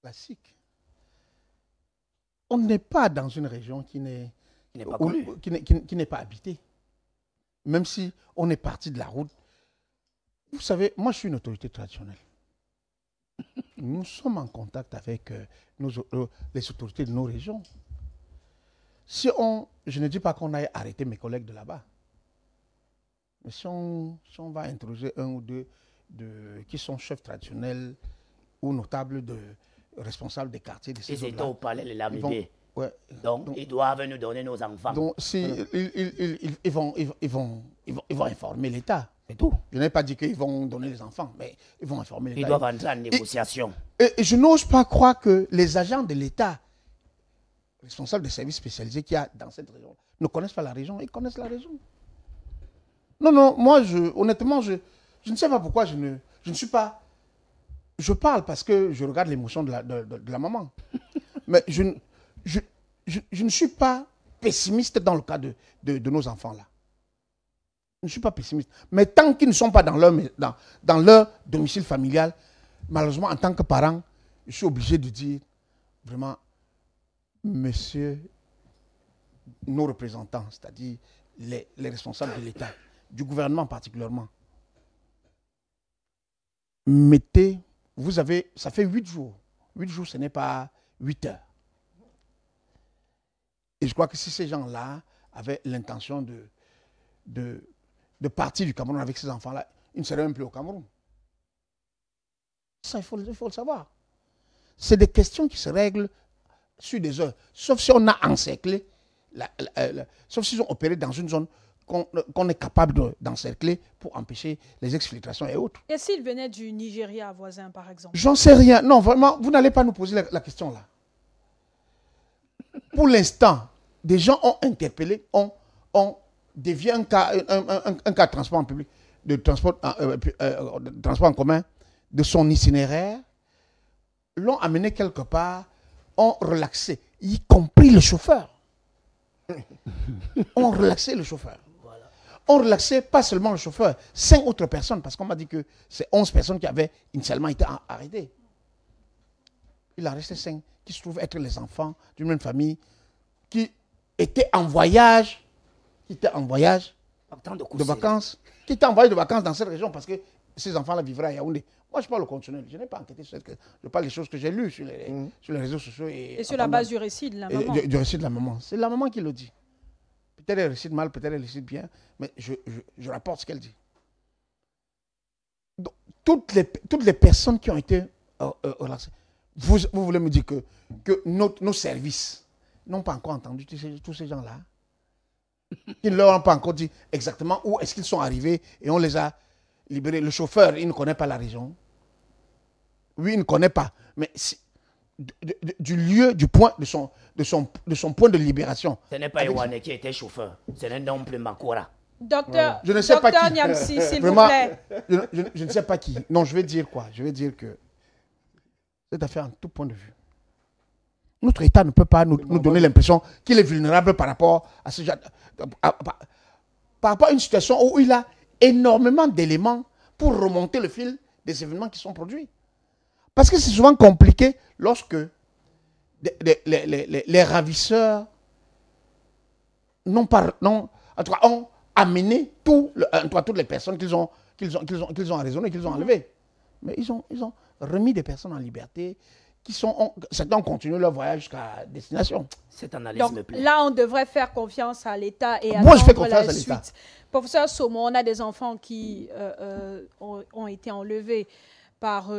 Classique. On n'est pas dans une région qui n'est pas habitée. Même si on est parti de la route. Vous savez, moi je suis une autorité traditionnelle. Nous sommes en contact avec les autorités de nos régions. Je ne dis pas qu'on aille arrêter mes collègues de là-bas. Mais si on va interroger un ou deux qui sont chefs traditionnels ou notables responsables des quartiers de ces Ils étaient zones-là, au palais de l'arrivée. Ouais. Donc, ils doivent nous donner nos enfants. Donc, ils vont informer l'État. C'est tout. Je n'ai pas dit qu'ils vont donner les enfants, mais ils vont informer l'État. Ils doivent entrer en négociation. Et je n'ose pas croire que les agents de l'État, responsables des services spécialisés qu'il y a dans cette région, ne connaissent pas la région. Ils connaissent la région. Non, moi, honnêtement, je ne sais pas pourquoi je ne suis pas... Je parle parce que je regarde l'émotion de la maman. Mais je ne suis pas pessimiste dans le cas de nos enfants-là. Je ne suis pas pessimiste. Mais tant qu'ils ne sont pas dans leur domicile familial, malheureusement, en tant que parent, je suis obligé de dire vraiment, monsieur, nos représentants, c'est-à-dire les responsables de l'État, du gouvernement particulièrement, ça fait 8 jours. 8 jours, ce n'est pas 8 heures. Et je crois que si ces gens-là avaient l'intention de partir du Cameroun avec ces enfants-là, ils ne seraient même plus au Cameroun. Ça, il faut le savoir. C'est des questions qui se règlent sur des heures. Sauf si on a encerclé, sauf s'ils ont opéré dans une zone qu'on est capable d'encercler pour empêcher les exfiltrations et autres. Et s'ils venaient du Nigeria voisin, par exemple? J'en sais rien. Non, vraiment, vous n'allez pas nous poser la question là. Pour l'instant, des gens ont interpellé, ont dévié un cas de transport en public, de transport en commun, de son itinéraire, l'ont amené quelque part, ont relaxé, y compris le chauffeur. Ont relaxé le chauffeur. On relaxait pas seulement le chauffeur, 5 autres personnes, parce qu'on m'a dit que c'est 11 personnes qui avaient initialement été arrêtées. Il en restait 5 qui se trouvent être les enfants d'une même famille qui étaient en voyage, de vacances, qui étaient en voyage de vacances dans cette région parce que ces enfants-là vivraient à Yaoundé. Moi, je parle au conditionnel. Je n'ai pas enquêté sur je parle des choses que j'ai lues sur les réseaux sociaux. Et sur la base du récit de la maman. Du récit de la maman. C'est la maman qui le dit. Peut-être elle récite mal, peut-être elle récite bien, mais je rapporte ce qu'elle dit. Donc, toutes les personnes qui ont été relaxées, vous voulez me dire que nos services n'ont pas encore entendu tous ces gens-là? Ils ne leur ont pas encore dit exactement où est-ce qu'ils sont arrivés et on les a libérés. Le chauffeur, il ne connaît pas la région. Oui, il ne connaît pas. Mais du lieu, du point, de son point de libération. Ce n'est pas Iwane qui était chauffeur. Ce n'est non plus Makora. Docteur, je ne sais pas qui. Niamsi, s'il vous Vraiment, plaît. Je ne sais pas qui. Non, je vais dire quoi? Je vais dire que cette affaire, en tout point de vue, notre État ne peut pas nous donner l'impression qu'il est vulnérable par rapport à ce genre, par rapport à une situation où il a énormément d'éléments pour remonter le fil des événements qui sont produits. Parce que c'est souvent compliqué lorsque les ravisseurs ont amené toutes les personnes qu'ils ont arraisonnées, qu'ils ont enlevées. Mais ils ont remis des personnes en liberté, certains ont continué leur voyage jusqu'à destination. Cette analyse Donc, me plaît. là, on devrait faire confiance à l'État et Moi, je fais attendre confiance la à l'État. suite. Professeur Somo, on a des enfants qui ont été enlevés par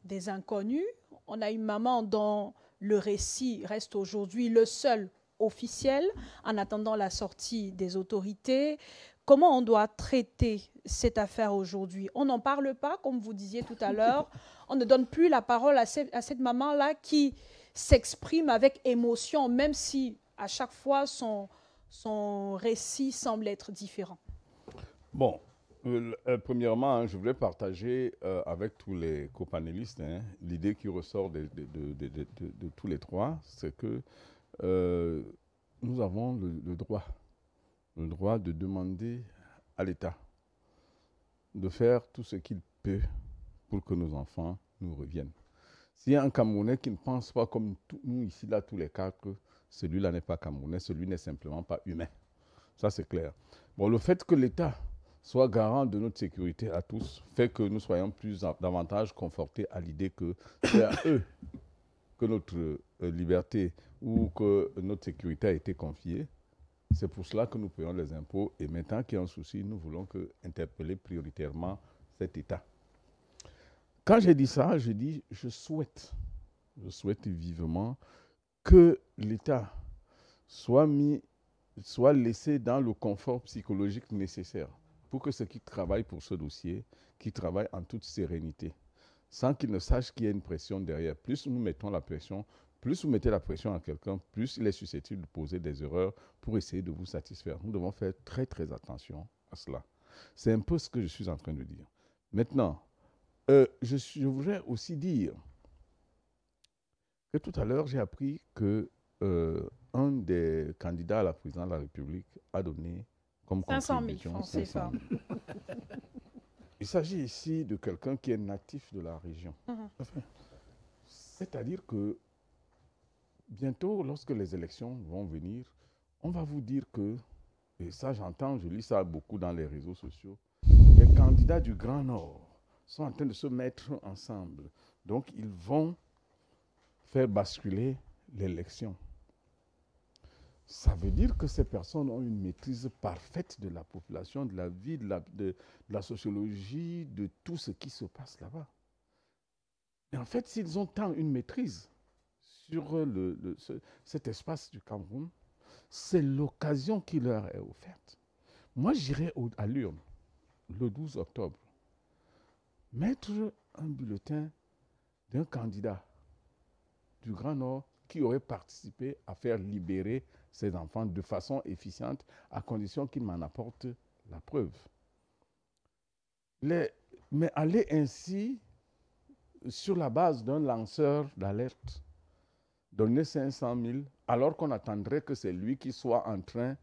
des inconnus. On a une maman dont le récit reste aujourd'hui le seul officiel en attendant la sortie des autorités. Comment on doit traiter cette affaire aujourd'hui? On n'en parle pas, comme vous disiez tout à l'heure. On ne donne plus la parole à cette maman-là qui s'exprime avec émotion, même si à chaque fois son son récit semble être différent. Bon, premièrement, hein, je voulais partager avec tous les copanélistes l'idée qui ressort de tous les trois, c'est que nous avons le droit de demander à l'État de faire tout ce qu'il peut pour que nos enfants nous reviennent. S'il y a un Camerounais qui ne pense pas comme nous ici, là, tous les quatre, celui-là n'est pas Camerounais, celui n'est simplement pas humain. Ça, c'est clair. Bon, le fait que l'État soit garant de notre sécurité à tous fait que nous soyons davantage confortés à l'idée que c'est à eux que notre liberté ou que notre sécurité a été confiée. C'est pour cela que nous payons les impôts et maintenant qu'il y a un souci, nous voulons interpeller prioritairement cet État. Quand j'ai dit ça, je dis je souhaite vivement que l'État soit laissé dans le confort psychologique nécessaire pour que ceux qui travaillent pour ce dossier, qui travaillent en toute sérénité, sans qu'ils ne sachent qu'il y a une pression derrière. Plus nous mettons la pression, plus vous mettez la pression à quelqu'un, plus il est susceptible de poser des erreurs pour essayer de vous satisfaire. Nous devons faire très très attention à cela. C'est un peu ce que je suis en train de dire. Maintenant, je voudrais aussi dire que tout à l'heure, j'ai appris que un des candidats à la présidence de la République a donné comme 500 000 francs CFA. Il s'agit ici de quelqu'un qui est natif de la région. C'est-à-dire que bientôt, lorsque les élections vont venir, on va vous dire que, et ça j'entends, je lis ça beaucoup dans les réseaux sociaux, les candidats du Grand Nord sont en train de se mettre ensemble. Donc, ils vont faire basculer l'élection. Ça veut dire que ces personnes ont une maîtrise parfaite de la population, de la vie, de la sociologie, de tout ce qui se passe là-bas. Et en fait, s'ils ont tant une maîtrise sur cet espace du Cameroun, c'est l'occasion qui leur est offerte. Moi, j'irai à l'urne le 12 octobre, mettre un bulletin d'un candidat du Grand Nord qui aurait participé à faire libérer ses enfants de façon efficiente, à condition qu'il m'en apporte la preuve. Mais aller ainsi, sur la base d'un lanceur d'alerte, donner 500 000, alors qu'on attendrait que c'est lui qui soit en train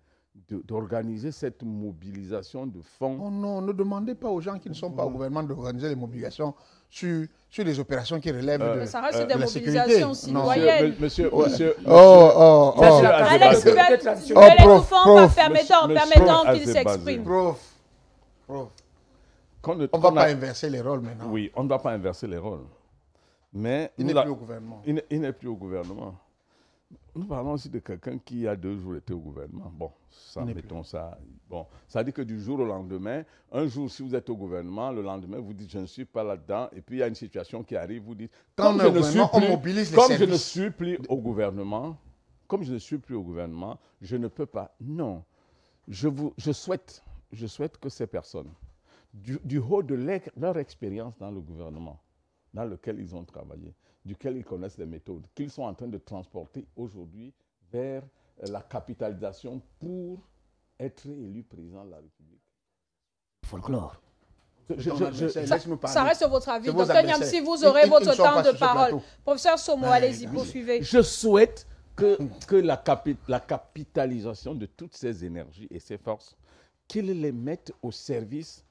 d'organiser cette mobilisation de fonds. Oh non, ne demandez pas aux gens qui ne sont pas au gouvernement d'organiser les mobilisations sur les opérations qui relèvent de, ça reste des de la mobilisations sécurité. citoyennes. Monsieur, Alex, permettons qu'il s'exprime. Prof. On ne va pas inverser les rôles maintenant. Oui, on ne va pas inverser les rôles. Mais il n'est plus au gouvernement. Il n'est plus au gouvernement. Nous parlons aussi de quelqu'un qui, il y a 2 jours, était au gouvernement. Bon, ça, mettons ça. Bon, ça dit que du jour au lendemain, un jour, si vous êtes au gouvernement, le lendemain, vous dites, je ne suis pas là-dedans. Et puis, il y a une situation qui arrive, vous dites, comme je ne suis plus au gouvernement, je ne peux pas. Non. Je souhaite que ces personnes, du haut de leur expérience dans le gouvernement, dans lequel ils ont travaillé, duquel ils connaissent les méthodes, qu'ils sont en train de transporter aujourd'hui vers la capitalisation pour être élu président de la République. Folklore. Ça reste votre avis. Docteur Niamsi, vous aurez votre temps de parole. Professeur Somo, allez-y, poursuivez. Je souhaite que la capitalisation de toutes ces énergies et ces forces, qu'ils les mettent au service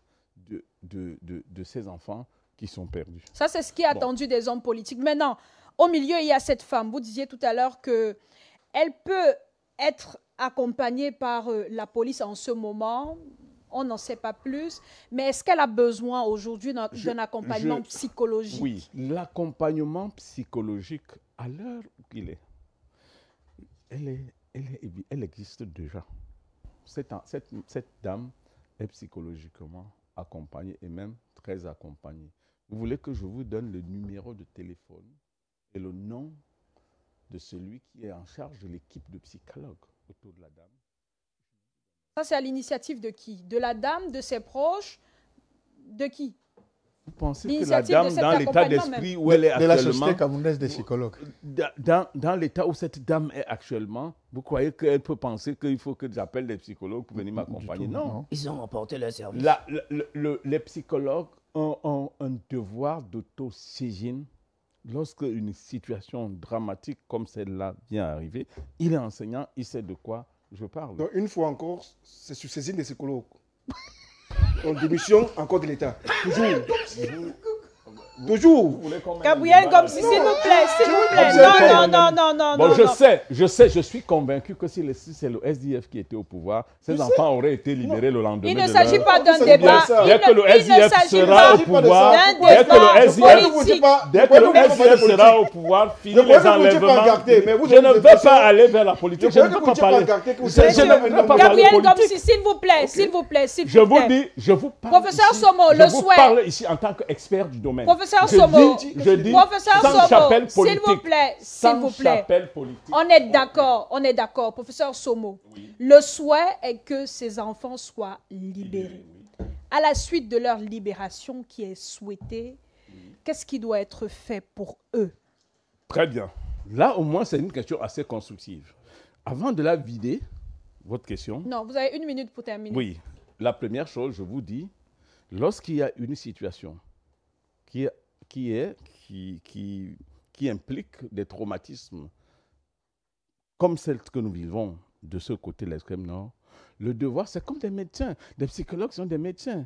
de ces enfants qui sont perdus. Ça, c'est ce qui est attendu des hommes politiques. Maintenant, au milieu, il y a cette femme. Vous disiez tout à l'heure qu'elle peut être accompagnée par la police en ce moment. On n'en sait pas plus. Mais est-ce qu'elle a besoin aujourd'hui d'un accompagnement psychologique? Oui, l'accompagnement psychologique, à l'heure où il est, elle existe déjà. Cette dame est psychologiquement accompagnée et même très accompagnée. Vous voulez que je vous donne le numéro de téléphone et le nom de celui qui est en charge de l'équipe de psychologues autour de la dame? Ça, c'est à l'initiative de qui? De la dame, de ses proches? De qui? Vous pensez que la dame, dans l'état d'esprit où elle est actuellement... De la société camerounaise des psychologues. Dans l'état où cette dame est actuellement, vous croyez qu'elle peut penser qu'il faut que j'appelle des psychologues pour venir m'accompagner? Non. Ils ont apporté leur service. Les psychologues ont un devoir d'autosaisine. Lorsque une situation dramatique comme celle-là vient arriver, il est enseignant, il sait de quoi je parle. Donc, une fois encore, c'est sur saisine des psychologues. Donc, démission encore de l'État. Toujours. Gabriel Ngom, s'il vous plaît, s'il vous plaît. Non. Bon, je suis convaincu que si c'est le SDF qui était au pouvoir, ces enfants auraient été libérés le lendemain. Il ne s'agit pas d'un débat. Dès que le SDF sera au pouvoir, dès que le SDF sera au pouvoir, fini les enlèvements. Je ne veux pas aller vers la politique. Je ne veux pas parler. Gabriel Ngom, s'il vous plaît, s'il vous plaît. Je vous dis, je vous parle. Professeur Somo, le souhait. Je vous parle ici en tant qu'expert du domaine. Professeur Somo, s'il vous plaît, on est d'accord, professeur Somo. Oui. Le souhait est que ces enfants soient libérés. Oui. À la suite de leur libération qui est souhaitée, qu'est-ce qui doit être fait pour eux? Très bien. Là, au moins, c'est une question assez constructive. Avant de la vider, votre question... Non, vous avez 1 minute pour terminer. Oui. La première chose, je vous dis, lorsqu'il y a une situation qui implique des traumatismes comme celle que nous vivons de ce côté de l'extrême nord, le devoir, c'est comme des médecins. Des psychologues sont des médecins.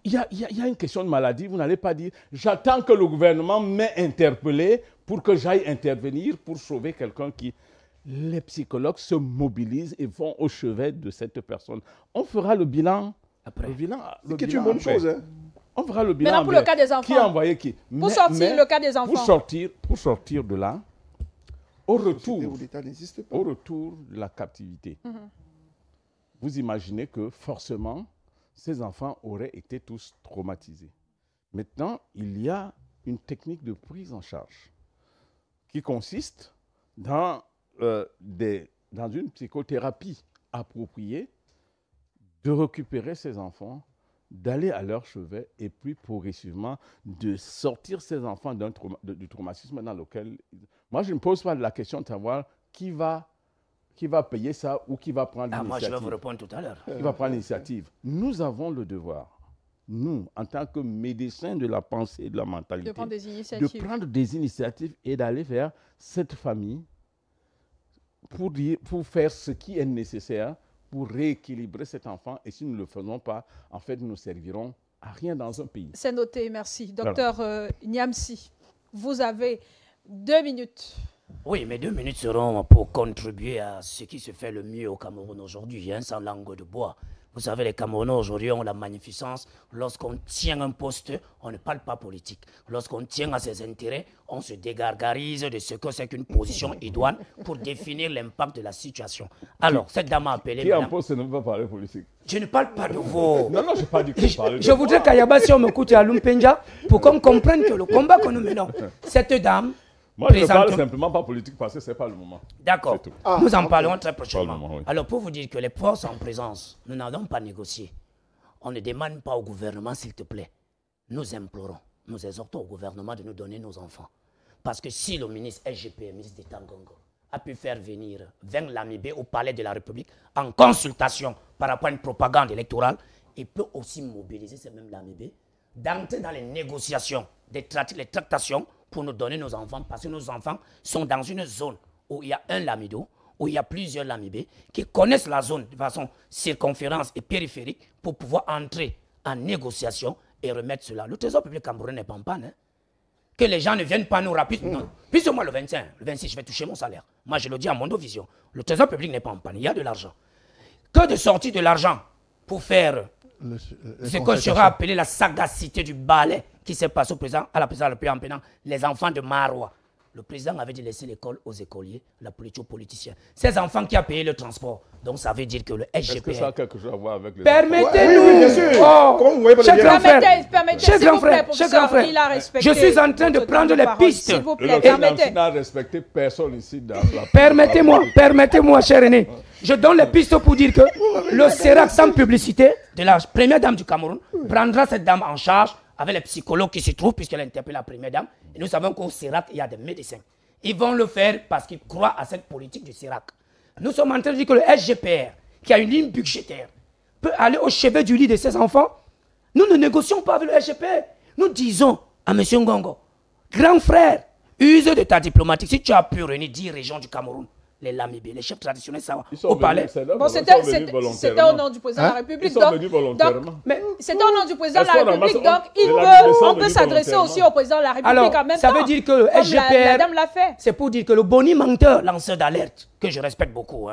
Il y a une question de maladie, vous n'allez pas dire « j'attends que le gouvernement m'ait interpellé pour que j'aille intervenir pour sauver quelqu'un qui... » Les psychologues se mobilisent et vont au chevet de cette personne. On fera le bilan après. C'est une bonne chose, hein? On fera le bilan. Maintenant, pour le cas des enfants. Qui a envoyé qui? Pour sortir le cas des enfants. Pour sortir de là, au retour de la captivité, vous imaginez que forcément, ces enfants auraient été tous traumatisés. Maintenant, il y a une technique de prise en charge qui consiste dans une psychothérapie appropriée de récupérer ces enfants, d'aller à leur chevet et puis progressivement de sortir ces enfants du traumatisme dans lequel... Moi, je ne me pose pas la question de savoir qui va payer ça ou qui va prendre l'initiative. Moi, je vais vous répondre tout à l'heure. Qui va prendre l'initiative. Nous avons le devoir, nous, en tant que médecins de la pensée et de la mentalité, de prendre des initiatives et d'aller vers cette famille pour faire ce qui est nécessaire pour rééquilibrer cet enfant. Et si nous ne le faisons pas, en fait, nous ne servirons à rien dans un pays. C'est noté, merci. Docteur Niamsi, vous avez 2 minutes. Oui, mes 2 minutes seront pour contribuer à ce qui se fait le mieux au Cameroun aujourd'hui, sans langue de bois. Vous savez, les Camerounais aujourd'hui ont la magnificence. Lorsqu'on tient un poste, on ne parle pas politique. Lorsqu'on tient à ses intérêts, on se dégargarise de ce que c'est qu'une position idoine pour définir l'impact de la situation. Alors, cette dame a appelé... Qui en poste ne veut pas parler politique? Je ne parle pas de vous. Non, je n'ai pas dit que je parlais de vous. Je voudrais qu'à Yabassi, on me coûte à Lumpenja pour qu'on comprenne que le combat que nous menons, cette dame... Moi, je ne parle simplement pas politique parce que ce n'est pas le moment. D'accord. Nous en parlerons très prochainement. Moment, oui. Alors, pour vous dire que les forces en présence, nous n'allons pas négocier. On ne demande pas au gouvernement, s'il te plaît. Nous implorons, nous exhortons au gouvernement de nous donner nos enfants. Parce que si le ministre SGP, ministre d'État Ngongo, a pu faire venir 20 Lamibé au palais de la République en consultation par rapport à une propagande électorale, il peut aussi mobiliser ces mêmes Lamibé, d'entrer dans les négociations, les tractations, pour nous donner nos enfants, parce que nos enfants sont dans une zone où il y a un lamido, où il y a plusieurs lamibés, qui connaissent la zone de façon circonférence et périphérique pour pouvoir entrer en négociation et remettre cela. Le trésor public camerounais n'est pas en panne. Hein? Que les gens ne viennent pas nous rappeler. Non. Puisque moi, le 25, le 26, je vais toucher mon salaire. Moi, je le dis à Mondovision. Le trésor public n'est pas en panne. Il y a de l'argent. Que de sortir de l'argent pour faire ce qu'on sera appelé la sagacité du balai qui s'est passé à la présidence de la République en prenant les enfants de Marois. Le président avait dit laisser l'école aux écoliers, la politique aux politiciens. Ces enfants qui ont payé le transport. Donc ça veut dire que le SGPN... Est-ce que ça a quelque chose à voir avec les... Permettez-nous... Cher grand frère, je suis en train de prendre les pistes. S'il vous plaît, permettez. n'a respecté personne ici dans la... Permettez-moi, cher aîné. Je donne les pistes pour dire que le CERAC sans publicité de la première dame du Cameroun prendra cette dame en charge avec les psychologues qui se trouvent, puisqu'elle a interpellé la première dame. Et nous savons qu'au CIRAC, il y a des médecins. Ils vont le faire parce qu'ils croient à cette politique du CIRAC. Nous sommes en train de dire que le SGPR, qui a une ligne budgétaire, peut aller au chevet du lit de ses enfants. Nous ne négocions pas avec le SGPR. Nous disons à M. Ngongo, grand frère, use de ta diplomatique. Si tu as pu réunir 10 régions du Cameroun, les Lamibé, les chefs traditionnels, ça va au palais. Bon, c'était au nom du président de la République. C'était au nom du président de la République. Donc, on peut s'adresser aussi au président de la République en même temps. Ça veut dire que le SGPR, c'est pour dire que le boni menteur, lanceur d'alerte, que je respecte beaucoup,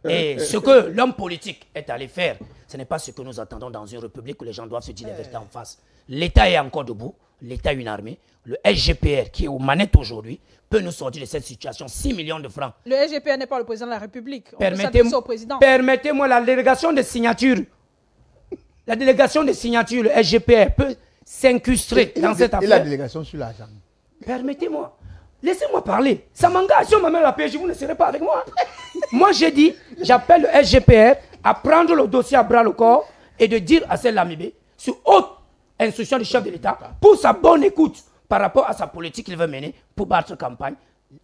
et ce que l'homme politique est allé faire, ce n'est pas ce que nous attendons dans une république où les gens doivent se dire les vérités en face. L'État est encore debout, l'État a une armée. Le SGPR, qui est aux manettes aujourd'hui, peut nous sortir de cette situation. 6 millions de francs. Le SGPR n'est pas le président de la République. On peut s'adresser au président. Permettez-moi, la délégation de signature. La délégation de signature, le SGPR peut s'incrustrer dans cette affaire. Et la délégation sur l'argent. Permettez-moi. Laissez-moi parler. Ça m'engage. Si on m'amène la PJ, vous ne serez pas avec moi. Moi, j'ai dit, j'appelle le SGPR à prendre le dossier à bras le corps et de dire à celle Lamibé, sur haute instruction du chef de l'État, pour sa bonne écoute par rapport à sa politique qu'il veut mener pour battre campagne,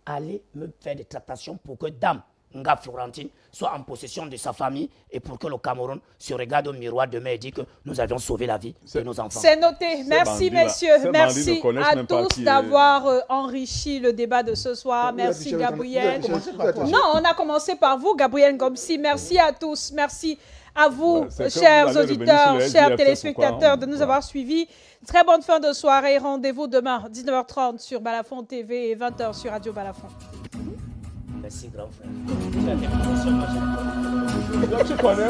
allez me faire des tractations pour que Dame Nga Florentine soit en possession de sa famille et pour que le Cameroun se regarde au miroir demain et dise que nous avions sauvé la vie de nos enfants. C'est noté. Merci, messieurs. Merci à tous d'avoir enrichi le débat de ce soir. Merci, Gabriel. Non, on a commencé par vous, Gabriel Ngomsi. Merci à tous. Merci à vous, chers auditeurs, chers téléspectateurs, de nous avoir suivis. Très bonne fin de soirée. Rendez-vous demain, 19h30 sur Balafon TV et 20h sur Radio Balafon. Merci, grand frère. Tu connais,